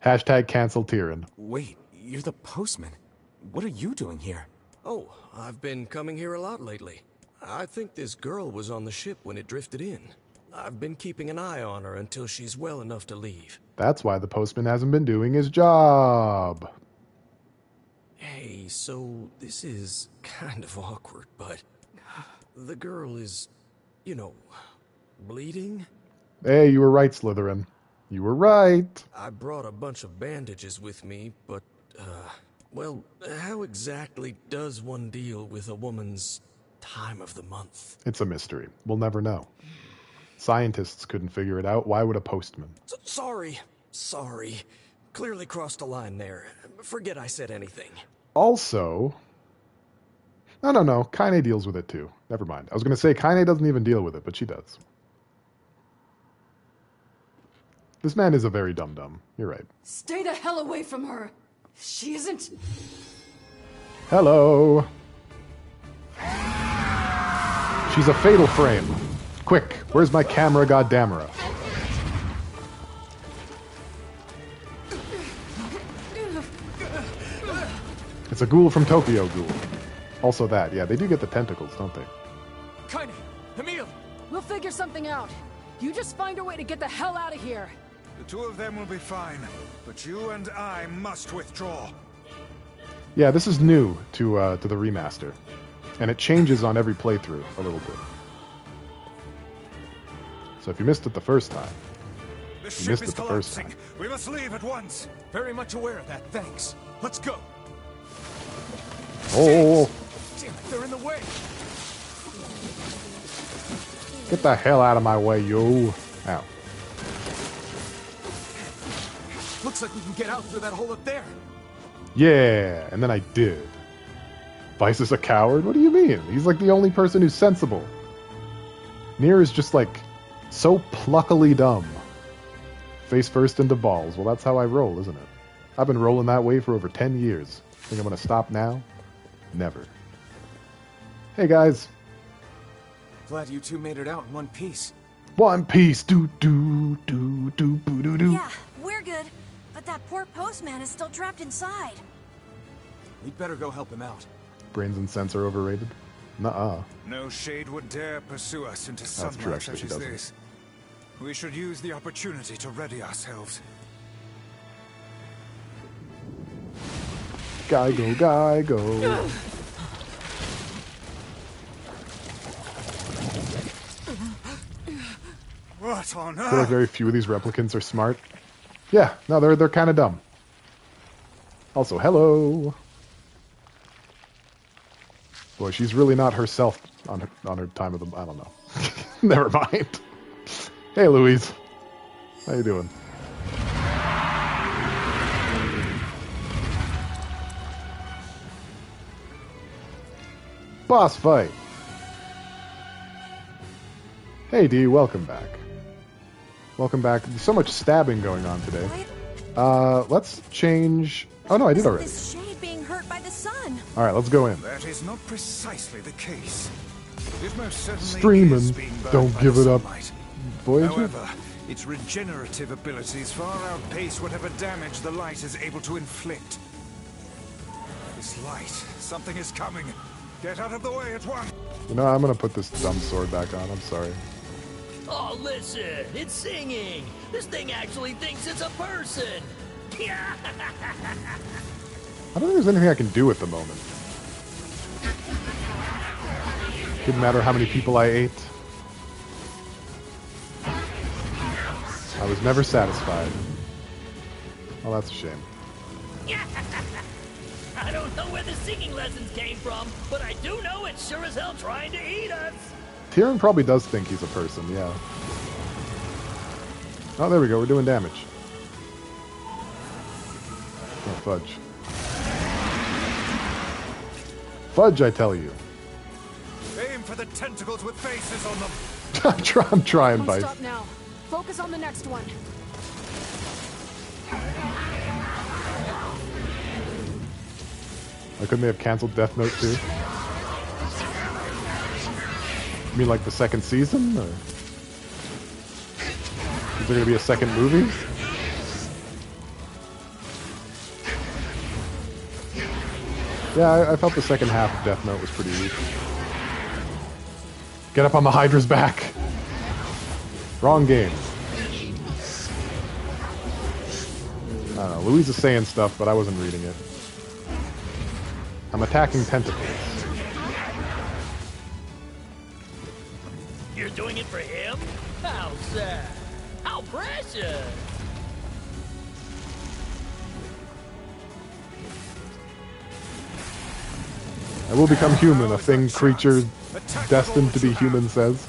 Hashtag cancel Tyrion. Wait, you're the postman. What are you doing here? Oh, I've been coming here a lot lately. I think this girl was on the ship when it drifted in. I've been keeping an eye on her until she's well enough to leave. That's why the postman hasn't been doing his job. Hey, so this is kind of awkward, but the girl is, you know, bleeding? Hey, you were right, Slytherin. You were right. I brought a bunch of bandages with me, but, well, how exactly does one deal with a woman's time of the month? It's a mystery. We'll never know. Scientists couldn't figure it out. Why would a postman? Sorry. Clearly crossed a line there. Forget I said anything. Also, no. Kaine deals with it too. Never mind. I was going to say Kaine doesn't even deal with it, but she does. This man is a very dum-dum. You're right. Stay the hell away from her. She isn't... Hello. She's a fatal frame. Quick, where's my camera goddamera? It's a ghoul from Tokyo Ghoul. Also that, yeah, they do get the tentacles, don't they? Kaine! Emil! We'll figure something out. You just find a way to get the hell out of here. The two of them will be fine, but you and I must withdraw. Yeah, this is new to the remaster. And it changes on every playthrough a little bit. So if you missed it the first time, you missed it the first time. We must leave at once. Very much aware of that, thanks. Let's go. Oh! Damn it, they're in the way. Get the hell out of my way, yo. Ow. Looks like we can get out through that hole up there. Yeah, and then I did. Vice is a coward? What do you mean? He's like the only person who's sensible. NieR is just like so pluckily dumb. Face first into balls. Well, that's how I roll, isn't it? I've been rolling that way for over 10 years. Think I'm gonna stop now? Never. Hey guys. Glad you two made it out in one piece. One Piece. Do do do do boo do do. Yeah, we're good. But that poor postman is still trapped inside. We'd better go help him out. Brains and sense are overrated. Nuh-uh. No shade would dare pursue us into true, sunlight actually, such he as doesn't. this. We should use the opportunity to ready ourselves. Guy go. What on I feel like earth? very few of these replicants are smart. Yeah, no, they're kind of dumb. Also, hello. Boy, she's really not herself on her time of the... I don't know. Never mind. Hey, Louise. How you doing? Boss fight. Hey, Dee, welcome back. Welcome back. There's so much stabbing going on today. Let's change... Oh, no, I did already. This shade being hurt by the sun. All right, let's go in. That is not precisely the case. It most certainly Streaming. is being burned Don't by give the it up. sunlight. Voyager? However, its regenerative abilities far outpace whatever damage the light is able to inflict. This light, something is coming. Get out of the way at once. You know, I'm going to put this dumb sword back on. I'm sorry. Oh, listen, it's singing. This thing actually thinks it's a person. I don't think there's anything I can do at the moment. Didn't matter how many people I ate. I was never satisfied. Well, that's a shame. I don't know where the singing lessons came from, but I do know it's sure as hell trying to eat us. Tyrion probably does think he's a person, yeah. Oh, there we go. We're doing damage. Oh, fudge. Fudge, I tell you. Aim for the tentacles with faces on them. I'm trying, One Vice. stop now. Focus on the next one. Why couldn't they have canceled Death Note too? You mean like the second season? Or is there going to be a second movie? Yeah, I felt the second half of Death Note was pretty weak. Get up on the Hydra's back. Wrong game. I don't know. Louise is saying stuff, but I wasn't reading it. I'm attacking tentacles. You're doing it for him? How sad. How precious. I will become human, a thing creature destined to be human says.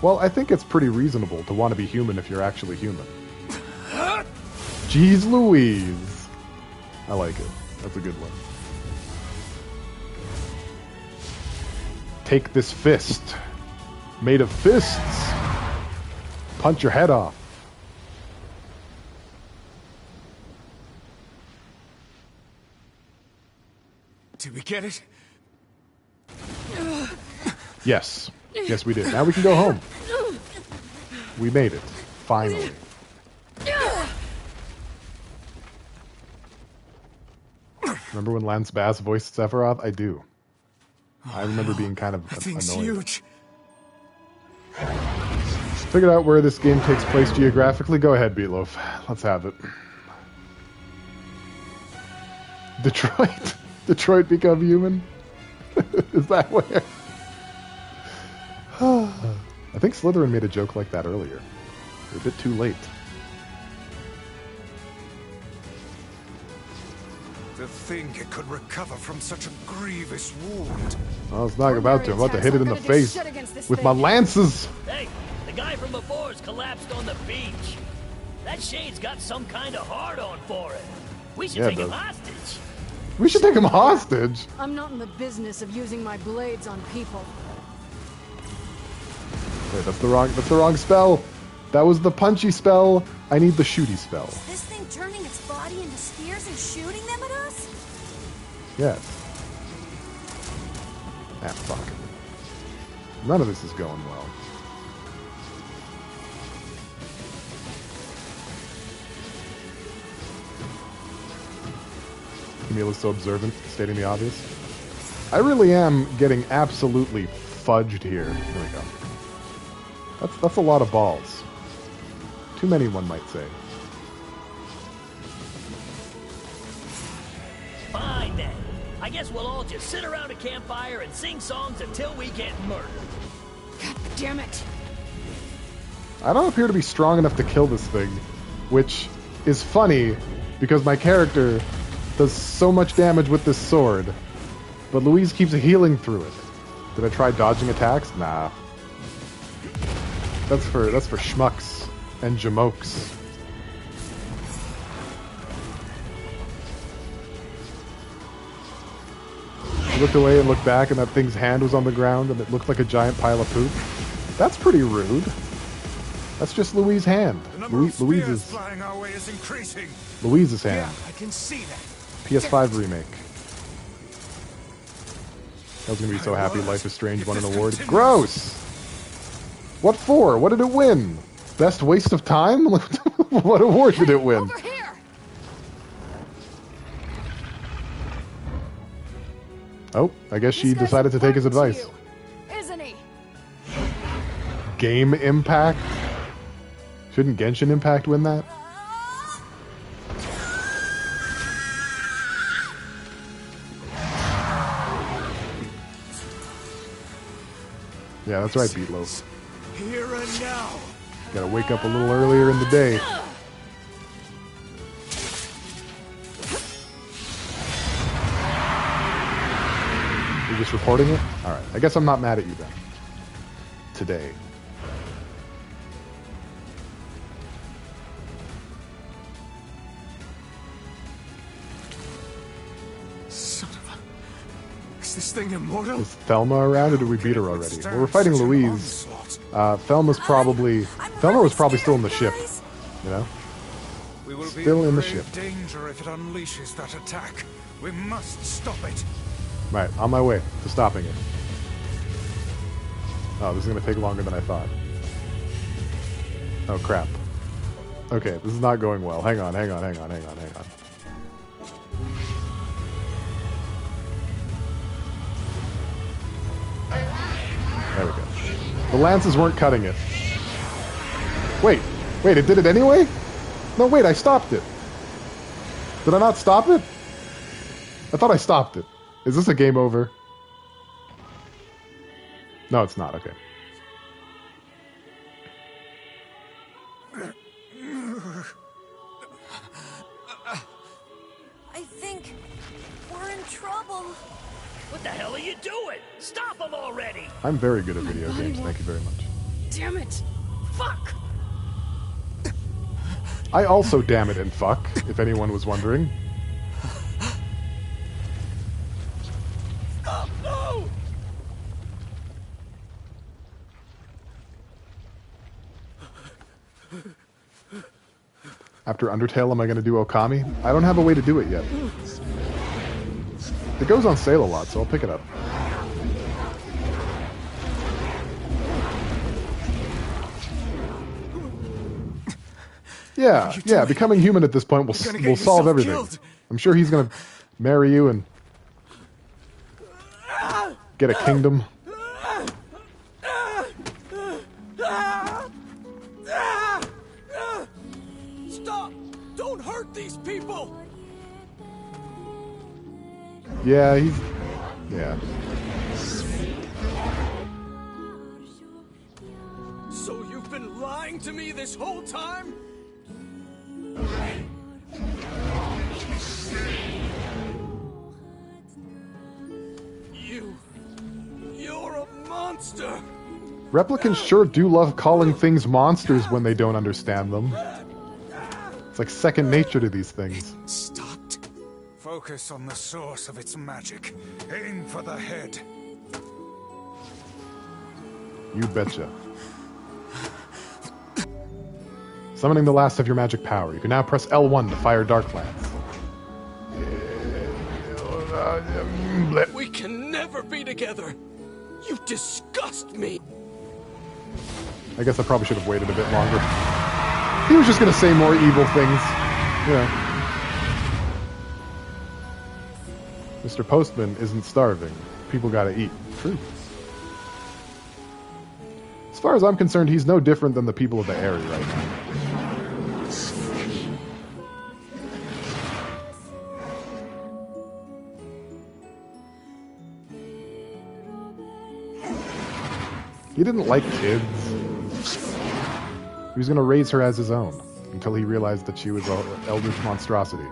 Well, I think it's pretty reasonable to want to be human if you're actually human. Jeez Louise. I like it. That's a good one. Take this fist. Made of fists. Punch your head off. Did we get it? Yes. Yes, we did. Now we can go home. We made it. Finally. Remember when Lance Bass voiced Sephiroth? I do. I remember being kind of That thing's annoyed. huge. Figured out where this game takes place geographically? Go ahead, Beatloaf. Let's have it. Detroit? Detroit become human? Is that where? I think Slytherin made a joke like that earlier. They're a bit too late. To think it could recover from such a grievous wound. I was not about to. I'm about to hit it in the face with my lances. Hey, the guy from before's collapsed on the beach. That shade's got some kind of hard-on for it. We should Yeah, it take him does. hostage. We should take him hostage. I'm not in the business of using my blades on people. Wait, that's the wrong spell. That was the punchy spell. I need the shooty spell. This thing turning its body into spears and shooting them at us? Yes. Ah, fuck. None of this is going well. Camille's so observant, stating the obvious. I really am getting absolutely fudged here. Here we go. That's a lot of balls. Too many, one might say. Fine then. I guess we'll all just sit around a campfire and sing songs until we get murdered. God damn it! I don't appear to be strong enough to kill this thing, which is funny because my character does so much damage with this sword, but Louise keeps healing through it. Did I try dodging attacks? Nah. That's for schmucks and jamokes. I looked away and looked back, and that thing's hand was on the ground, and it looked like a giant pile of poop. That's pretty rude. That's just Louise's hand. Louise's flying our way is increasing. Louise's hand. Yeah, I can see that. PS5 remake. I was gonna be so happy Life is Strange won an award. Gross! What for? What did it win? Best waste of time? What award did it win? Over here! Oh, I guess she decided to take his advice. Isn't he? Game Impact? Shouldn't Genshin Impact win that? Yeah, that's right, Beatloaf. Here and now. Gotta wake up a little earlier in the day. You're just reporting it? Alright, I guess I'm not mad at you then. Today. Son of a... Is this thing immortal? Is Thelma around, or did we beat her already? Well, we're fighting Louise. Thelma was probably still in the ship. You know? We will Still be in the grave ship. danger if it unleashes that attack. We must stop it. Right, on my way to stopping it. Oh, this is going to take longer than I thought. Oh, crap. Okay, this is not going well. Hang on. There we go. The lances weren't cutting it. Wait, it did it anyway? No, wait, I stopped it. Did I not stop it? I thought I stopped it. Is this a game over? No, it's not. Okay. I think we're in trouble. What the hell are you doing? Stop them already! I'm very good at video games. Thank you very much. Damn it! Fuck! I also damn it and fuck, if anyone was wondering. No! After Undertale, am I going to do Okami? I don't have a way to do it yet. It goes on sale a lot, so I'll pick it up. Yeah, becoming human at this point will solve everything. Killed. I'm sure he's going to marry you and get a kingdom. Stop! Don't hurt these people! Yeah. So you've been lying to me this whole time? You're a monster! Replicants sure do love calling things monsters when they don't understand them. It's like second nature to these things. Stopped. Focus on the source of its magic. Aim for the head. You betcha. Summoning the last of your magic power. You can now press L1 to fire Darklands. We can never be together! You disgust me! I guess I probably should have waited a bit longer. He was just gonna say more evil things. You know. Mr. Postman isn't starving. People gotta eat. True. As far as I'm concerned, he's no different than the people of the area right now. He didn't like kids. He was going to raise her as his own until he realized that she was an eldritch monstrosity.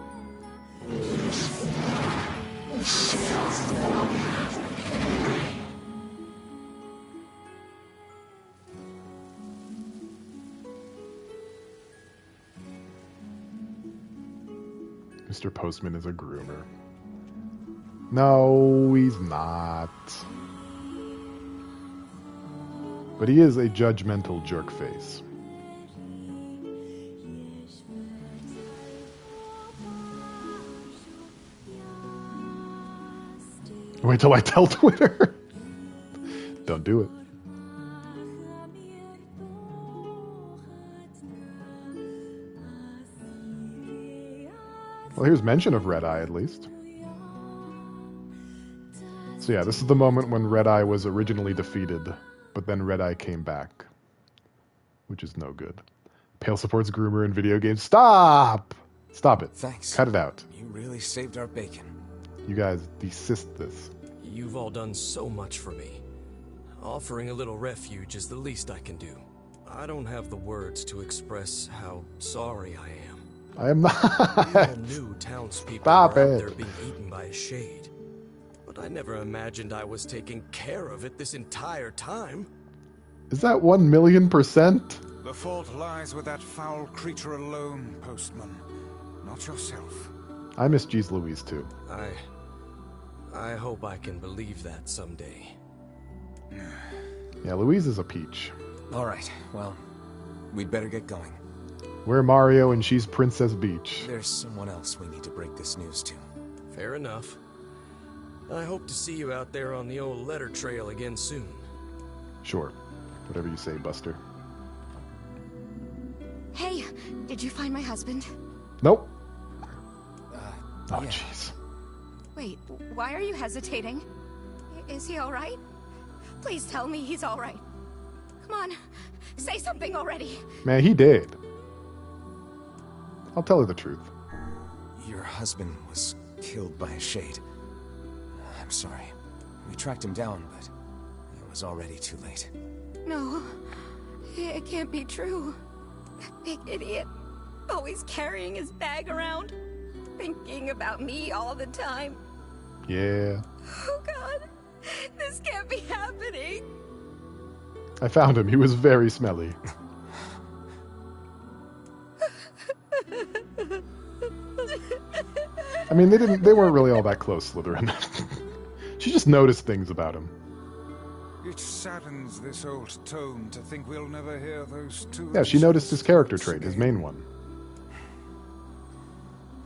Mr. Postman is a groomer. No, he's not. But he is a judgmental jerkface. Wait till I tell Twitter. Don't do it. Well, here's mention of Red Eye, at least. So yeah, this is the moment when Red Eye was originally defeated, but then Red Eye came back. Which is no good. Pale supports groomer in video games. Stop! Stop it. Thanks. Cut it out. You really saved our bacon. You guys desist this. You've all done so much for me. Offering a little refuge is the least I can do. I don't have the words to express how sorry I am. I am not. We all knew townspeople Stop were out it. there being eaten by a shade. But I never imagined I was taking care of it this entire time. Is that 1,000,000%? The fault lies with that foul creature alone, Postman. Not yourself. I miss Jeez Louise too. I hope I can believe that someday. Yeah, Louise is a peach. Alright, well, we'd better get going. We're Mario and she's Princess Beach. There's someone else we need to break this news to. Fair enough. I hope to see you out there on the old letter trail again soon. Sure. Whatever you say, Buster. Hey, did you find my husband? Nope. Oh, jeez. Wait, why are you hesitating? Is he alright? Please tell me he's alright. Come on, say something already. Man, he did. I'll tell her the truth. Your husband was killed by a shade. I'm sorry. We tracked him down, but it was already too late. No, it can't be true. That big idiot, always carrying his bag around, thinking about me all the time. Yeah. Oh God, this can't be happening. I found him. He was very smelly. I mean, they weren't really all that close, Slytherin. She just noticed things about him. It saddens this old tome to think we'll never hear those two. Yeah, she noticed his character trait, his main one.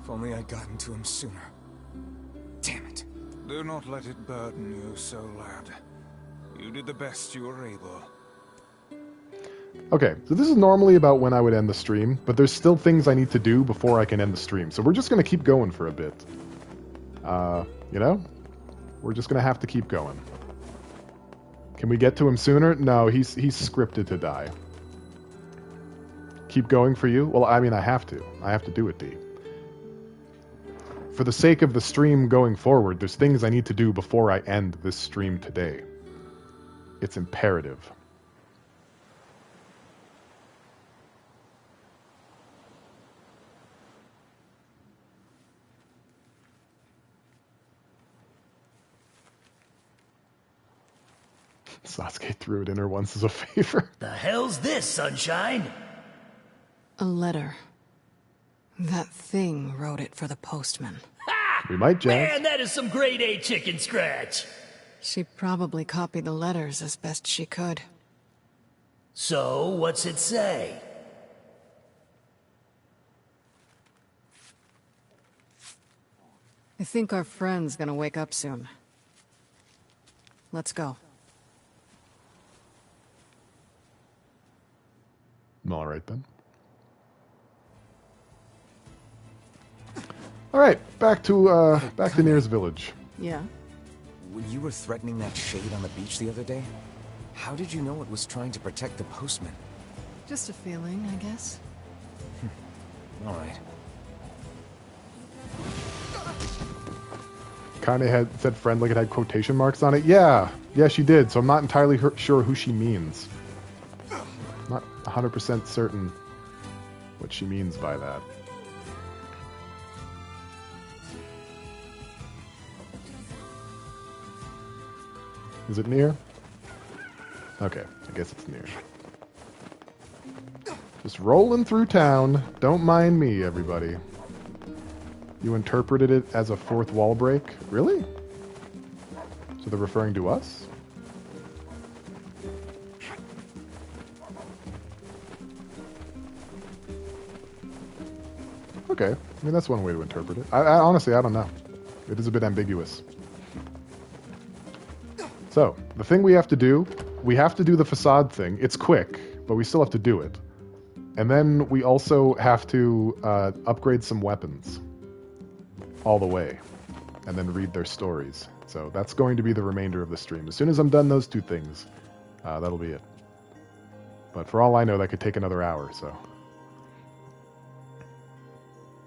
If only I'd gotten to him sooner. Damn it. Do not let it burden you so, lad. You did the best you were able. Okay, so this is normally about when I would end the stream, but there's still things I need to do before I can end the stream, so we're just going to keep going for a bit. You know? We're just going to have to keep going. Can we get to him sooner? No, he's scripted to die. Keep going for you? Well, I mean, I have to. I have to do it, D. For the sake of the stream going forward, there's things I need to do before I end this stream today. It's imperative. Sasuke threw it in her once as a favor. The hell's this, Sunshine? A letter. That thing wrote it for the postman. We might, Jazz. Man, that is some grade A chicken scratch. She probably copied the letters as best she could. So, what's it say? I think our friend's gonna wake up soon. Let's go. All right, then. All right, back to NieR's village. Yeah. When you were threatening that shade on the beach the other day, how did you know it was trying to protect the postman? Just a feeling, I guess. All right. Kaine had said friend like it had quotation marks on it. Yeah, she did. So I'm not entirely sure who she means. Not 100% certain what she means by that. Is it NieR? Okay, I guess it's NieR. Just rolling through town. Don't mind me, everybody. You interpreted it as a fourth wall break? Really? So they're referring to us? Okay. I mean, that's one way to interpret it. I honestly, I don't know. It is a bit ambiguous. So, the thing we have to do the facade thing. It's quick, but we still have to do it. And then we also have to upgrade some weapons. All the way. And then read their stories. So that's going to be the remainder of the stream. As soon as I'm done those two things, that'll be it. But for all I know, that could take another hour, so...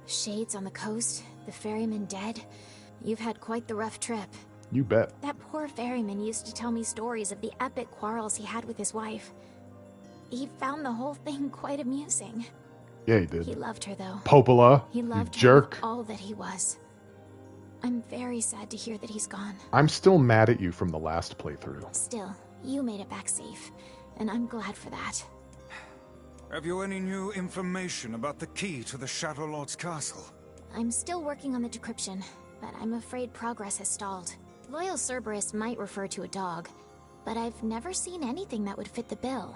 Shades on the coast, the ferryman dead. You've had quite the rough trip. You bet. That poor ferryman used to tell me stories of the epic quarrels he had with his wife. He found the whole thing quite amusing. Yeah, he did. He loved her, though. Popola, he loved you jerk. Her with all that he was. I'm very sad to hear that he's gone. I'm still mad at you from the last playthrough. Still, you made it back safe, and I'm glad for that. Have you any new information about the key to the Shadow Lord's castle? I'm still working on the decryption, but I'm afraid progress has stalled. Loyal Cerberus might refer to a dog, but I've never seen anything that would fit the bill.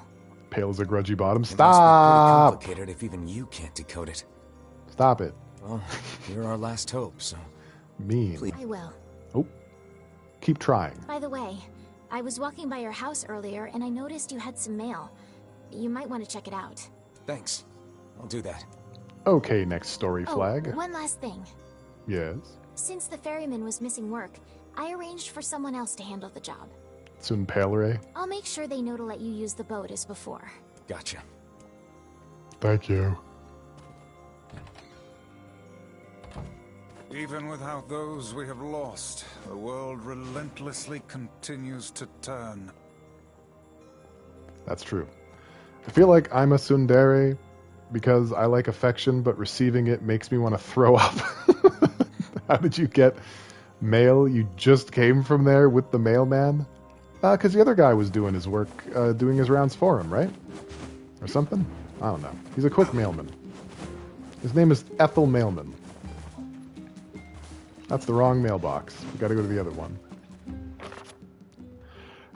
Pale as a grudgy bottom. It must be Stop! pretty complicated if even you can't decode it. Stop it. Well, you're our last hope, so... Mean. Please. I will. Oh. Keep trying. By the way, I was walking by your house earlier and I noticed you had some mail. You might want to check it out. Thanks. I'll do that. Okay, next story flag. One last thing. Yes? Since the ferryman was missing work, I arranged for someone else to handle the job. Soon Palere. I'll make sure they know to let you use the boat as before. Gotcha. Thank you. Even without those we have lost, the world relentlessly continues to turn. That's true. I feel like I'm a tsundere because I like affection, but receiving it makes me want to throw up. How did you get mail? You just came from there with the mailman? Because the other guy was doing his work, doing his rounds for him, right? Or something? I don't know. He's a quick mailman. His name is Ethel Mailman. That's the wrong mailbox. We gotta go to the other one.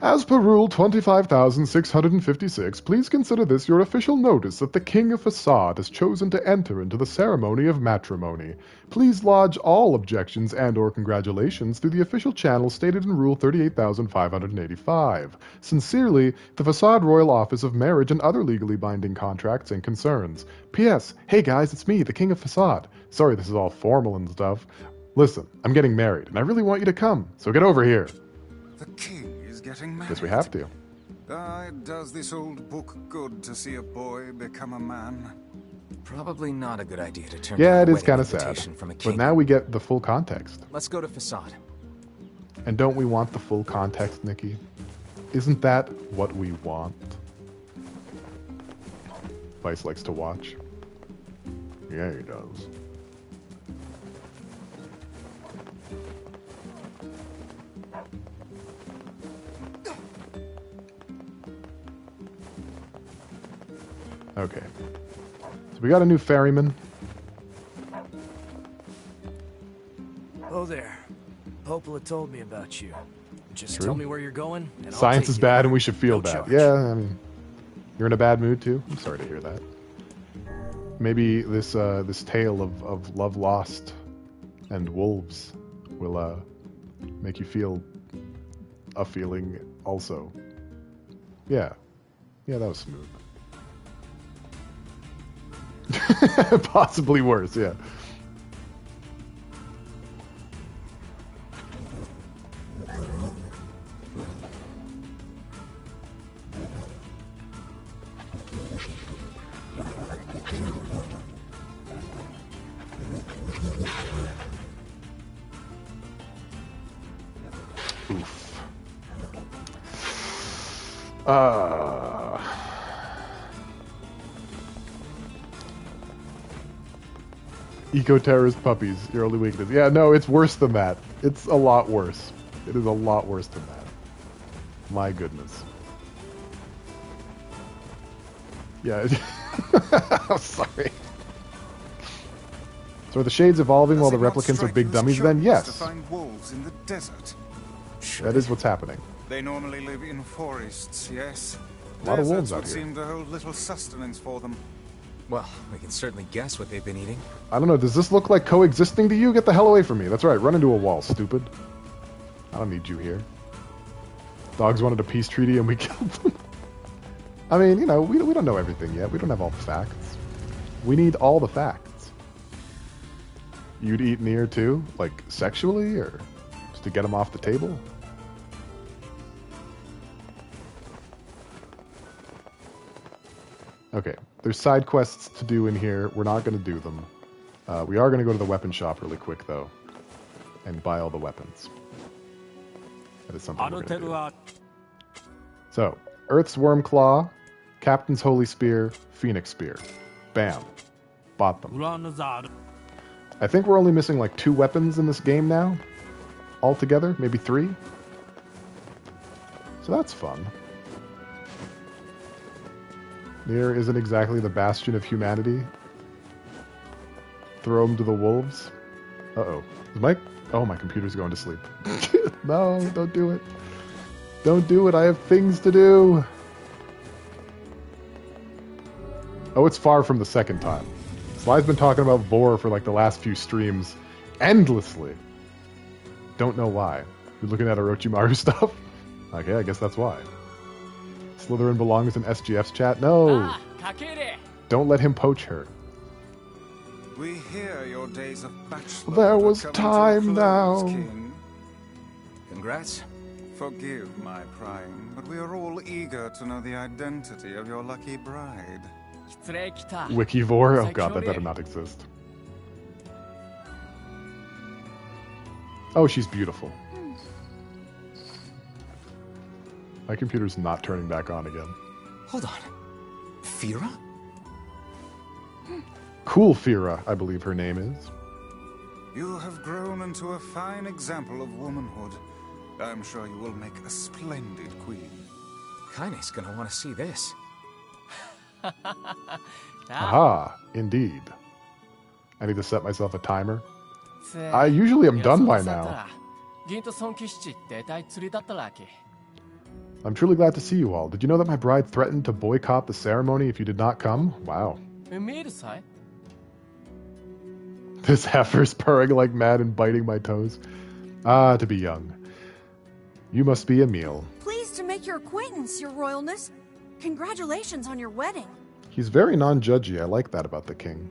As per Rule 25,656, please consider this your official notice that the King of Facade has chosen to enter into the ceremony of matrimony. Please lodge all objections and or congratulations through the official channel stated in Rule 38,585. Sincerely, the Facade Royal Office of Marriage and Other Legally Binding Contracts and Concerns. P.S. Hey guys, it's me, the King of Facade. Sorry this is all formal and stuff. Listen, I'm getting married, and I really want you to come, so get over here. The king is getting married. Guess we have to. Does this old book good to see a boy become a man? Probably not a good idea to turn Yeah, down it a is kind of wedding sad. invitation from a king. But now we get the full context. Let's go to Facade. And don't we want the full context, Nikki? Isn't that what we want? Vice likes to watch. Yeah, he does. Okay. So we got a new ferryman. Oh there. Popola told me about you. Just True. tell me where you're going, and Science I'll is take bad you. and we should feel No bad. charge. Yeah, I mean, you're in a bad mood too? I'm sorry to hear that. Maybe this this tale of love lost and wolves will make you feel a feeling also. Yeah. Yeah, that was smooth. Possibly worse, yeah. Oof. Eco-terrorist puppies, your only weakness. Yeah, no, it's worse than that. It's a lot worse. It is a lot worse than that. My goodness. Yeah. I'm sorry. So are the shades evolving while the replicants are big dummies then? Yes. To find wolves in the desert. That is what's happening. They normally live in forests, yes. A lot of wolves out would here. seem to hold little sustenance for them. Well, we can certainly guess what they've been eating. I don't know, does this look like coexisting to you? Get the hell away from me. That's right, run into a wall, stupid. I don't need you here. Dogs wanted a peace treaty and we killed them. I mean, you know, we don't know everything yet. We don't have all the facts. We need all the facts. You'd eat NieR too? Like, sexually? Or just to get them off the table? Okay, there's side quests to do in here. We're not going to do them. We are going to go to the weapon shop really quick, though, and buy all the weapons. That is something we're going to do. So, Earth's Worm Claw, Captain's Holy Spear, Phoenix Spear. Bam. Bought them. I think we're only missing like 2 weapons in this game now. Altogether, maybe 3. So that's fun. NieR isn't exactly the bastion of humanity. Throw him to the wolves. Uh-oh. Is my... Oh, my computer's going to sleep. No, don't do it. Don't do it. I have things to do. Oh, it's far from the second time. Sly's been talking about Vor for like the last few streams endlessly. Don't know why. You're looking at Orochimaru stuff? Okay, I guess that's why. Slytherin belongs in SGF's chat? No! Don't let him poach her. We hear your days of bachelor. There was time now. King. Congrats. Forgive my prying, but we are all eager to know the identity of your lucky bride. Wikivore? Oh god, that better not exist. Oh, she's beautiful. My computer's not turning back on again. Hold on. Fira? Cool Fira, I believe her name is. You have grown into a fine example of womanhood. I'm sure you will make a splendid queen. Kaine's gonna want to see this. Aha, indeed. I need to set myself a timer. I usually am done by now. I'm truly glad to see you all. Did you know that my bride threatened to boycott the ceremony if you did not come? Wow. This heifer's purring like mad and biting my toes. Ah, to be young. You must be Emil. Pleased to make your acquaintance, your royalness. Congratulations on your wedding. He's very non-judgy. I like that about the king.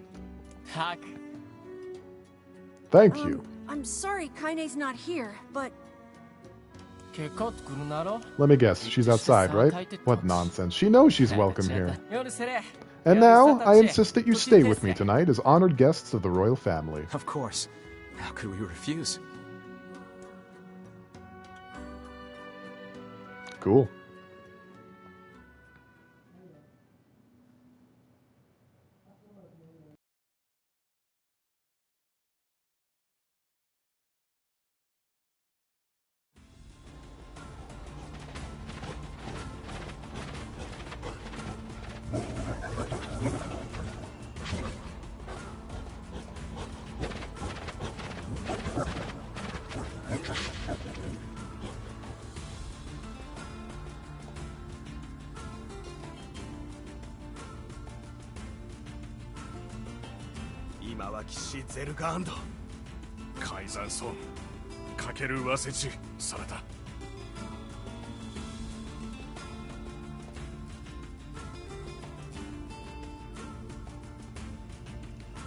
Thank you. I'm sorry Kaine's not here, but... Let me guess, she's outside, right? What nonsense. She knows she's welcome here. And now, I insist that you stay with me tonight as honored guests of the royal family. Of course. How could we refuse? Cool.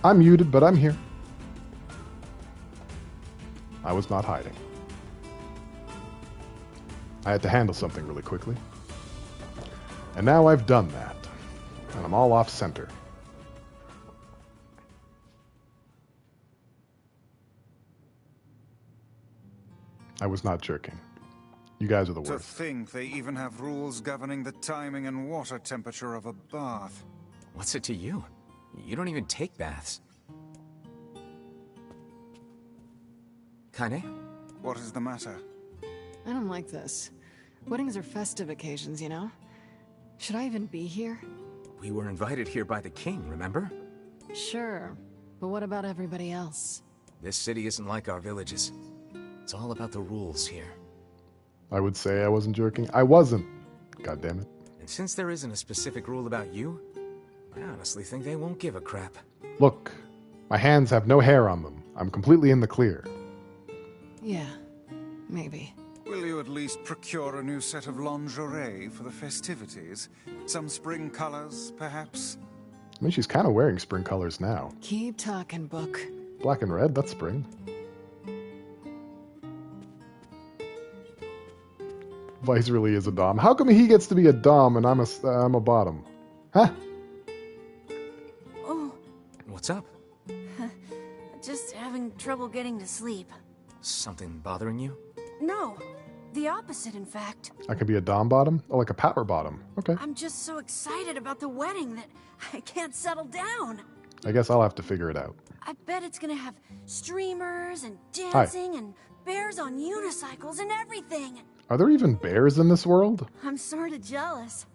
I'm muted, but I'm here. I was not hiding. I had to handle something really quickly. And now I've done that. And I'm all off center. I was not jerking. You guys are the To worst. think they even have rules governing the timing and water temperature of a bath. What's it to you? You don't even take baths. Kaine? What is the matter? I don't like this. Weddings are festive occasions, you know? Should I even be here? We were invited here by the king, remember? Sure, but what about everybody else? This city isn't like our villages. It's all about the rules here. I would say I wasn't jerking. I wasn't. God damn it. And since there isn't a specific rule about you, I honestly think they won't give a crap. Look, my hands have no hair on them. I'm completely in the clear. Yeah, maybe. Will you at least procure a new set of lingerie for the festivities? Some spring colors, perhaps? I mean, she's kind of wearing spring colors now. Keep talking, Book. Black and red, that's spring. Vice really is a dom. How come he gets to be a dom and I'm a bottom? Huh? Oh. What's up? Just having trouble getting to sleep. Something bothering you? No, the opposite, in fact. I could be a dom bottom? Oh, like a power bottom. Okay. I'm just so excited about the wedding that I can't settle down. I guess I'll have to figure it out. I bet it's gonna have streamers and dancing and bears on unicycles and everything. Are there even bears in this world? I'm sort of jealous.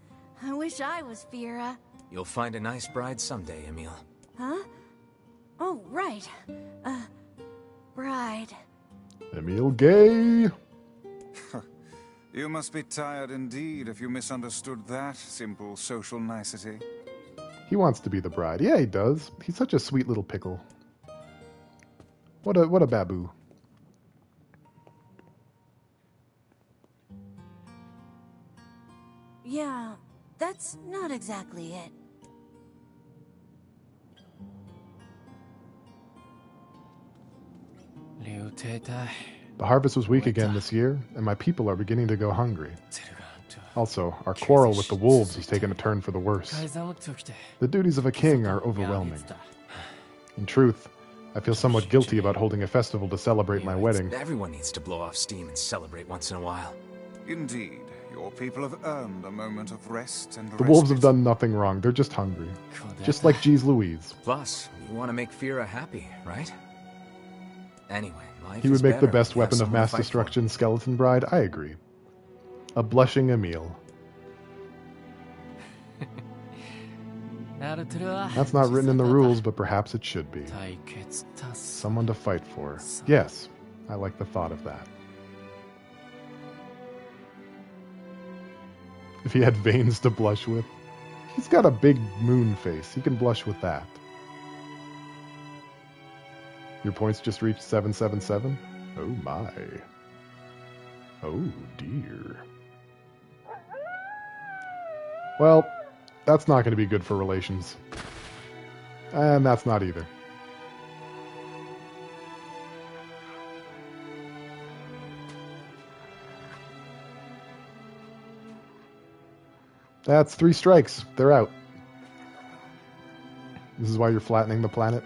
I wish I was Fira. You'll find a nice bride someday, Emil. Huh? Oh, right. Bride. Emil gay. You must be tired indeed if you misunderstood that simple social nicety. He wants to be the bride. Yeah, he does. He's such a sweet little pickle. What a baboo. Yeah, that's not exactly it. The harvest was weak again this year, and my people are beginning to go hungry. Also, our quarrel with the wolves has taken a turn for the worse. The duties of a king are overwhelming. In truth, I feel somewhat guilty about holding a festival to celebrate my wedding. Everyone needs to blow off steam and celebrate once in a while. Indeed, your people have earned a moment of rest and The wolves have done nothing wrong, they're just hungry. Just like Jeez Louise. Plus, you want to make Fira happy, right? Anyway, life He would is make the better best if you have weapon of someone to mass fight for. destruction, Skeleton Bride. I agree. A blushing Emil. That's not written in the rules, but perhaps it should be. Someone to fight for. Yes, I like the thought of that. If he had veins to blush with. He's got a big moon face. He can blush with that. Your points just reached 777? Oh my. Oh dear. Well, that's not going to be good for relations. And that's not either. That's 3 strikes. They're out. This is why you're flattening the planet.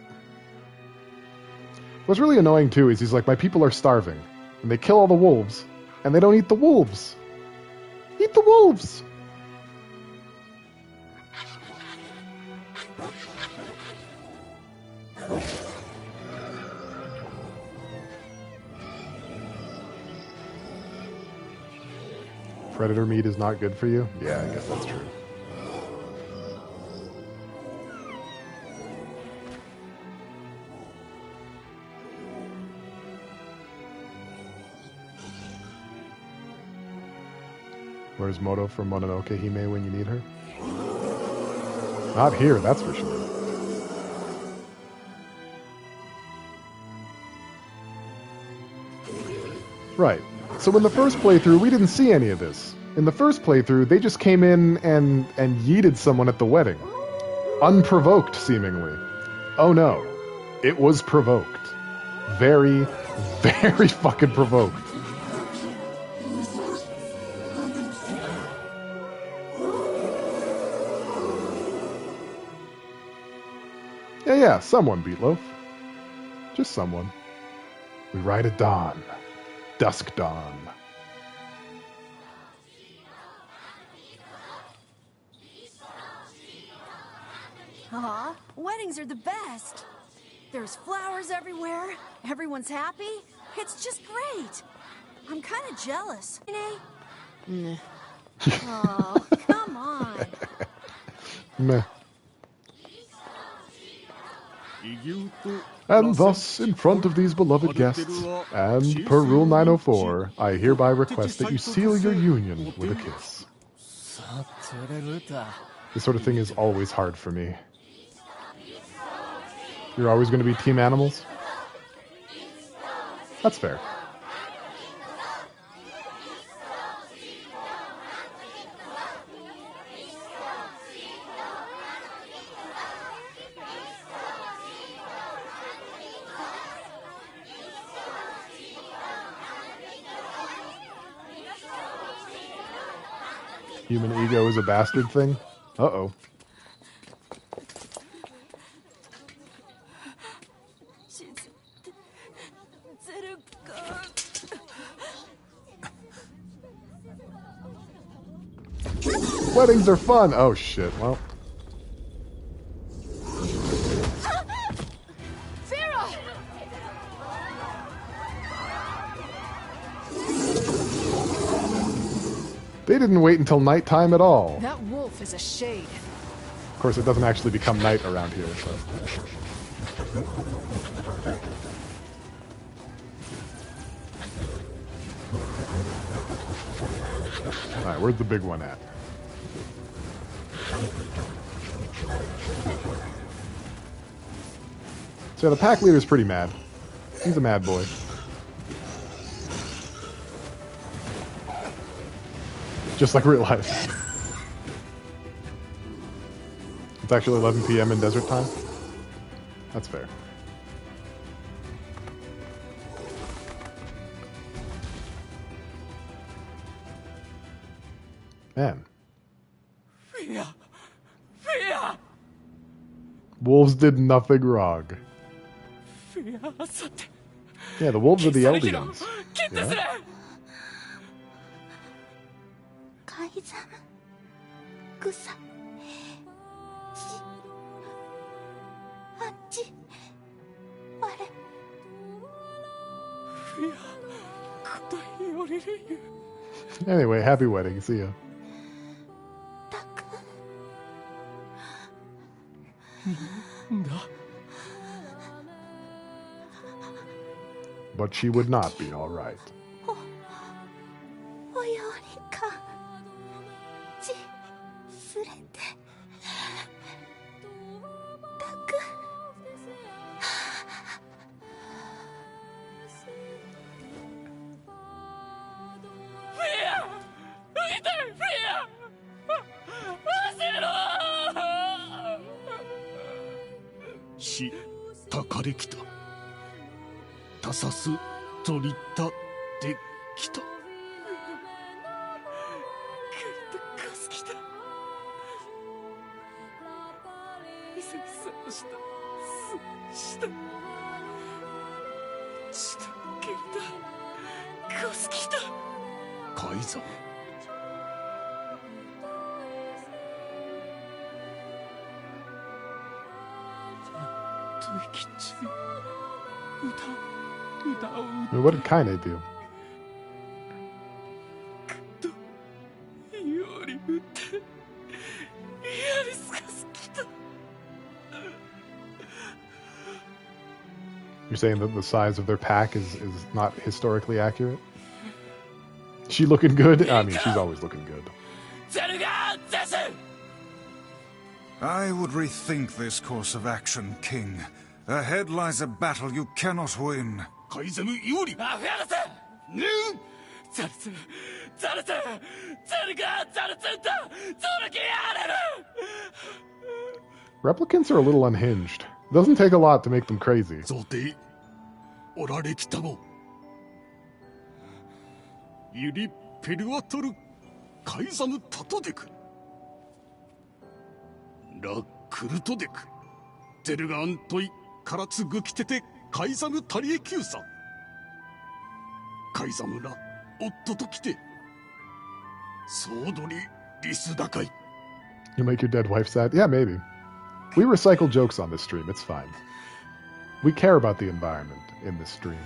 What's really annoying too is he's like, my people are starving. And they kill all the wolves. And they don't eat the wolves. Eat the wolves! Predator meat is not good for you? Yeah, I guess that's true. Where's Moto from Mononoke Hime when you need her? Not here, that's for sure. Right. So in the first playthrough, we didn't see any of this. In the first playthrough, they just came in and yeeted someone at the wedding. Unprovoked, seemingly. Oh no. It was provoked. Very, very fucking provoked. Yeah, someone, Beatloaf. Just someone. We ride at dawn. Dusk dawn. Aw, weddings are the best. There's flowers everywhere. Everyone's happy. It's just great. I'm kind of jealous. Nah. Oh, come on. Meh. And thus, in front of these beloved guests, and per Rule 904, I hereby request that you seal your union with a kiss. This sort of thing is always hard for me. You're always going to be team animals? That's fair. Human ego is a bastard thing? Uh-oh. Weddings are fun! Oh shit, well. They didn't wait until nighttime at all. That wolf is a shade. Of course, it doesn't actually become night around here, so. Alright, where's the big one at? So the pack leader's pretty mad. He's a mad boy. Just like real life. It's actually 11 p.m. in desert time. That's fair. Man. Wolves did nothing wrong. Yeah, the wolves are the Eldians. Yeah. 改ざん草あっちあれ Anyway, happy wedding. See ya. But she would not be all right. およりかちすれてたく したかれきたたさすとりたできた改ざんI mean, what did Kaine do? You're saying that the size of their pack is not historically accurate? She looking good? I mean, she's always looking good. I would rethink this course of action, King. Ahead lies a battle you cannot win. Replicants are a little unhinged. Doesn't take a lot to make them crazy. 贈呈オラレキタゴユリペルワトルカイザムタトデクラクルトデクゼルガアントイカラツグキテテカイザムタリエキューサカイザムラオットときてソードリリスダカイ You make your dead wife sad? Yeah, maybe. We recycle jokes on this stream. It's fine. We care about the environment in this stream.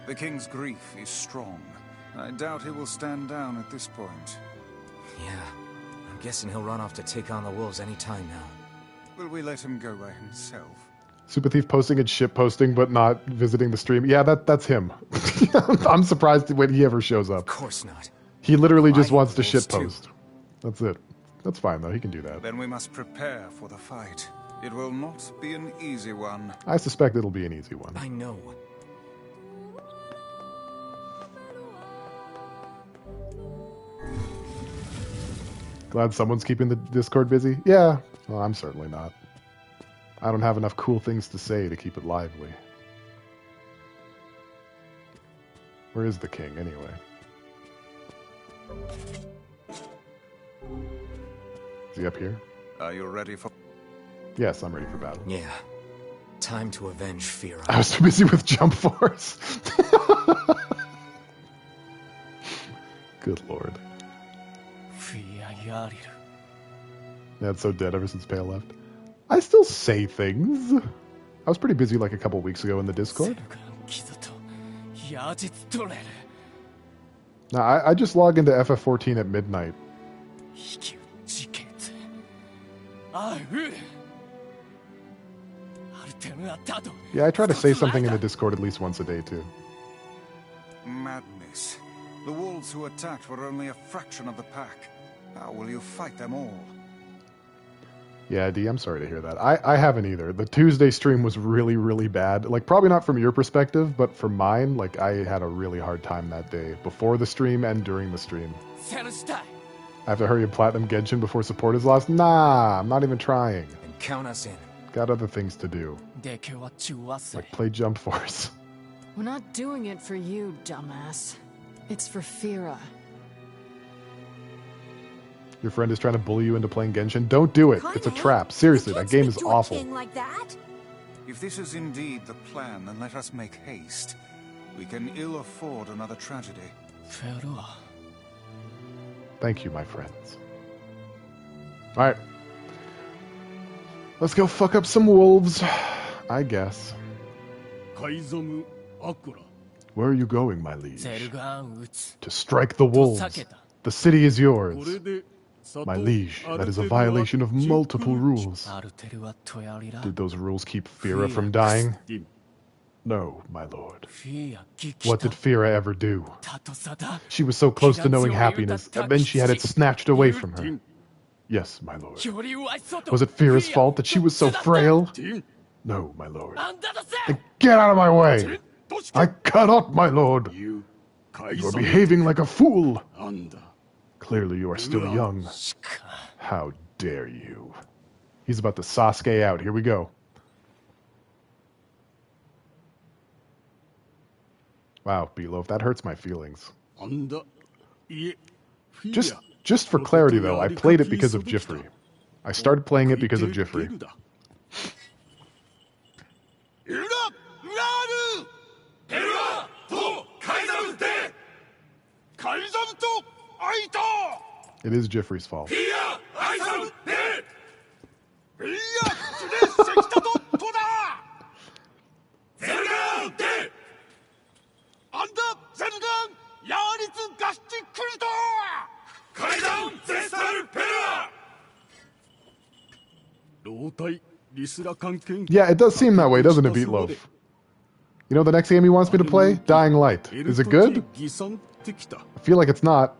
The king's grief is strong. I doubt he will stand down at this point. Yeah, I'm guessing he'll run off to take on the wolves any time now. Will we let him go by himself? Super Thief posting and shit posting, but not visiting the stream. Yeah, that's him. I'm surprised when he ever shows up. Of course not. He literally just wants to shit post. That's it. That's fine, though. He can do that. Then we must prepare for the fight. It will not be an easy one. I suspect it'll be an easy one. I know. Glad someone's keeping the Discord busy? Yeah. Well, I'm certainly not. I don't have enough cool things to say to keep it lively. Where is the king, anyway? Is he up here? Are you ready for... Yes, I'm ready for battle. Yeah. Time to avenge Fira. I was too busy with Jump Force. Good lord. Yeah, it's so dead ever since Pale left. I still say things. I was pretty busy like a couple weeks ago in the Discord. Now, I just log into FF14 at midnight. Yeah, I try to say something in the Discord at least once a day, too. Madness. The wolves who attacked were only a fraction of the pack. How will you fight them all? Yeah, D, I'm sorry to hear that. I haven't either. The Tuesday stream was really, really bad. Like, probably not from your perspective, but from mine, like, I had a really hard time that day. Before the stream and during the stream. I have to hurry and platinum Genshin before support is lost? Nah, I'm not even trying. And count us in. Got other things to do. Like play Jump Force. We're not doing it for you, dumbass. It's for Fira. Your friend is trying to bully you into playing Genshin? Don't do it. It's a trap. Seriously, that game is awful. Like that? If this is indeed the plan, then let us make haste. We can ill afford another tragedy. Thank you, my friends. Alright. Let's go fuck up some wolves, I guess. Where are you going, my liege? To strike the wolves. The city is yours. My liege, that is a violation of multiple rules. Did those rules keep Fira from dying? No, my lord. What did Fira ever do? She was so close to knowing happiness, and then she had it snatched away from her. Yes, my lord. Was it Fira's fault that she was so frail? No, my lord. Then get out of my way! I cannot, my lord! You are behaving like a fool! Clearly you are still young. How dare you? He's about to Sasuke out. Here we go. Wow, Beloaf, that hurts my feelings. Just for clarity, though, I played it because of Jifrey. I started playing it because of Jifrey. It is Jifrey's fault. Yeah, it does seem that way, doesn't it, Beatloaf? You know the next game he wants me to play? Dying Light. Is it good? I feel like it's not.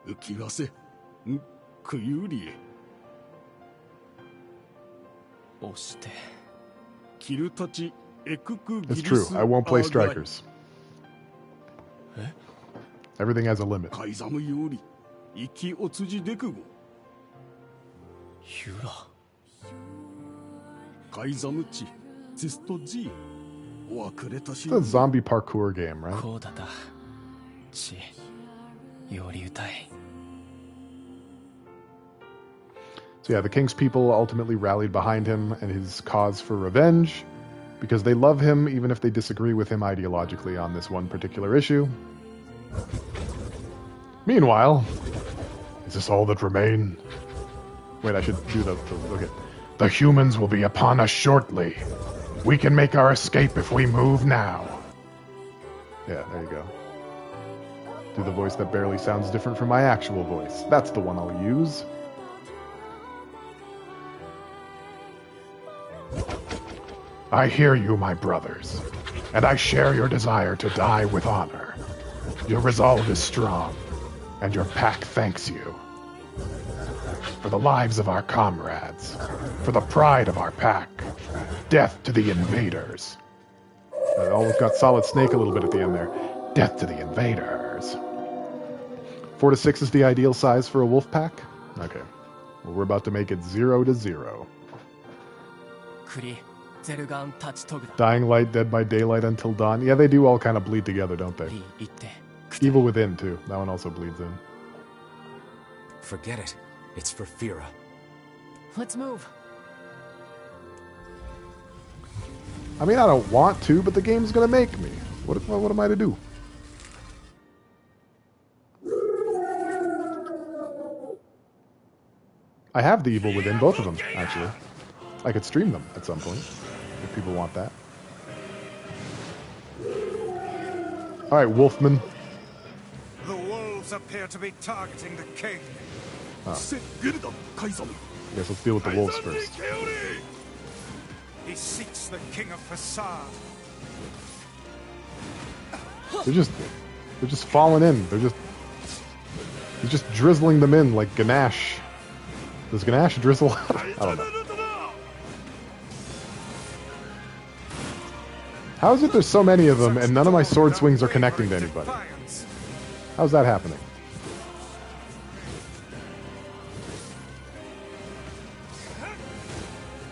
It's true, I won't play Strikers. Everything has a limit. カイザムより生きおつじでくご。ユラ。カイザムチゼストジお別れたし。 It's a zombie parkour game, right? こうだた。ち。より歌い。 So yeah, the king's people ultimately rallied behind him and his cause for revenge because they love him even if they disagree with him ideologically on this one particular issue. Meanwhile, is this all that remain? Wait, I should do the okay. The humans will be upon us shortly. We can make our escape if we move now. Yeah, there you go. Do the voice that barely sounds different from my actual voice. That's the one I'll use. I hear you, my brothers, and I share your desire to die with honor. Your resolve is strong, and your pack thanks you. For the lives of our comrades, for the pride of our pack, death to the invaders. I almost got Solid Snake a little bit at the end there. Death to the invaders. 4 to 6 is the ideal size for a wolf pack? Okay. Well, we're about to make it 0 to 0. Dying Light, Dead by Daylight Until Dawn. Yeah, they do all kind of bleed together, don't they? Evil Within, too. That one also bleeds in. Forget it. It's for Fira. Let's move. I mean, I don't want to, but the game's gonna make me. What am I to do? I have the Evil Within, both of them, actually. I could stream them at some point, if people want that. Alright, Wolfman. The wolves appear to be targeting the king. I guess let's deal with the wolves first. He seeks the king of Facade. They're just falling in. He's just drizzling them in like Ganache. Does Ganache drizzle? I don't know. How is it there's so many of them and none of my sword swings are connecting to anybody? How's that happening?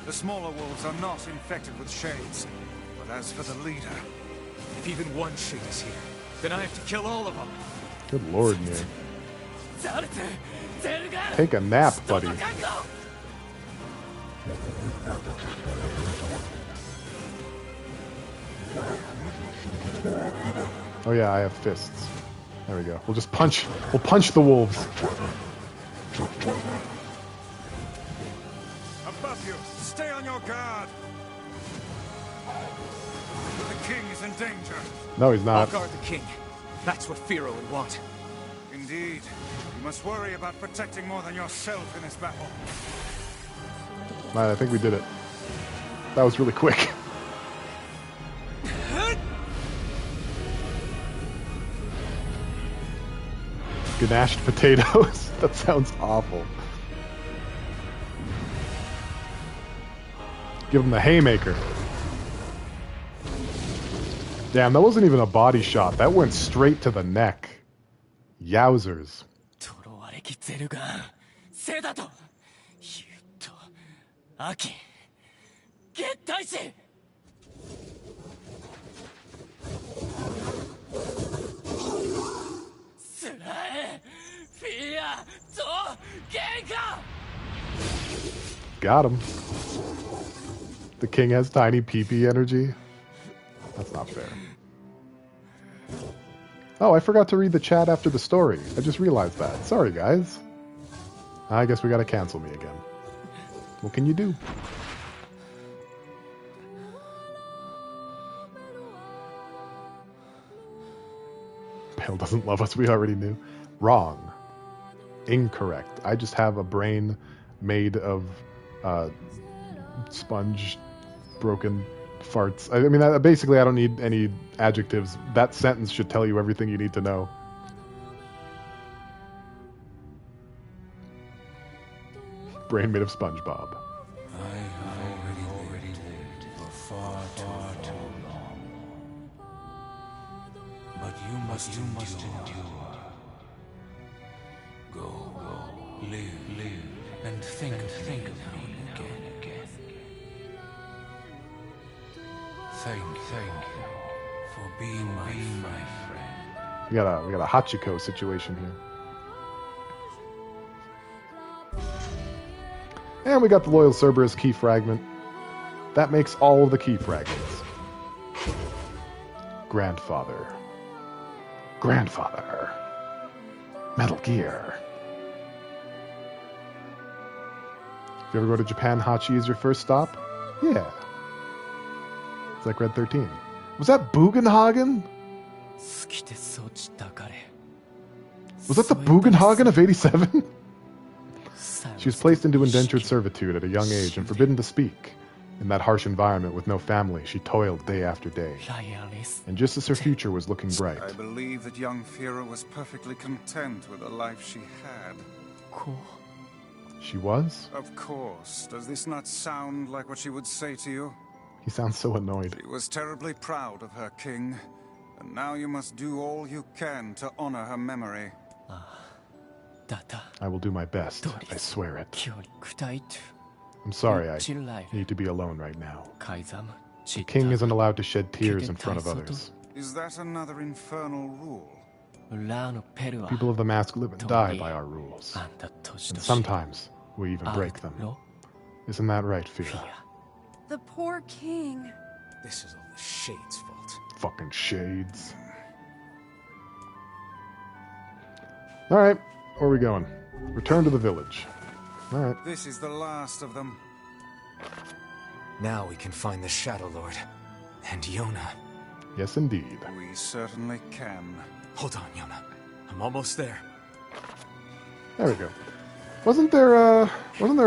The smaller wolves are not infected with shades. But as for the leader, if even one shade is here, then I have to kill all of them. Good lord, NieR. Take a nap, buddy. Oh yeah, I have fists. There we go. We'll just punch. We'll punch the wolves. above you, stay on your guard. The king is in danger. No, he's not. I'll guard the king. That's what Firo would want. Indeed. You must worry about protecting more than yourself in this battle. Man, I think we did it. That was really quick. Ganashed potatoes? That sounds awful. Give him the haymaker. Damn, that wasn't even a body shot. That went straight to the neck. Yowzers. Got him. The king has tiny pee-pee energy. That's not fair. Oh, I forgot to read the chat after the story. I just realized that. Sorry, guys. I guess we gotta cancel me again. What can you do? Pale doesn't love us, we already knew. Wrong. Incorrect. I just have a brain made of sponge broken farts. I mean, basically I don't need any adjectives. That sentence should tell you everything you need to know. Brain made of SpongeBob. I already lived for far too long. But you must endure. Go, live, and think of me again. Thank you for being my friend. We got a Hachiko situation here. And we got the Loyal Cerberus key fragment. That makes all of the key fragments. Grandfather. Metal Gear. If you ever go to Japan, Hachi is your first stop? Yeah. It's like Red 13. Was that Bugenhagen? Was that the Bugenhagen of 87? She was placed into indentured servitude at a young age and forbidden to speak. In that harsh environment with no family, she toiled day after day. And just as her future was looking bright... I believe that young Fira was perfectly content with the life she had. She was? Of course. Does this not sound like what she would say to you? He sounds so annoyed. She was terribly proud of her king, and now you must do all you can to honor her memory. I will do my best. I swear it. I'm sorry, I need to be alone right now. The king isn't allowed to shed tears in front of others. Is that another infernal rule? People of the Mask live and die by our rules. And sometimes we even break them. Isn't that right, Fira? The poor king. This is all the Shades' fault. Fucking Shades. Alright, where are we going? Return to the village. Alright. This is the last of them. Now we can find the Shadow Lord. And Yona. Yes, indeed. We certainly can. Hold on, Yona. I'm almost there. There we go. Wasn't there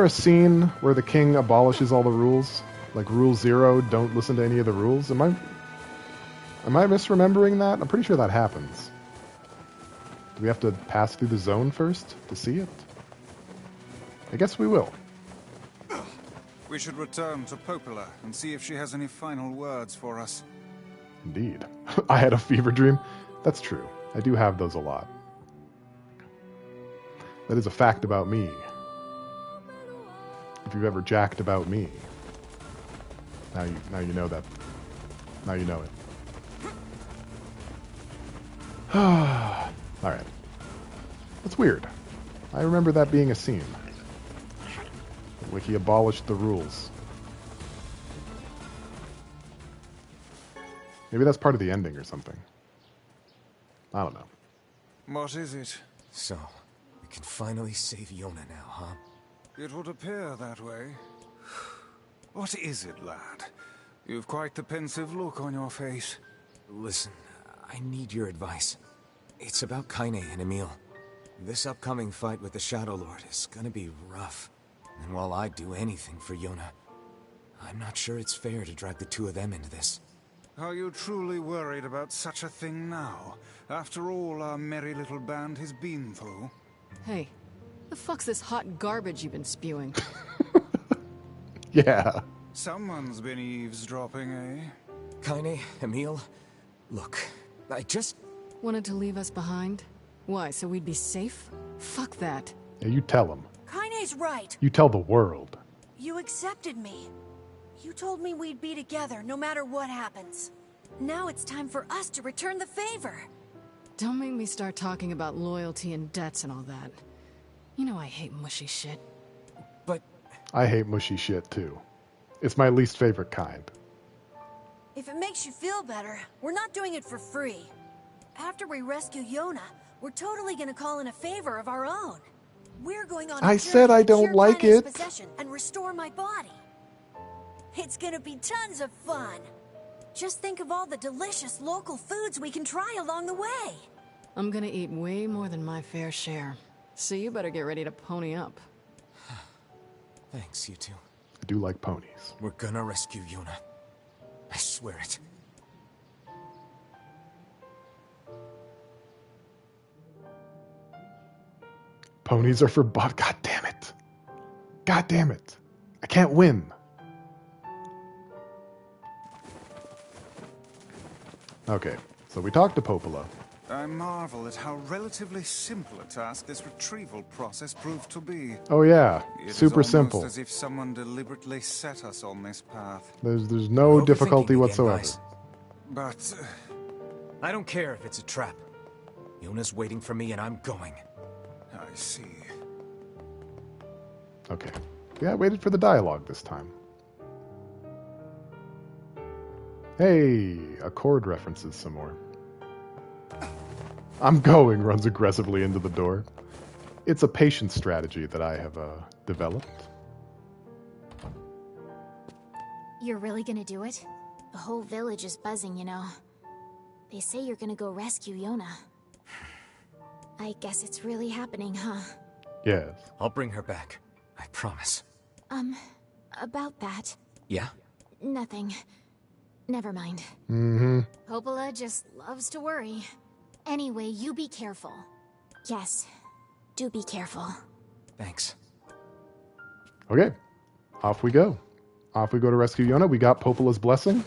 a scene where the king abolishes all the rules? Like Rule 0, don't listen to any of the rules? Am I misremembering that? I'm pretty sure that happens. Do we have to pass through the zone first to see it? I guess we will. We should return to Popola and see if she has any final words for us. Indeed. I had a fever dream. That's true. I do have those a lot. That is a fact about me. If you've ever jacked about me, now you know that. Now you know it. Alright. That's weird. I remember that being a scene. Like he abolished the rules. Maybe that's part of the ending or something. I don't know. What is it? So, we can finally save Yona now, huh? It would appear that way. What is it, lad? You've quite the pensive look on your face. Listen, I need your advice. It's about Kaine and Emil. This upcoming fight with the Shadow Lord is gonna be rough. And while I'd do anything for Yona, I'm not sure it's fair to drag the two of them into this. Are you truly worried about such a thing now? After all our merry little band has been through? Hey, the fuck's this hot garbage you've been spewing? Yeah. Someone's been eavesdropping, eh? Kaine, Emil, look, I just... Wanted to leave us behind? Why, so we'd be safe? Fuck that. Yeah, you tell him. Kaine's right. You tell the world. You accepted me. You told me we'd be together no matter what happens. Now it's time for us to return the favor. Don't make me start talking about loyalty and debts and all that. You know I hate mushy shit. But... I hate mushy shit, too. It's my least favorite kind. If it makes you feel better, we're not doing it for free. After we rescue Yona, we're totally gonna call in a favor of our own. We're going on I said I don't like it. Possession and restore my body. It's gonna be tons of fun. Just think of all the delicious local foods we can try along the way. I'm gonna eat way more than my fair share. So you better get ready to pony up. Thanks, you two. I do like ponies. We're gonna rescue Yona. I swear it. Ponies are for bot. God damn it. God damn it. I can't win. Okay, so we talked to Popola. I I marvel at how relatively simple a task this retrieval process proved to be. Oh yeah, It super is almost simple. as if someone deliberately set us on this path. There's no difficulty whatsoever. But I don't care if it's a trap. Yona's waiting for me and I'm going. I see. Okay. Yeah, I waited for the dialogue this time. Hey, Accord references some more. I'm going, runs aggressively into the door. It's a patient strategy that I have developed. You're really gonna do it? The whole village is buzzing, you know. They say you're gonna go rescue Yona. I guess it's really happening, huh? Yes. I'll bring her back. I promise. About that. Yeah? Nothing. Never mind. Mm-hmm. Popola just loves to worry. Anyway, you be careful. Yes. Do be careful. Thanks. Okay. Off we go. Off we go to rescue Yona. We got Popola's blessing.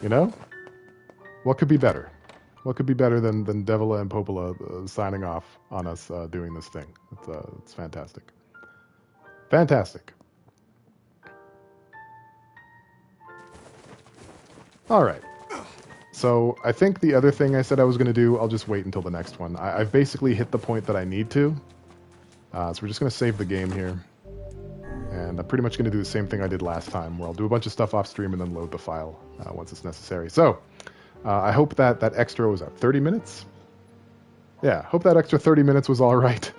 You know? What could be better? What could be better than Devila and Popola signing off on us doing this thing? It's fantastic. Fantastic. All right. So I think the other thing I said I was going to do, I'll just wait until the next one. I've basically hit the point that I need to. So we're just going to save the game here. And I'm pretty much going to do the same thing I did last time, where I'll do a bunch of stuff off stream and then load the file once it's necessary. So I hope that extra was 30 minutes? Yeah, hope that extra 30 minutes was all right.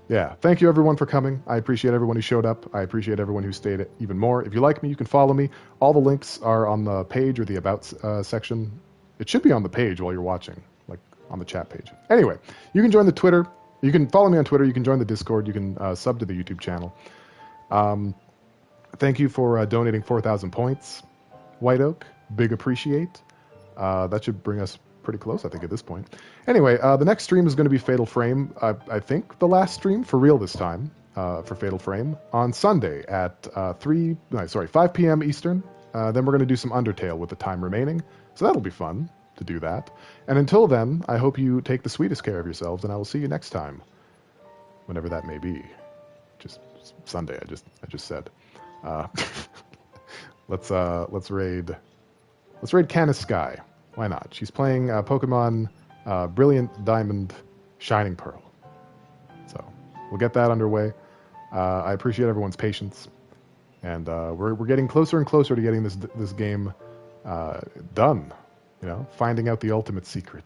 Yeah, thank you everyone for coming. I appreciate everyone who showed up. I appreciate everyone who stayed even more. If you like me, you can follow me. All the links are on the page or the About section. It should be on the page while you're watching, like on the chat page. Anyway, you can join the Twitter. You can follow me on Twitter. You can join the Discord. You can sub to the YouTube channel. Thank you for donating 4,000 points, White Oak. Big appreciate. That should bring us pretty close, I think, at this point. Anyway, the next stream is going to be Fatal Frame. I think the last stream, for real this time, for Fatal Frame, on Sunday at 5 p.m. Eastern. Then we're going to do some Undertale with the time remaining. So that'll be fun to do that. And until then, I hope you take the sweetest care of yourselves, and I will see you next time. Whenever that may be. Just Sunday, I just said. Let's raid Canis Sky. Why not? She's playing Pokemon Brilliant Diamond Shining Pearl. So we'll get that underway. I appreciate everyone's patience. And we're getting closer and closer to getting this game done. You know, finding out the ultimate secret.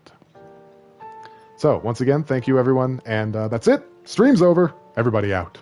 So once again, thank you everyone. And that's it. Stream's over. Everybody out.